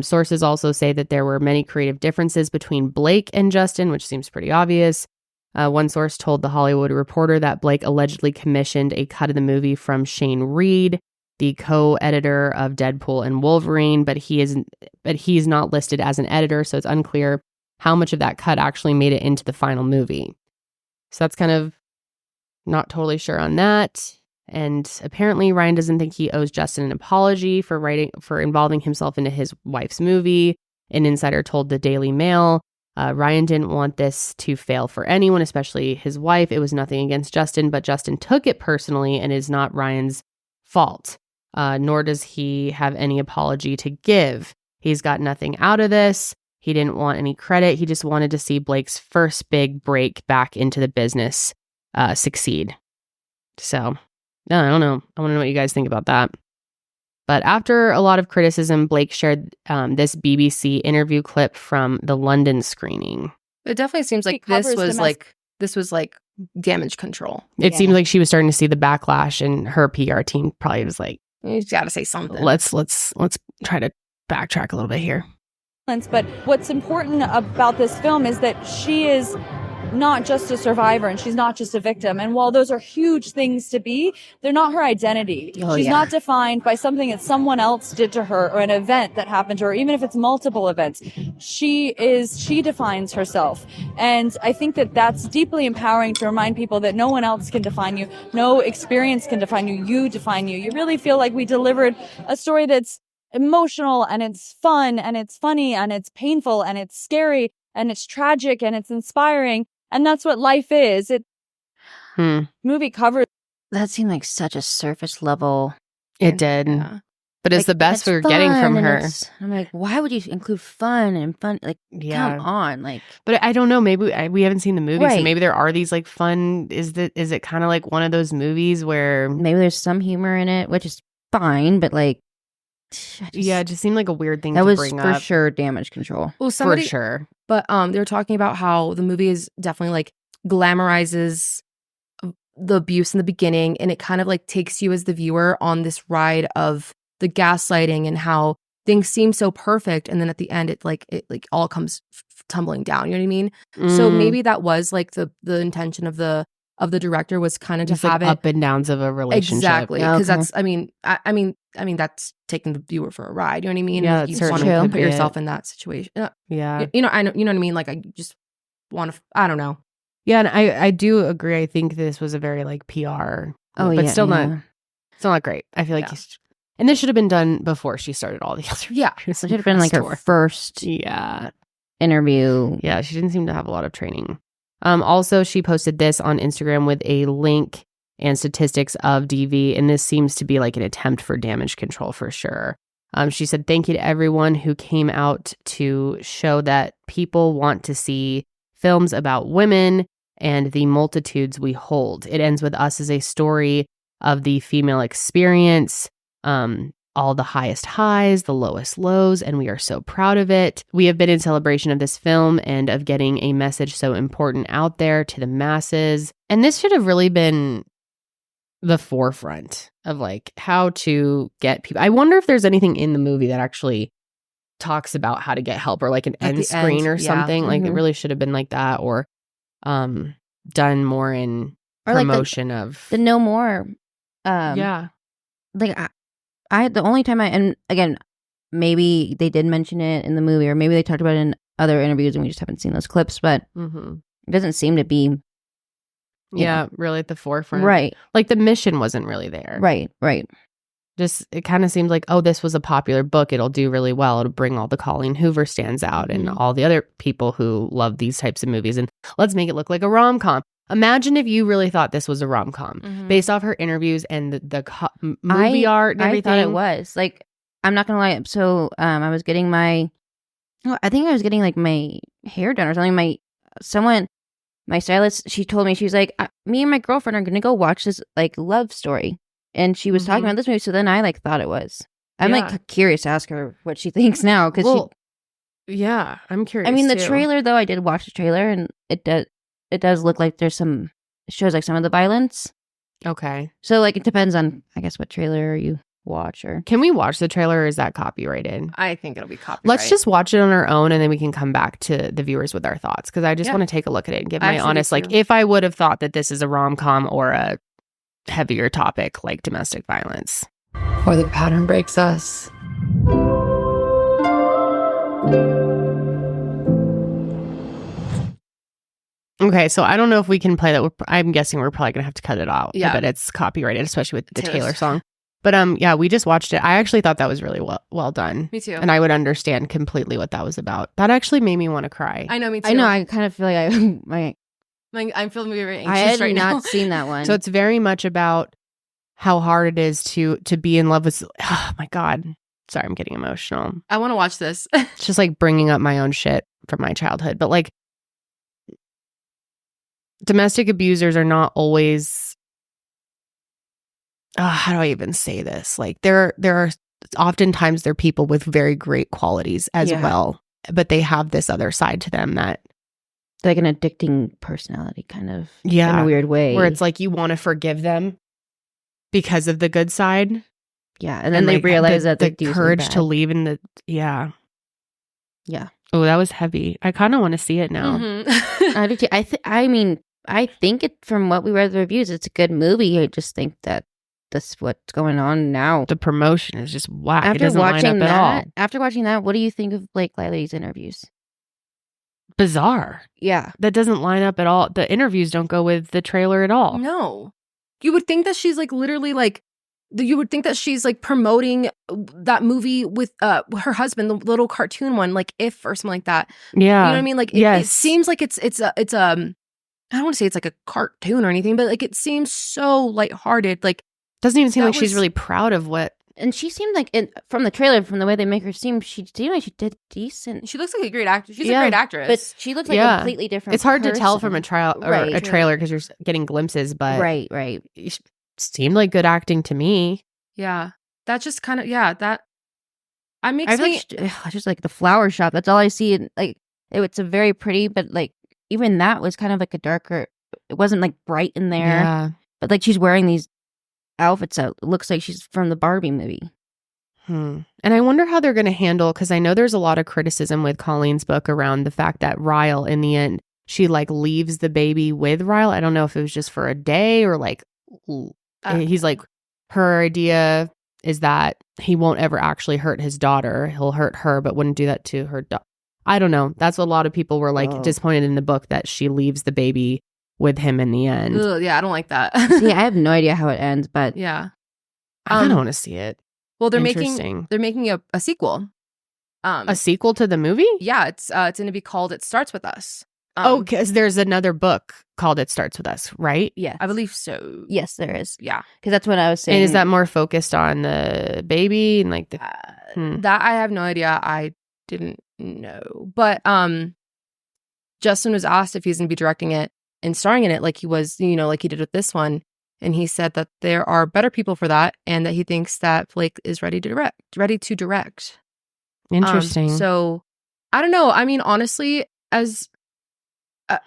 Sources also say that there were many creative differences between Blake and Justin, which seems pretty obvious. One source told The Hollywood Reporter that Blake allegedly commissioned a cut of the movie from Shane Reed, the co-editor of Deadpool and Wolverine, but he's not listed as an editor, so it's unclear how much of that cut actually made it into the final movie. So that's kind of not totally sure on that. And apparently Ryan doesn't think he owes Justin an apology for involving himself into his wife's movie. An insider told the Daily Mail, Ryan didn't want this to fail for anyone, especially his wife. It was nothing against Justin, but Justin took it personally and is not Ryan's fault. Nor does he have any apology to give. He's got nothing out of this. He didn't want any credit. He just wanted to see Blake's first big break back into the business succeed. So, I don't know. I want to know what you guys think about that. But after a lot of criticism, Blake shared this BBC interview clip from the London screening. It definitely seems like this was like damage control. It seemed like she was starting to see the backlash, and her PR team probably was like, you got to say something. Let's try to backtrack a little bit here. But what's important about this film is that she is not just a survivor and she's not just a victim. And while those are huge things to be, they're not her identity. She's not defined by something that someone else did to her or an event that happened to her, even if it's multiple events. She defines herself. And I think that that's deeply empowering to remind people that no one else can define you. No experience can define you. You define you. You really feel like we delivered a story that's emotional and it's fun and it's funny and it's painful and it's scary and it's tragic and it's inspiring. And that's what life is. Movie covers. That seemed like such a surface level And, did. yeah. But it's Like, the best it's we were getting fun, from and her. I'm like, why would you include fun and fun? Like, Yeah. come on, like. But I don't know. Maybe we haven't seen the movie, so Right. maybe there are these like fun. Is it kind of like one of those movies where Maybe there's some humor in it, which is fine, but like, yeah, it just seemed like a weird thing that to was bring for up. sure damage control. Well, For sure. But they were talking about how the movie is definitely like glamorizes the abuse in the beginning, and it kind of like takes you as the viewer on this ride of the gaslighting and how things seem so perfect, and then at the end it all comes tumbling down. You know what I mean? So maybe that was like the intention of the director was kind of to just have like it up and downs of a relationship. exactly because Okay. that's I mean that's taking the viewer for a ride. You know what I mean? Yeah, If that you certainly want to could put be yourself it. in that situation. Yeah. You know what I mean? Like I just want to. I don't know. Yeah, and I do agree. I think this was a very like PR. Oh, but yeah, still yeah. not great. I feel like Yeah. and this should have been done before she started all the other. Yeah. It should have been like her Store. first Yeah. interview. Yeah, she didn't seem to have a lot of training. Also, she posted this on Instagram with a link and statistics of DV, and this seems to be like an attempt for damage control for sure. She said, "Thank you to everyone who came out to show that people want to see films about women and the multitudes we hold. It ends with us as a story of the female experience, all the highest highs, the lowest lows, and we are so proud of it. We have been in celebration of this film and of getting a message so important out there to the masses." And this should have really been the forefront of like how to get people. I wonder if there's anything in the movie that actually talks about how to get help, or like an At end the screen end, or yeah. something. Like it Mhm. really should have been like that, or done more in Or like promotion of The No More. yeah. Like I the only time and again, maybe they did mention it in the movie, or maybe they talked about it in other interviews and we just haven't seen those clips, but Mm-hmm. it doesn't seem to be Yeah, really at the forefront. right. Like the mission wasn't really there. Right. Just it kind of seems like, oh, this was a popular book. It'll do really well. It'll bring all the Colleen Hoover stands out and all the other people who love these types of movies. And let's make it look like a rom-com. Imagine if you really thought this was a rom-com based off her interviews and the movie art and everything. I thought it was. Like, I'm not gonna lie. So I was getting my like my hair done or something. My stylist, she told me, she was like, me and my girlfriend are gonna go watch this like love story. And she was talking about this movie, so then I like thought it was. I'm Yeah. like curious to ask her what she thinks now, because yeah, I'm curious. I mean, the too. trailer though, I did watch the trailer, and it does look like there's some, it shows like some of the violence. Okay. So like it depends on, I guess, what trailer you watch. Or Can we watch the trailer, or is that copyrighted? I think it'll be copyrighted. Let's just watch it on our own, and then we can come back to the viewers with our thoughts, because I just want to take a look at it and give I my actually do honest, like, too. if I would have thought that this is a rom-com or a heavier topic like domestic violence. Or the pattern breaks us. Okay, so I don't know if we can play that. I'm guessing we're probably gonna have to cut it out. Yeah. But it's copyrighted, especially with the Taylor's. Taylor song. But yeah, we just watched it. I actually thought that was really well done. Me too. And I would understand completely what that was about. That actually made me want to cry. I know, me too. I know, I kind of feel like I'm feeling very I anxious had right not now. seen that one. So it's very much about how hard it is to be in love with. Oh my God. Sorry, I'm getting emotional. I want to watch this. It's just like bringing up my own shit from my childhood. But like, domestic abusers are not always. How do I even say this? Like there are oftentimes they're people with very great qualities as Yeah. well, but they have this other side to them that like an addicting personality, kind of, in Yeah. a weird way, where it's like you want to forgive them because of the good side. yeah, and then they like, realize the that they do something courage to bad. leave in the yeah. Yeah. Oh, that was heavy. I kind of want to see it now. Mhm. I do too. I mean, I think it, from what we read the reviews, it's a good movie. I just think that that's what's going on now. The promotion is just whack. It After doesn't line watching up at all. what do you think of Blake Lively's interviews? Bizarre. Yeah. That doesn't line up at all. The interviews don't go with the trailer at all. No. You would think that she's like literally like, you would think that she's like promoting that movie with her husband, the little cartoon one, like If or something like that. Yeah. You know what I mean? Like it Yes. seems like it's I don't want to say it's like a cartoon or anything, but like it seems so lighthearted. Like Doesn't even seem That like she's was- really proud of what. And she seemed like, from the trailer, from the way they make her seem, she seemed like she did decent. She looks like a great actress. She's Yeah. a great actress. But she looks like a completely different It's hard to tell from person. a trial or Right. a trailer because you're getting glimpses, but Right. it seemed like good acting to me. yeah. That just kind of, that makes I me. just like the flower shop. That's all I see. And like, it's a very pretty, but like, even that was kind of like a darker, it wasn't like bright in there. Yeah. But like, she's wearing these outfits that looks like she's from the Barbie movie. And I wonder how they're going to handle, because I know there's a lot of criticism with Colleen's book around the fact that Ryle, in the end, she like leaves the baby with Ryle. I don't know if it was just for a day or like he's like, her idea is that he won't ever actually hurt his daughter. He'll hurt her, but wouldn't do that to her daughter. I don't know. That's what a lot of people were like disappointed in the book, that she leaves the baby with him in the end. Ugh, yeah, I don't like that. See, I have no idea how it ends, but yeah. I kind of want to see it. Well, they're Interesting. making a sequel. A sequel to the movie? Yeah, it's going to be called It Starts With Us. Because there's another book called It Starts With Us, right? yeah. I believe so. Yes, there is. Yeah. Because that's what I was saying. And is that more focused on the baby and like the That I have no idea. I didn't know. But Justin was asked if he's going to be directing it and starring in it like he was, like he did with this one. And he said that there are better people for that and that he thinks that Blake is ready to direct. Interesting. So I don't know. I mean, honestly, as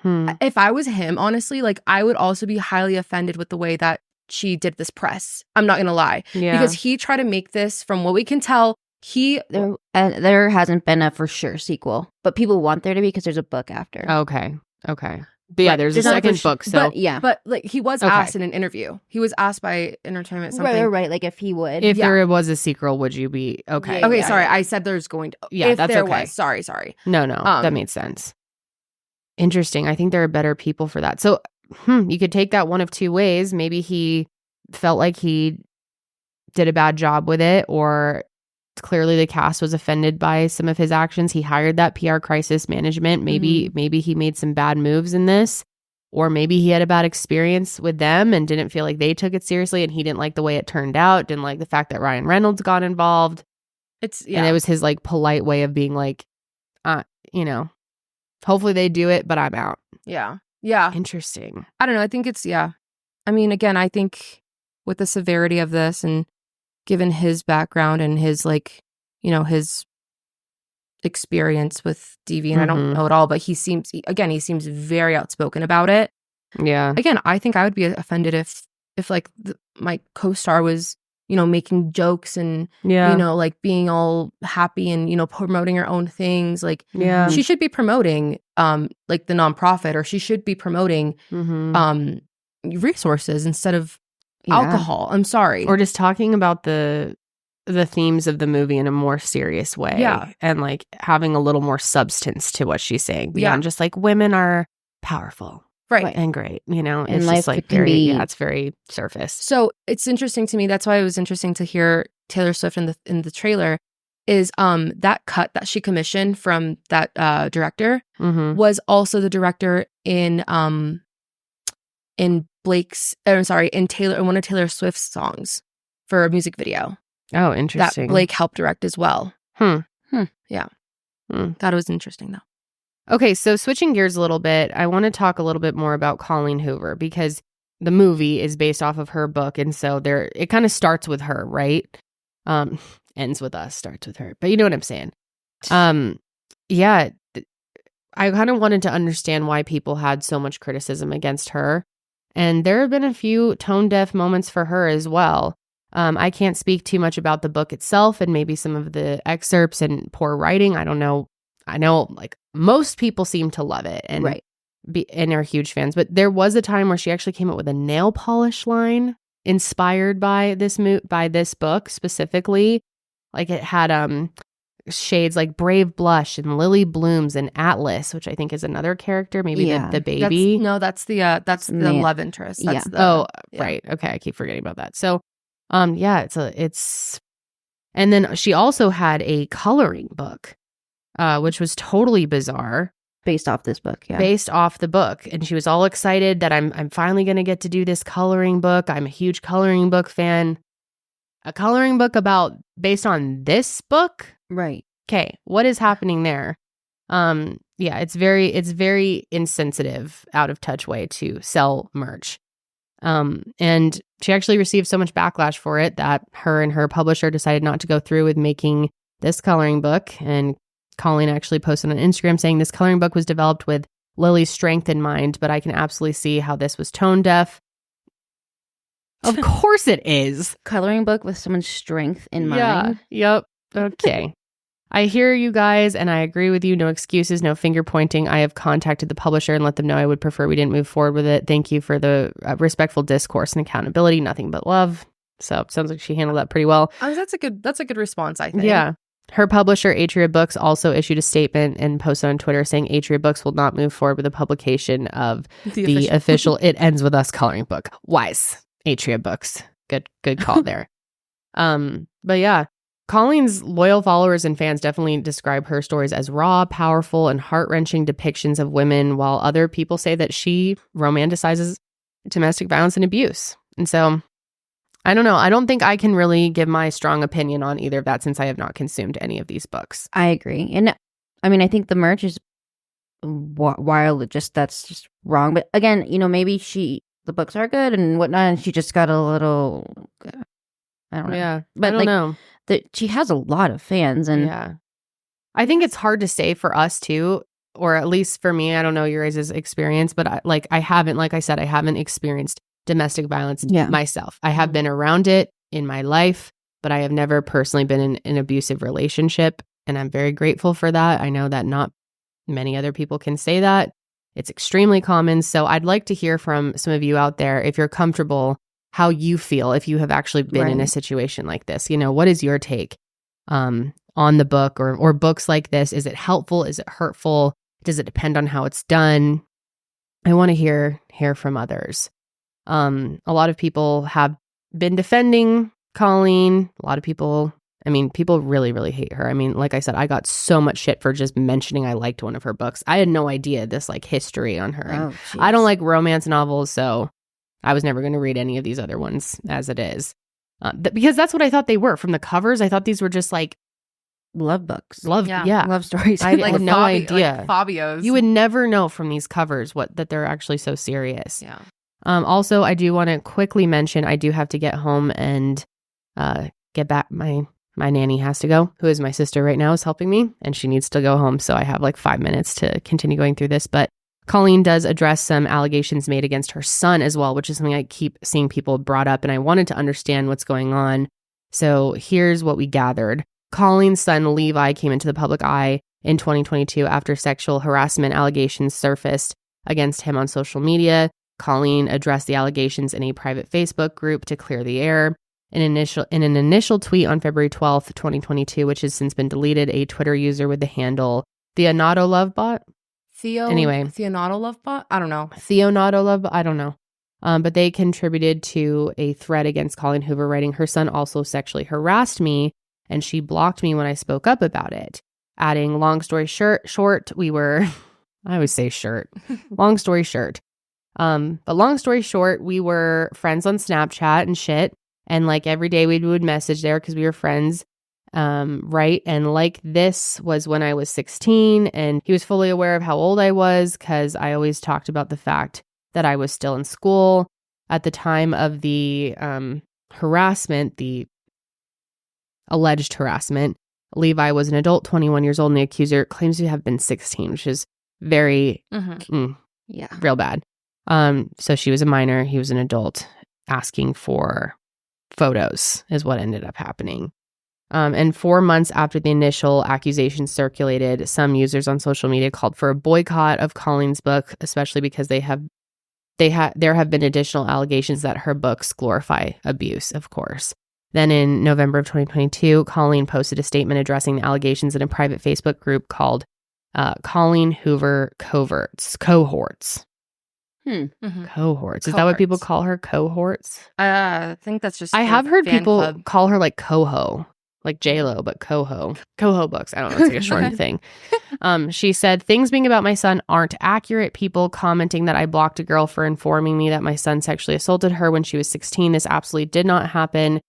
if I was him, honestly, like I would also be highly offended with the way that she did this press. I'm not going to lie. Yeah. Because he tried to make this, from what we can tell, there hasn't been a for sure sequel, but people want there to be because there's a book after. Okay. But yeah, there's a second book. So but like he was asked in an interview. He was asked by Entertainment something. Right. Like if he would, if there was a sequel, would you be okay? Okay, sorry. I said there's going to. Yeah, if that's there okay. was. Sorry. No, that made sense. Interesting. I think there are better people for that. So you could take that one of two ways. Maybe he felt like he did a bad job with it, or clearly the cast was offended by some of his actions. He hired that PR crisis management. Maybe he made some bad moves in this, or maybe he had a bad experience with them and didn't feel like they took it seriously, and he didn't like the way it turned out, didn't like the fact that Ryan Reynolds got involved. And it was his like polite way of being like, hopefully they do it, but I'm out. Yeah. Interesting. I don't know. I think it's I mean, again, I think with the severity of this and given his background and his his experience with DV, and I don't know it all, but he seems very outspoken about it. Yeah. Again, I think I would be offended if like my co-star was, making jokes and, like being all happy and, promoting her own things. Like, she should be promoting, like the nonprofit, or she should be promoting, resources instead of alcohol. I'm sorry. Or just talking about the themes of the movie in a more serious way. Yeah. And like having a little more substance to what she's saying beyond just like women are powerful. Right. And great. In it's life, just like it can be- it's very surface. So it's interesting to me. That's why it was interesting to hear Taylor Swift in the trailer. Is that cut that she commissioned from that director was also the director in Blake's. In one of Taylor Swift's songs for a music video. Oh, interesting. That Blake helped direct as well. Yeah. Thought it was interesting though. Okay, so switching gears a little bit, I want to talk a little bit more about Colleen Hoover, because the movie is based off of her book, and so it kind of starts with her, right? Ends with us, starts with her, but you know what I'm saying. I kind of wanted to understand why people had so much criticism against her, and there have been a few tone-deaf moments for her as well. I can't speak too much about the book itself and maybe some of the excerpts and poor writing. I don't know. I know like most people seem to love it and and are huge fans, but there was a time where she actually came up with a nail polish line inspired by this book specifically. Like it had shades like Brave Blush and Lily Blooms and Atlas, which I think is another character, maybe the baby. That's the love interest. That's right. Okay, I keep forgetting about that. So it's and then she also had a coloring book, which was totally bizarre. Based off this book, yeah. Based off the book. And she was all excited that I'm finally going to get to do this coloring book. I'm a huge coloring book fan. A coloring book based on this book? Right. Okay, what is happening there? Yeah, it's very insensitive, out of touch way to sell merch. And she actually received so much backlash for it that her and her publisher decided not to go through with making this coloring book. And Colleen actually posted on Instagram saying this coloring book was developed with Lily's strength in mind, but I can absolutely see how this was tone deaf. Of course it is. Coloring book with someone's strength in mind. Yep. Okay. I hear you guys and I agree with you. No excuses, no finger pointing. I have contacted the publisher and let them know I would prefer we didn't move forward with it. Thank you for the respectful discourse and accountability. Nothing but love. So it sounds like she handled that pretty well. That's a good response, I think. Yeah. Her publisher, Atria Books, also issued a statement and posted on Twitter saying Atria Books will not move forward with the publication of the official It Ends With Us coloring book. Wise. Atria Books. Good call there. But yeah, Colleen's loyal followers and fans definitely describe her stories as raw, powerful, and heart-wrenching depictions of women, while other people say that she romanticizes domestic violence and abuse. And so, I don't know. I don't think I can really give my strong opinion on either of that since I have not consumed any of these books. I agree. And I mean, I think the merch is wild. That's just wrong. But again, maybe the books are good and whatnot, and she just got a little, I don't know. Yeah. But I don't know. She has a lot of fans. And yeah. I think it's hard to say for us too, or at least for me. I don't know your guys' experience, but I haven't experienced domestic violence myself. I have been around it in my life, but I have never personally been in an abusive relationship. And I'm very grateful for that. I know that not many other people can say that. It's extremely common. So I'd like to hear from some of you out there, if you're comfortable, how you feel if you have actually been in a situation like this. What is your take on the book or books like this? Is it helpful? Is it hurtful? Does it depend on how it's done? I want to hear from others. A lot of people have been defending Colleen. A lot of people really, really hate her. I mean, like I said, I got so much shit for just mentioning I liked one of her books. I had no idea this history on her. I don't like romance novels, so I was never going to read any of these other ones as it is. Because that's what I thought they were. From the covers, I thought these were just love books. Love stories. I had no idea. Fabio's. You would never know from these covers that they're actually so serious. Yeah. Also, I do want to quickly mention I do have to get home and get back. My nanny has to go, who is my sister right now, is helping me, and she needs to go home. So I have 5 minutes to continue going through this. But Colleen does address some allegations made against her son as well, which is something I keep seeing people brought up, and I wanted to understand what's going on. So here's what we gathered. Colleen's son, Levi, came into the public eye in 2022 after sexual harassment allegations surfaced against him on social media. Colleen addressed the allegations in a private Facebook group to clear the air. In an initial tweet on February 12th, 2022, which has since been deleted, a Twitter user with the handle Theonato Lovebot. Theonato Lovebot? I don't know. Theonato Lovebot? I don't know. But they contributed to a thread against Colleen Hoover, writing, "Her son also sexually harassed me, and she blocked me when I spoke up about it." Adding, "Long story short, we were..." I always say shirt. Long story short. But long story short, we were friends on Snapchat and shit. And every day we would message there because we were friends. Right. And this was when I was 16, and he was fully aware of how old I was because I always talked about the fact that I was still in school at the time of the harassment, the alleged harassment. Levi was an adult, 21 years old, and the accuser claims to have been 16, which is very real bad. So she was a minor, he was an adult, asking for photos is what ended up happening. And 4 months after the initial accusations circulated, some users on social media called for a boycott of Colleen's book, especially because there have been additional allegations that her books glorify abuse, of course. Then in November of 2022, Colleen posted a statement addressing the allegations in a private Facebook group called Colleen Hoover Cohorts. Cohorts. Is that what people call her? Cohorts? I think that's just I have heard people call her Coho. like J-Lo, but Coho books. I don't know. It's like a short thing. She said, things being about my son aren't accurate. People commenting that I blocked a girl for informing me that my son sexually assaulted her when she was 16. This absolutely did not happen.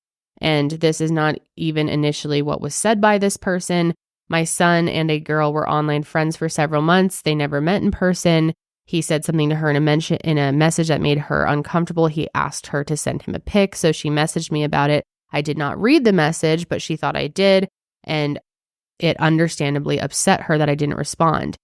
And this is not even initially what was said by this person. My son and a girl were online friends for several months. They never met in person. He said something to her in a message that made her uncomfortable. He asked her to send him a pic, so she messaged me about it. I did not read the message, but she thought I did, and it understandably upset her that I didn't respond.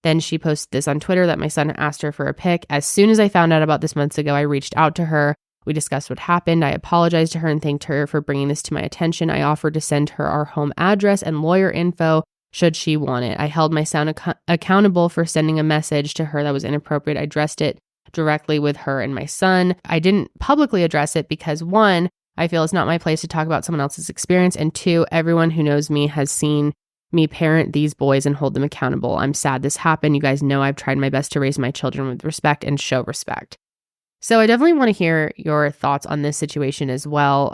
Then she posted this on Twitter that my son asked her for a pic. As soon as I found out about this months ago, I reached out to her. We discussed what happened. I apologized to her and thanked her for bringing this to my attention. I offered to send her our home address and lawyer info should she want it. I held my son accountable for sending a message to her that was inappropriate. I addressed it directly with her and my son. I didn't publicly address it because 1, I feel it's not my place to talk about someone else's experience, and 2, everyone who knows me has seen me parent these boys and hold them accountable. I'm sad this happened. You guys know I've tried my best to raise my children with respect and show respect. So I definitely want to hear your thoughts on this situation as well.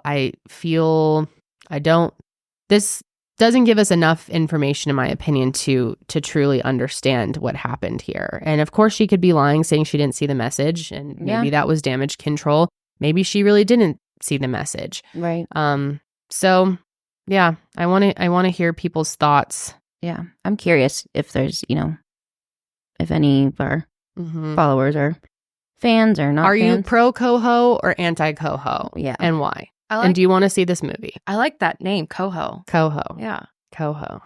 This doesn't give us enough information, in my opinion, to truly understand what happened here. And of course, she could be lying, saying she didn't see the message, and maybe that was damage control. Maybe she really didn't see the message. Right. So yeah, I want to hear people's thoughts. Yeah. I'm curious if there's, if any of our followers are fans or not. Are fans. you pro Coho or anti Coho? Yeah. And why? And do you want to see this movie? I like that name, Coho. Coho. Yeah. Coho.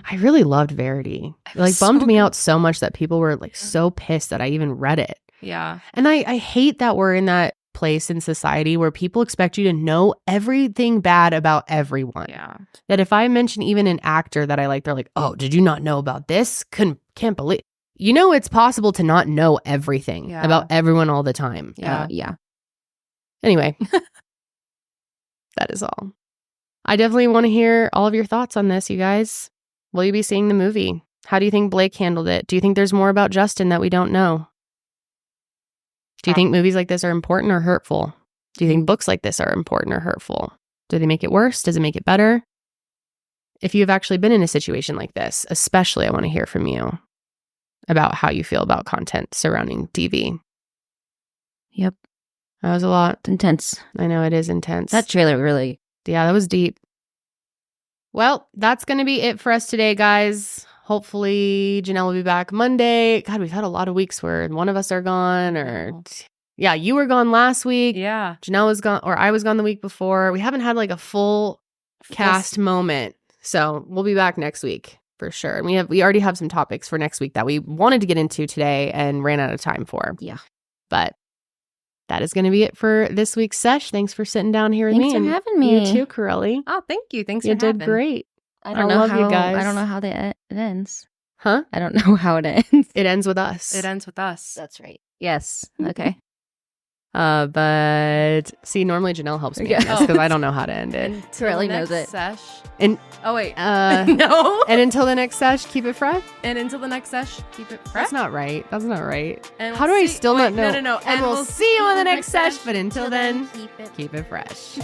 I really loved Verity. It bummed me out so much that people were so pissed that I even read it. Yeah. And I hate that we're in that place in society where people expect you to know everything bad about everyone. Yeah. That if I mention even an actor that I like, they're like, oh, did you not know about this? Can't believe. It's possible to not know everything about everyone all the time. Yeah. Anyway, that is all. I definitely want to hear all of your thoughts on this, you guys. Will you be seeing the movie? How do you think Blake handled it? Do you think there's more about Justin that we don't know? Do you think movies like this are important or hurtful? Do you think books like this are important or hurtful? Do they make it worse? Does it make it better? If you've actually been in a situation like this, especially, I want to hear from you about how you feel about content surrounding TV. Yep. That was a lot. It's intense. I know it is intense. That trailer really. Yeah, that was deep. Well, that's going to be it for us today, guys. Hopefully, Janelle will be back Monday. God, we've had a lot of weeks where one of us are gone yeah, you were gone last week. Yeah. Janelle was gone, or I was gone the week before. We haven't had a full cast moment. So we'll be back next week for sure. And we already have some topics for next week that we wanted to get into today and ran out of time for. Yeah. But that is going to be it for this week's Sesh. Thanks for sitting down here with me. Thanks for having me. You too, Karelly. Oh, thank you. Thanks you for having. You did great. I don't know how you guys. I don't know how it ends. Huh? I don't know how it ends. It ends with us. It ends with us. That's right. Yes. Okay. But see, normally Janelle helps me because I don't know how to end it. Karelly knows it. Sesh. And oh wait, no. And until the next sesh, keep it fresh. And until the next sesh, keep it fresh. That's not right. That's not right. And how do I still not know? No. And we'll see you on the next sesh. But until then, keep it fresh.